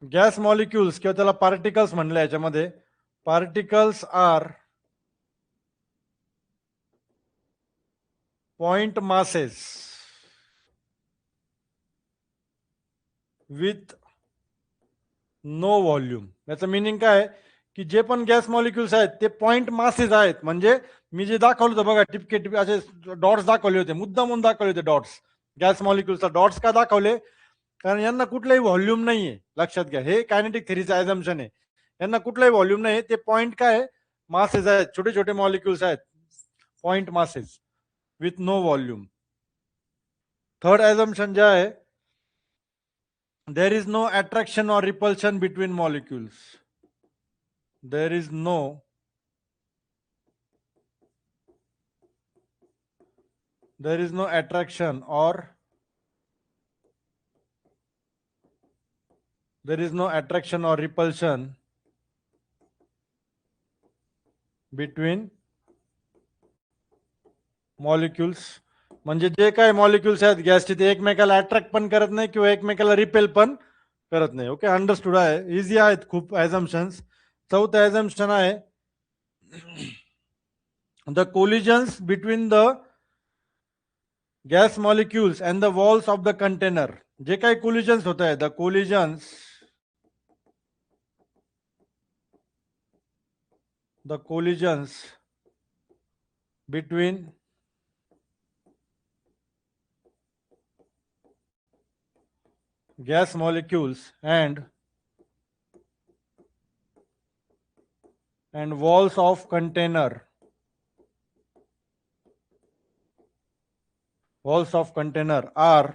गॅस मॉलिक्युल्स किंवा त्याला पार्टिकल्स म्हणलं याच्यामध्ये, particles are point masses with no volume. याचं मिनिंग काय? की जे पण गॅस मॉलिक्युल्स आहेत ते पॉइंट मासेस आहेत. म्हणजे मी जे दाखवलं होतं बघा, टिपके टिपके असे डॉट्स दाखवले होते, मुद्दामून दाखवले होते डॉट्स. गॅस मॉलिक्युल्सचा डॉट्स का दाखवले? कारण यांना कुठलाही व्हॉल्यूम नाहीये. लक्षात घ्या, हे कायनेटिक थेरीचं ऍझम्पशन आहे. यांना कुठलाही व्हॉल्यूम नाही, ते पॉइंट काय? मासेस आहेत, छोटे छोटे मॉलिक्युल्स आहेत, point masses with no volume. Third assumption जे आहे, there is no attraction or repulsion between molecules. There is no attraction or repulsion between molecules. म्हणजे जे काय मॉलिक्युल्स आहेत गॅसचे ते एकमेकाला अट्रॅक्ट पण करत नाही किंवा एकमेकाला रिपेल पण करत नाही. ओके, अंडरस्टूड आहे, इझी आहेत खूप ऍझम्पशन्स. चौथं ऍझम्पशन आहे, the collisions between the gas molecules and the walls of the container. जे काही कोलिजन्स होत आहे, the collisions between gas molecules and walls of container are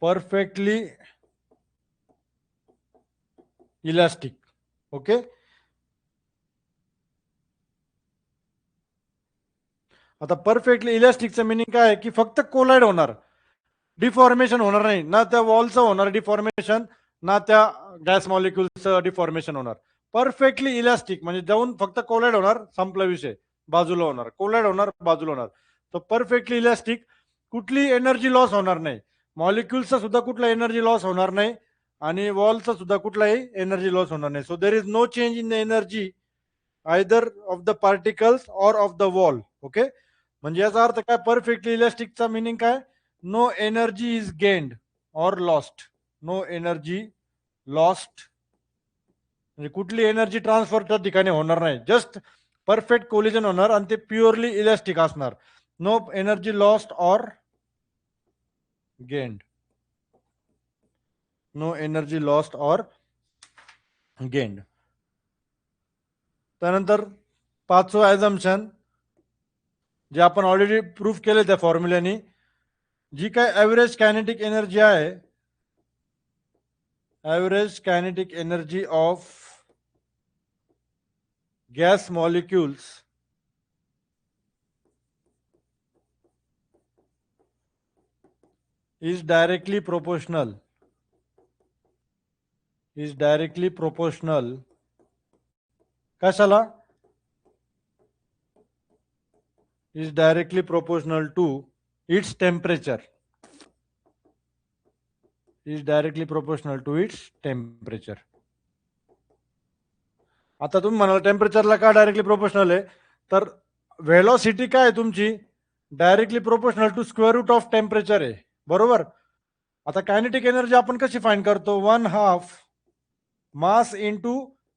perfectly elastic. Okay. आता परफेक्टली इलास्टिकचं मिनिंग काय आहे? की फक्त कोलाइड होणार. डिफॉर्मेशन होणार नाही, ना त्या वॉलचं होणार डिफॉर्मेशन, ना त्या गॅस मॉलिक्युलचं डिफॉर्मेशन होणार. परफेक्टली इलास्टिक, म्हणजे जाऊन फक्त कोलाइड होणार, संपला विषय, बाजूला होणार, कोलाइड होणार, बाजूला होणार. तर परफेक्टली इलास्टिक, कुठली एनर्जी लॉस होणार नाही, मॉलिक्युलचा सुद्धा कुठला एनर्जी लॉस होणार नाही, आणि वॉलचा सुद्धा कुठलाही एनर्जी लॉस होणार नाही. So there is no change in the energy either of the particles or of the wall. Okay, म्हणजे याचा अर्थ काय, परफेक्टली इलास्टिकचा मिनिंग काय, no energy is gained or lost, no energy lost, म्हणजे कुठली एनर्जी ट्रान्सफर त्या ठिकाणी होणार नाही, जस्ट परफेक्ट कोलिजन होणार आणि ते प्युअरली इलास्टिक असणार. No energy lost or gained, no energy lost or gained. त्यानंतर पाचवं ॲझम्पशन जे आपण ऑलरेडी प्रूफ केले त्या फॉर्म्युल्यानी, जी काय ॲव्हरेज कायनेटिक एनर्जी आहे, average kinetic energy of gas molecules is directly proportional कशाला, is directly proportional to its temperature, is directly proportional to its temperature. आता तुम्ही म्हणाल टेम्परेचरला का डायरेक्टली प्रोपोर्शनल आहे, तर व्हेलॉसिटी काय आहे तुमची, directly proportional to square root of temperature आहे, बरोबर. आता कायनेटिक एनर्जी आपण कशी फाइंड करतो, 1/2 मास इंटू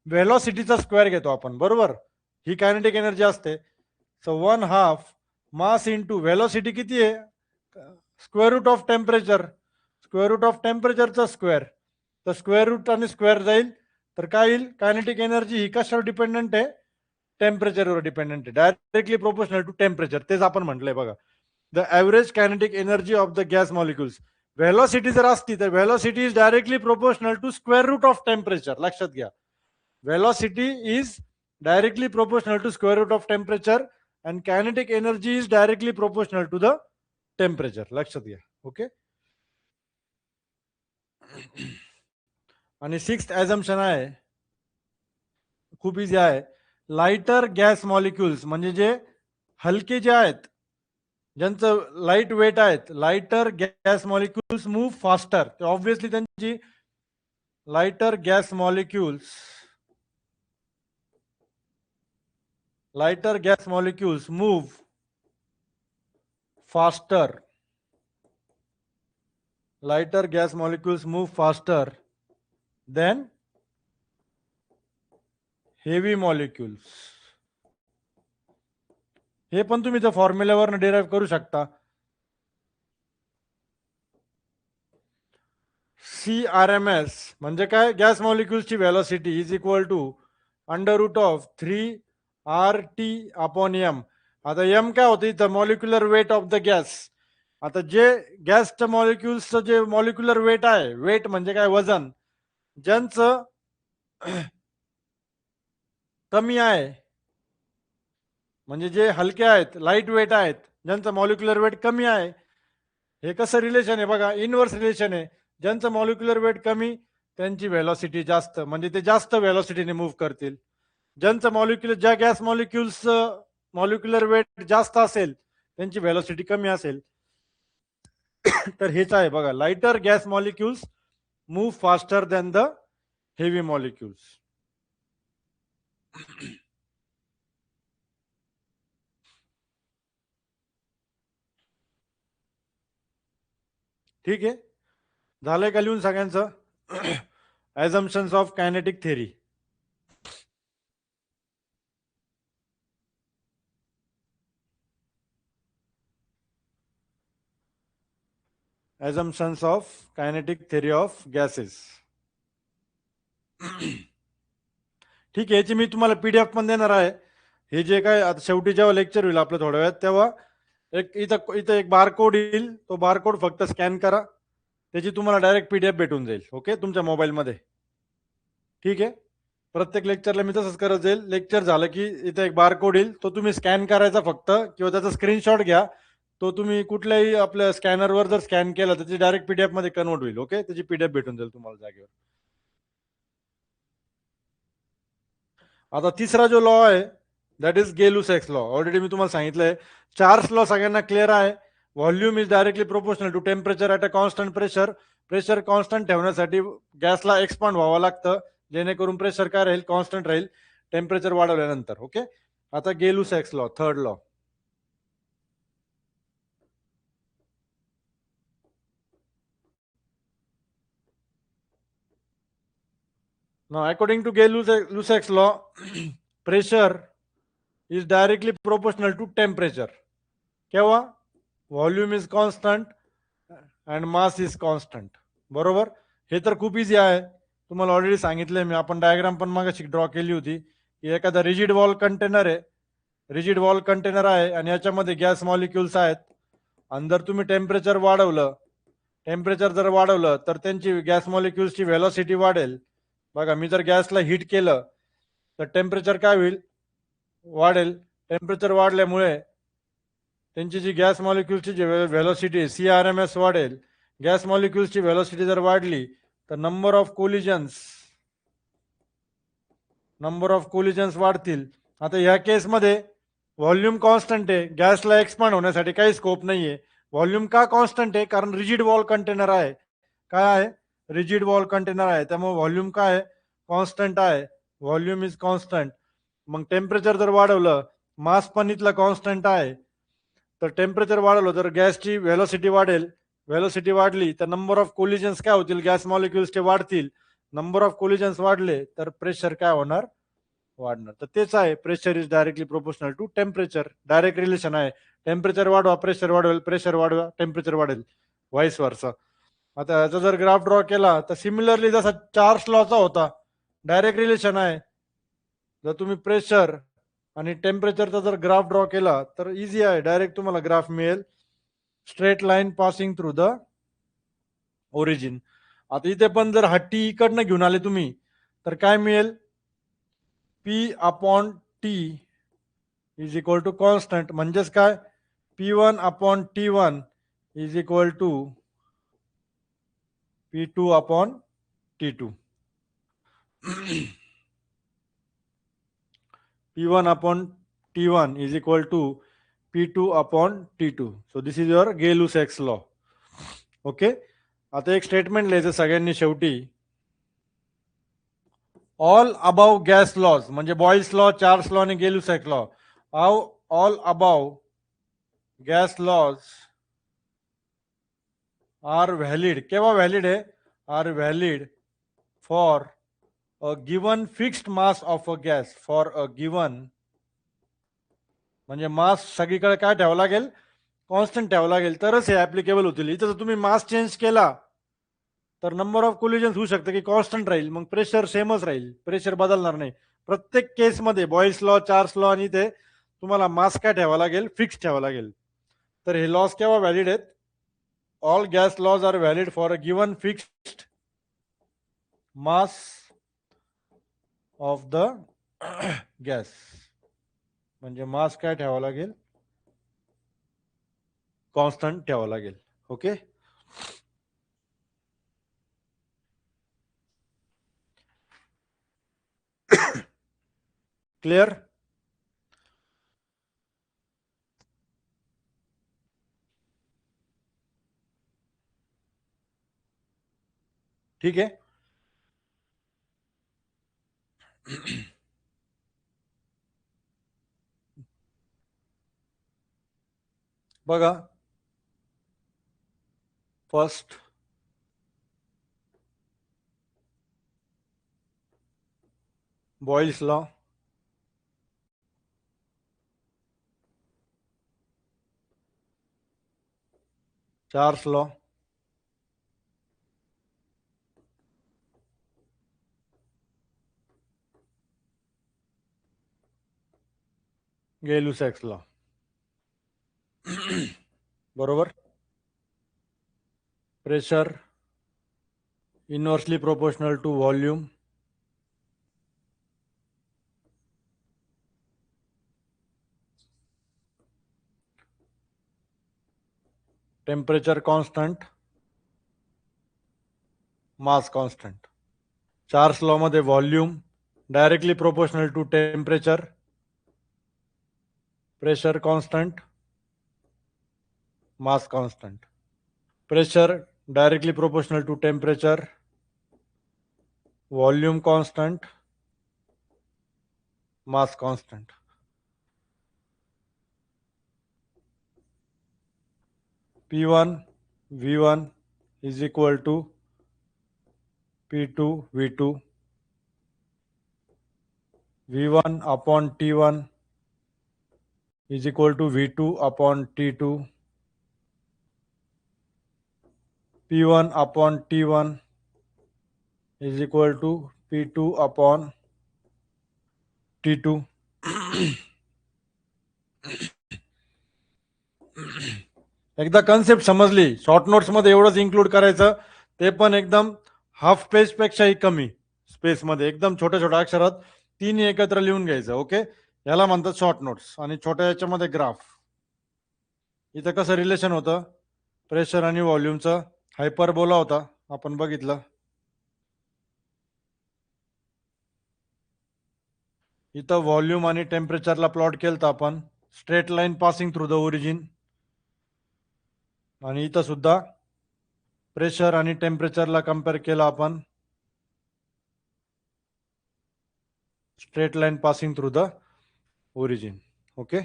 व्हेलॉसिटीचा स्क्वेअर घेतो आपण, बरोबर, ही कायनेटिक एनर्जी असते. सो 1/2 मास इंटू व्हेलॉसिटी किती आहे, square root of temperature, square root of टेम्परेचरचा स्क्वेअर, तर स्क्वेअर रूट आणि स्क्वेअर जाईल, तर काय येईल, कायनेटिक एनर्जी ही कशावर डिपेंडंट आहे, टेम्परेचरवर डिपेंडंट आहे, डायरेक्टली प्रोपोर्शनल टू टेम्परेचर. तेच आपण म्हटलंय बघा, the average kinetic energy of the gas molecules, velocity जर असती तर velocity is directly proportional to square root of temperature. लक्षात घ्या, velocity is directly proportional to square root of temperature and kinetic energy is directly proportional to the temperature. लक्षात घ्या. ओके, आणि सिक्स्थ ॲझम्पशन आहे, खूप इझी आहे, लाइटर गॅस मॉलिक्युल्स, म्हणजे जे हलके जे आहेत, ज्यांचं लाईट वेट आहेत, lighter gas molecules move faster. तर ऑब्व्हियसली त्यांची lighter gas molecules move faster, lighter gas molecules move faster than heavy molecules. हे पण तुम्ही त्या फॉर्म्युल्यावरनं डिराइव्ह करू शकता. CRMS म्हणजे काय, गॅस मॉलिक्युल्सची velocity is equal to √3RT/m. आता m काय होतं इथं, molecular weight of the gas. आता जे गॅसच्या मॉलिक्युल्सचं जे मॉलिक्युलर वेट आहे, वेट म्हणजे काय, वजन, ज्यांचं कमी आहे, म्हणजे जे हलके आहेत, लाईट वेट आहेत, ज्यांचं मॉलिक्युलर वेट कमी आहे, हे कसं रिलेशन आहे बघा, इनवर्स रिलेशन आहे. ज्यांचं मॉलिक्युलर वेट कमी त्यांची व्हेलॉसिटी जास्त, म्हणजे ते जास्त व्हेलॉसिटीने मूव्ह करतील. ज्यांचं ज्या गॅस मॉलिक्युल्स मॉलिक्युलर वेट जास्त असेल त्यांची व्हेलॉसिटी कमी असेल. तर हेच आहे बघा, lighter gas molecules move faster than the heavy molecules. ठीक आहे, झालंय का लिहून सगळ्यांचं assumptions of kinetic theory. Assumptions of kinetic theory of gases. ठीक आहे, याची मी तुम्हाला PDF पण देणार आहे. हे जे काय आता शेवटी जेव्हा लेक्चर होईल आपलं थोड्या वेळात, तेव्हा इथं एक बारकोड येईल, तो बारकोड फक्त स्कॅन करा, त्याची तुम्हाला डायरेक्ट PDF भेटून जाईल. ओके, तुमच्या मोबाईलमध्ये. ठीक आहे, प्रत्येक लेक्चरला मी तसंच करत जाईल. लेक्चर झालं की इथं एक बारकोड येईल, तो तुम्ही स्कॅन करायचा फक्त, किंवा त्याचा स्क्रीनशॉट घ्या, तो तुम्ही कुठल्याही आपल्या स्कॅनरवर जर स्कॅन केला तर ते डायरेक्ट पीडीएफ मध्ये कन्वर्ट होईल. ओके, त्याची पीडीएफ भेटून जाईल तुम्हाला जागेवर. आता तिसरा जो लॉ आहे that is Gay-Lussac's law. Already मी तुम्हाला सांगितलंय. चार्ल्स लॉ सगळ्यांना क्लिअर आहे. Volume is directly proportional to temperature at a constant pressure. Pressure constant ठेवण्यासाठी गॅसला एक्सपांड व्हावं लागतं, जेणेकरून प्रेशर काय राहील, कॉन्स्टंट राहील टेम्परेचर वाढवल्यानंतर. ओके, आता Gay-Lussac's law, third law. Now, according to Gay-Lussac's law, pressure is directly proportional to temperature. केव्हा? Volume is constant and mass is constant. बरोबर. हे तर खूप इझी आहे, तुम्हाला ऑलरेडी सांगितलंय मी. आपण डायग्राम पण मागाशी ड्रॉ केली होती की एखादा रिजिड वॉल कंटेनर आहे, रिजिड वॉल कंटेनर आहे आणि याच्यामध्ये गॅस मॉलिक्युल्स आहेत. आणि जर तुम्ही टेम्परेचर जर वाढवलं तर त्यांची गॅस मॉलिक्युल्सची व्हेलॉसिटी वाढेल. बघा, मी जर गॅसला हीट केलं तर टेम्परेचर काय होईल, वाढेल. टेम्परेचर वाढल्यामुळे त्यांची जी गॅस मॉलिक्युल्सची जी व्हेलॉसिटी CRMS वाढेल. गॅस मॉलिक्युल्सची व्हेलॉसिटी जर वाढली तर नंबर ऑफ कोलिजन्स वाढतील. आता ह्या केसमध्ये व्हॉल्यूम कॉन्स्टंट आहे, गॅसला एक्सपांड होण्यासाठी काही स्कोप नाहीये. व्हॉल्यूम का कॉन्स्टंट आहे? कारण रिजिड वॉल कंटेनर आहे. काय आहे? रिजिड वॉल कंटेनर आहे, त्यामुळे व्हॉल्यूम काय आहे, कॉन्स्टंट आहे. Volume is constant. मग टेम्परेचर जर वाढवलं, मास पण इथला कॉन्स्टंट आहे, तर टेम्परेचर वाढवलं तर गॅसची व्हेलॉसिटी वाढेल. व्हेलॉसिटी वाढली तर नंबर ऑफ कोलिजन्स काय होतील, गॅस मॉलिक्युल्सचे वाढतील. नंबर ऑफ कोलिजन्स वाढले तर प्रेशर काय होणार, वाढणार. तर तेच आहे, pressure is directly proportional to temperature. Direct relation आहे. टेम्परेचर वाढवा प्रेशर वाढवेल, प्रेशर वाढवा टेम्परेचर वाढेल, व्हाईस वर्सा. आता याचा जर ग्राफ ड्रॉ केला तर सिमिलरली जसा चार्ल्स लॉचा होता, डायरेक्ट रिलेशन आहे. जर तुम्ही प्रेशर आणि टेम्परेचरचा जर ग्राफ ड्रॉ केला तर इझी आहे, डायरेक्ट तुम्हाला ग्राफ मिळेल. Straight line passing through the origin. आता इथे पण जर हा टी इकडनं घेऊन आले तुम्ही तर काय मिळेल, P/T is equal to constant. म्हणजेच काय, P1/T1 is equal to P2/T2. P1/T1 is equal to P2/T2. So this is your Gay-Lussac's law. Okay. आता एक स्टेटमेंट लिहायचं सगळ्यांनी शेवटी. ऑल अबाव गॅस लॉज, म्हणजे बॉइल्स लॉ, चार्ल्स लॉ आणि Gay-Lussac law, all above gas laws are valid. केव्हा व्हॅलिड आहे? Are valid for a given fixed mass of a gas. For a given म्हणजे मास सगळीकडे काय ठेवावं लागेल, कॉन्स्टंट ठेवावं लागेल, तरच हे ऍप्लिकेबल होतील. इथं जर तुम्ही मास चेंज केला तर नंबर ऑफ कोलिजन्स होऊ शकतं की कॉन्स्टंट राहील, मग प्रेशर सेमच राहील, प्रेशर बदलणार नाही. प्रत्येक केसमध्ये बॉइल्स लॉ, चार्ल्स लॉ आणि इथे तुम्हाला मास काय ठेवावा लागेल, फिक्स ठेवावा लागेल. तर हे लॉज केव्हा व्हॅलिड आहेत? All gas laws are valid for a given fixed mass of the gas. म्हणजे मास काय ठेवावा लागेल, कॉन्स्टंट ठेवावा लागेल. ओके. क्लिअर? ठीक आहे. बघा, first Boyle's law, Charles law, Gay-Lussac's law. बरोबर. Pressure inversely proportional to volume. Temperature constant, mass constant. Charles law मध्ये volume directly proportional to temperature, pressure constant, mass constant. Pressure directly proportional to temperature, volume constant, mass constant. P1 V1 is equal to P2 V2, V1 upon T1 is equal to V2 upon T2, P1 upon T1 is equal to P2 upon T2. एकदा कन्सेप्ट समजली, शॉर्ट नोट्स मध्ये एवढंच इन्क्लूड करायचं, ते पण एकदम हाफ पेज पेक्षाही कमी स्पेस मध्ये, एकदम छोट्या छोट्या अक्षरात तिन्ही एकत्र लिहून घ्यायचं. ओके, याला म्हणतात शॉर्ट नोट्स. आणि छोट्या याच्यामध्ये ग्राफ. इथं कसं रिलेशन होतं, प्रेशर आणि व्हॉल्यूमचं हायपरबोला होता, आपण बघितलं. इथं व्हॉल्यूम आणि टेम्परेचरला प्लॉट केलं आपण, straight line passing through the origin. आणि इथं सुद्धा प्रेशर आणि टेम्परेचरला कम्पेअर केलं आपण, straight line passing through the origin. Okay.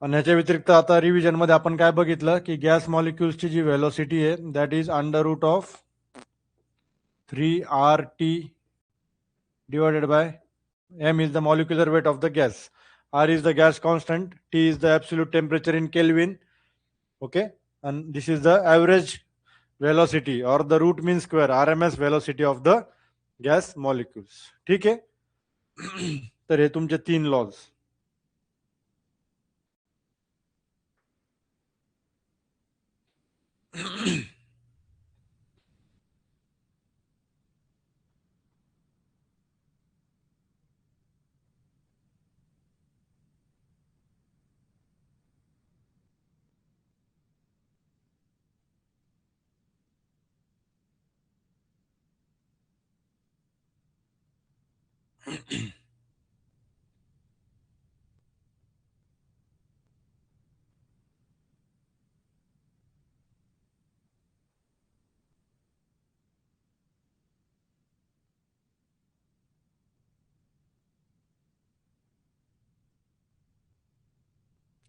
आणि ह्याच्या व्यतिरिक्त आता रिव्हिजन मध्ये आपण काय बघितलं की गॅस मॉलिक्युल्सची जी व्हेलॉसिटी आहे that is under root of 3RT divided by m is the molecular weight of the gas, r is the gas constant, T is the absolute temperature in Kelvin. Okay, and this is the average velocity or the root mean square, RMS velocity of the gas molecules. ठीक आहे. तर हे तुमचे 3 लॉज.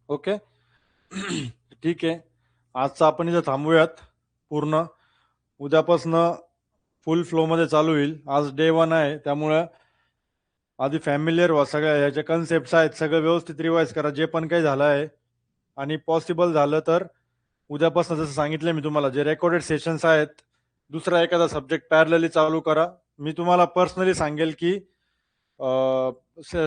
ओके. ठीक आहे, आजचं आपण इथं थांबूयात. पूर्ण उद्यापासनं फुल फ्लो मध्ये चालू होईल. आज डे 1 आहे, त्यामुळं आधी फॅमिलियर व्हा, सगळ्या ह्याचे कन्सेप्ट आहेत सगळं व्यवस्थित रिवाइज करा जे पण काही झालं आहे. आणि पॉसिबल झालं तर उद्यापासून जसं सांगितलं मी तुम्हाला, जे रेकॉर्डेड सेशन्स आहेत, दुसरा एखादा सब्जेक्ट पॅरलली चालू करा. मी तुम्हाला पर्सनली सांगेल की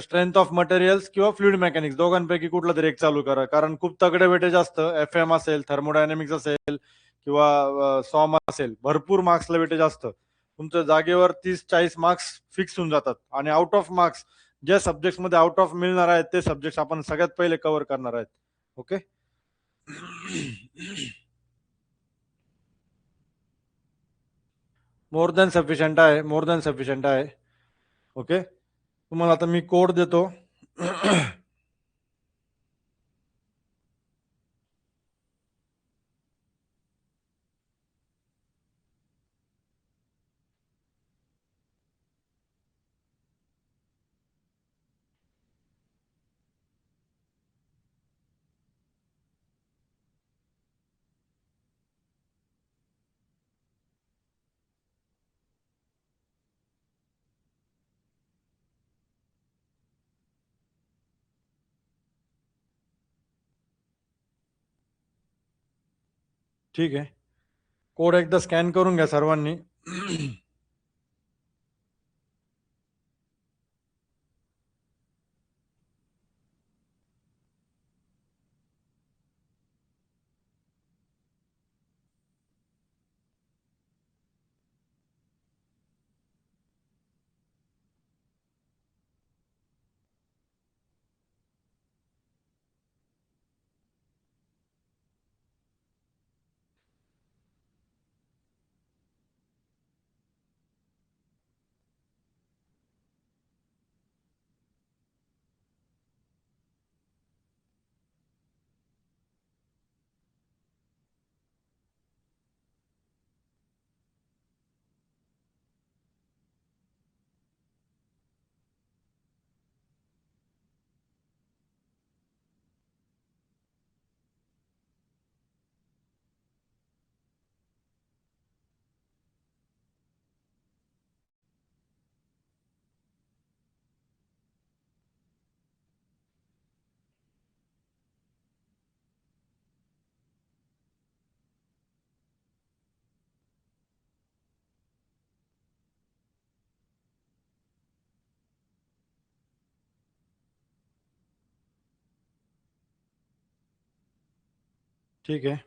स्ट्रेंथ ऑफ मटेरियल्स किंवा फ्लुइड मेकॅनिक्स दोघांपैकी कुठला तरी एक चालू करा, कारण खूप तगडे वेटेज असतं. FM असेल, थर्मोडायनेमिक्स असेल किंवा सॉम असेल, भरपूर मार्क्सला वेटेज असतं. तुमच्या जागेवर 30-40 मार्क्स फिक्स होऊन जातात. आणि आउट ऑफ मार्क्स ज्या सब्जेक्ट मध्ये आउट ऑफ मिळणार आहेत ते सब्जेक्ट आपण सगळ्यात पहिले कव्हर करणार आहेत. ओके. मोर दॅन सफिशियंट आहे, मोर दॅन सफिशियंट आहे. ओके, तुम्हाला आता मी कोड देतो. ठीक आहे, कोड एकदा स्कॅन करून घ्या सर्वांनी. ठीक आहे.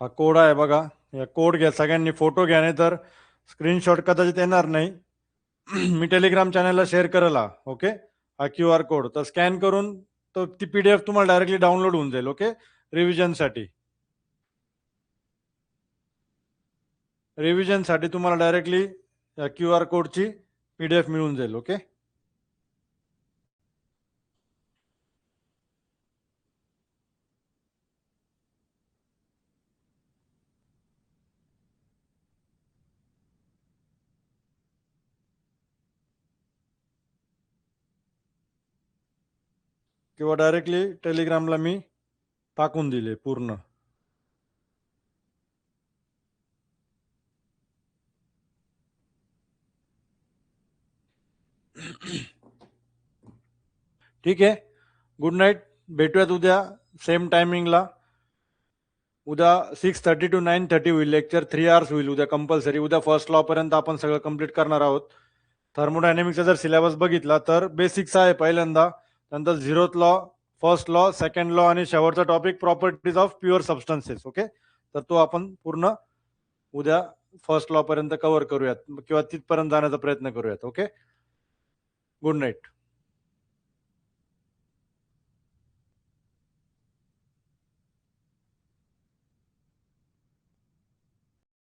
हा कोड आहे बघा. या कोड घ्या, सगळ्यांनी फोटो घ्या, नाही तर स्क्रीनशॉट कदाचित येणार नाही. मी टेलिग्राम चॅनलला शेअर करेल हा. ओके, हा QR कोड तर स्कॅन करून तो ती PDF तुम्हाला डायरेक्टली डाउनलोड होऊन जाईल. ओके, रिव्हिजनसाठी रिव्हिजनसाठी तुम्हाला डायरेक्टली या QR कोडची PDF मिळून जाईल. ओके, किंवा डायरेक्टली टेलिग्रामला मी टाकून दिले पूर्ण. ठीक आहे, गुड नाईट. भेटूयात उद्या सेम टायमिंगला. उद्या 6:30 to 9:30 होईल लेक्चर. 3 hours होईल उद्या कंपल्सरी. उद्या फर्स्ट लॉ पर्यंत आपण सगळं कंप्लीट करणार आहोत. थर्मोडायनेमिक्सचा जर सिलेबस बघितला तर बेसिक्स आहे पहिल्यांदा, नंतर zeroth law, first law, second law आणि शेवटचा topic properties of pure substances. Okay, तर तो आपण पूर्ण उद्या फर्स्ट लॉ पर्यंत कव्हर करूयात किंवा तिथपर्यंत जाण्याचा प्रयत्न करूयात. Okay, good night.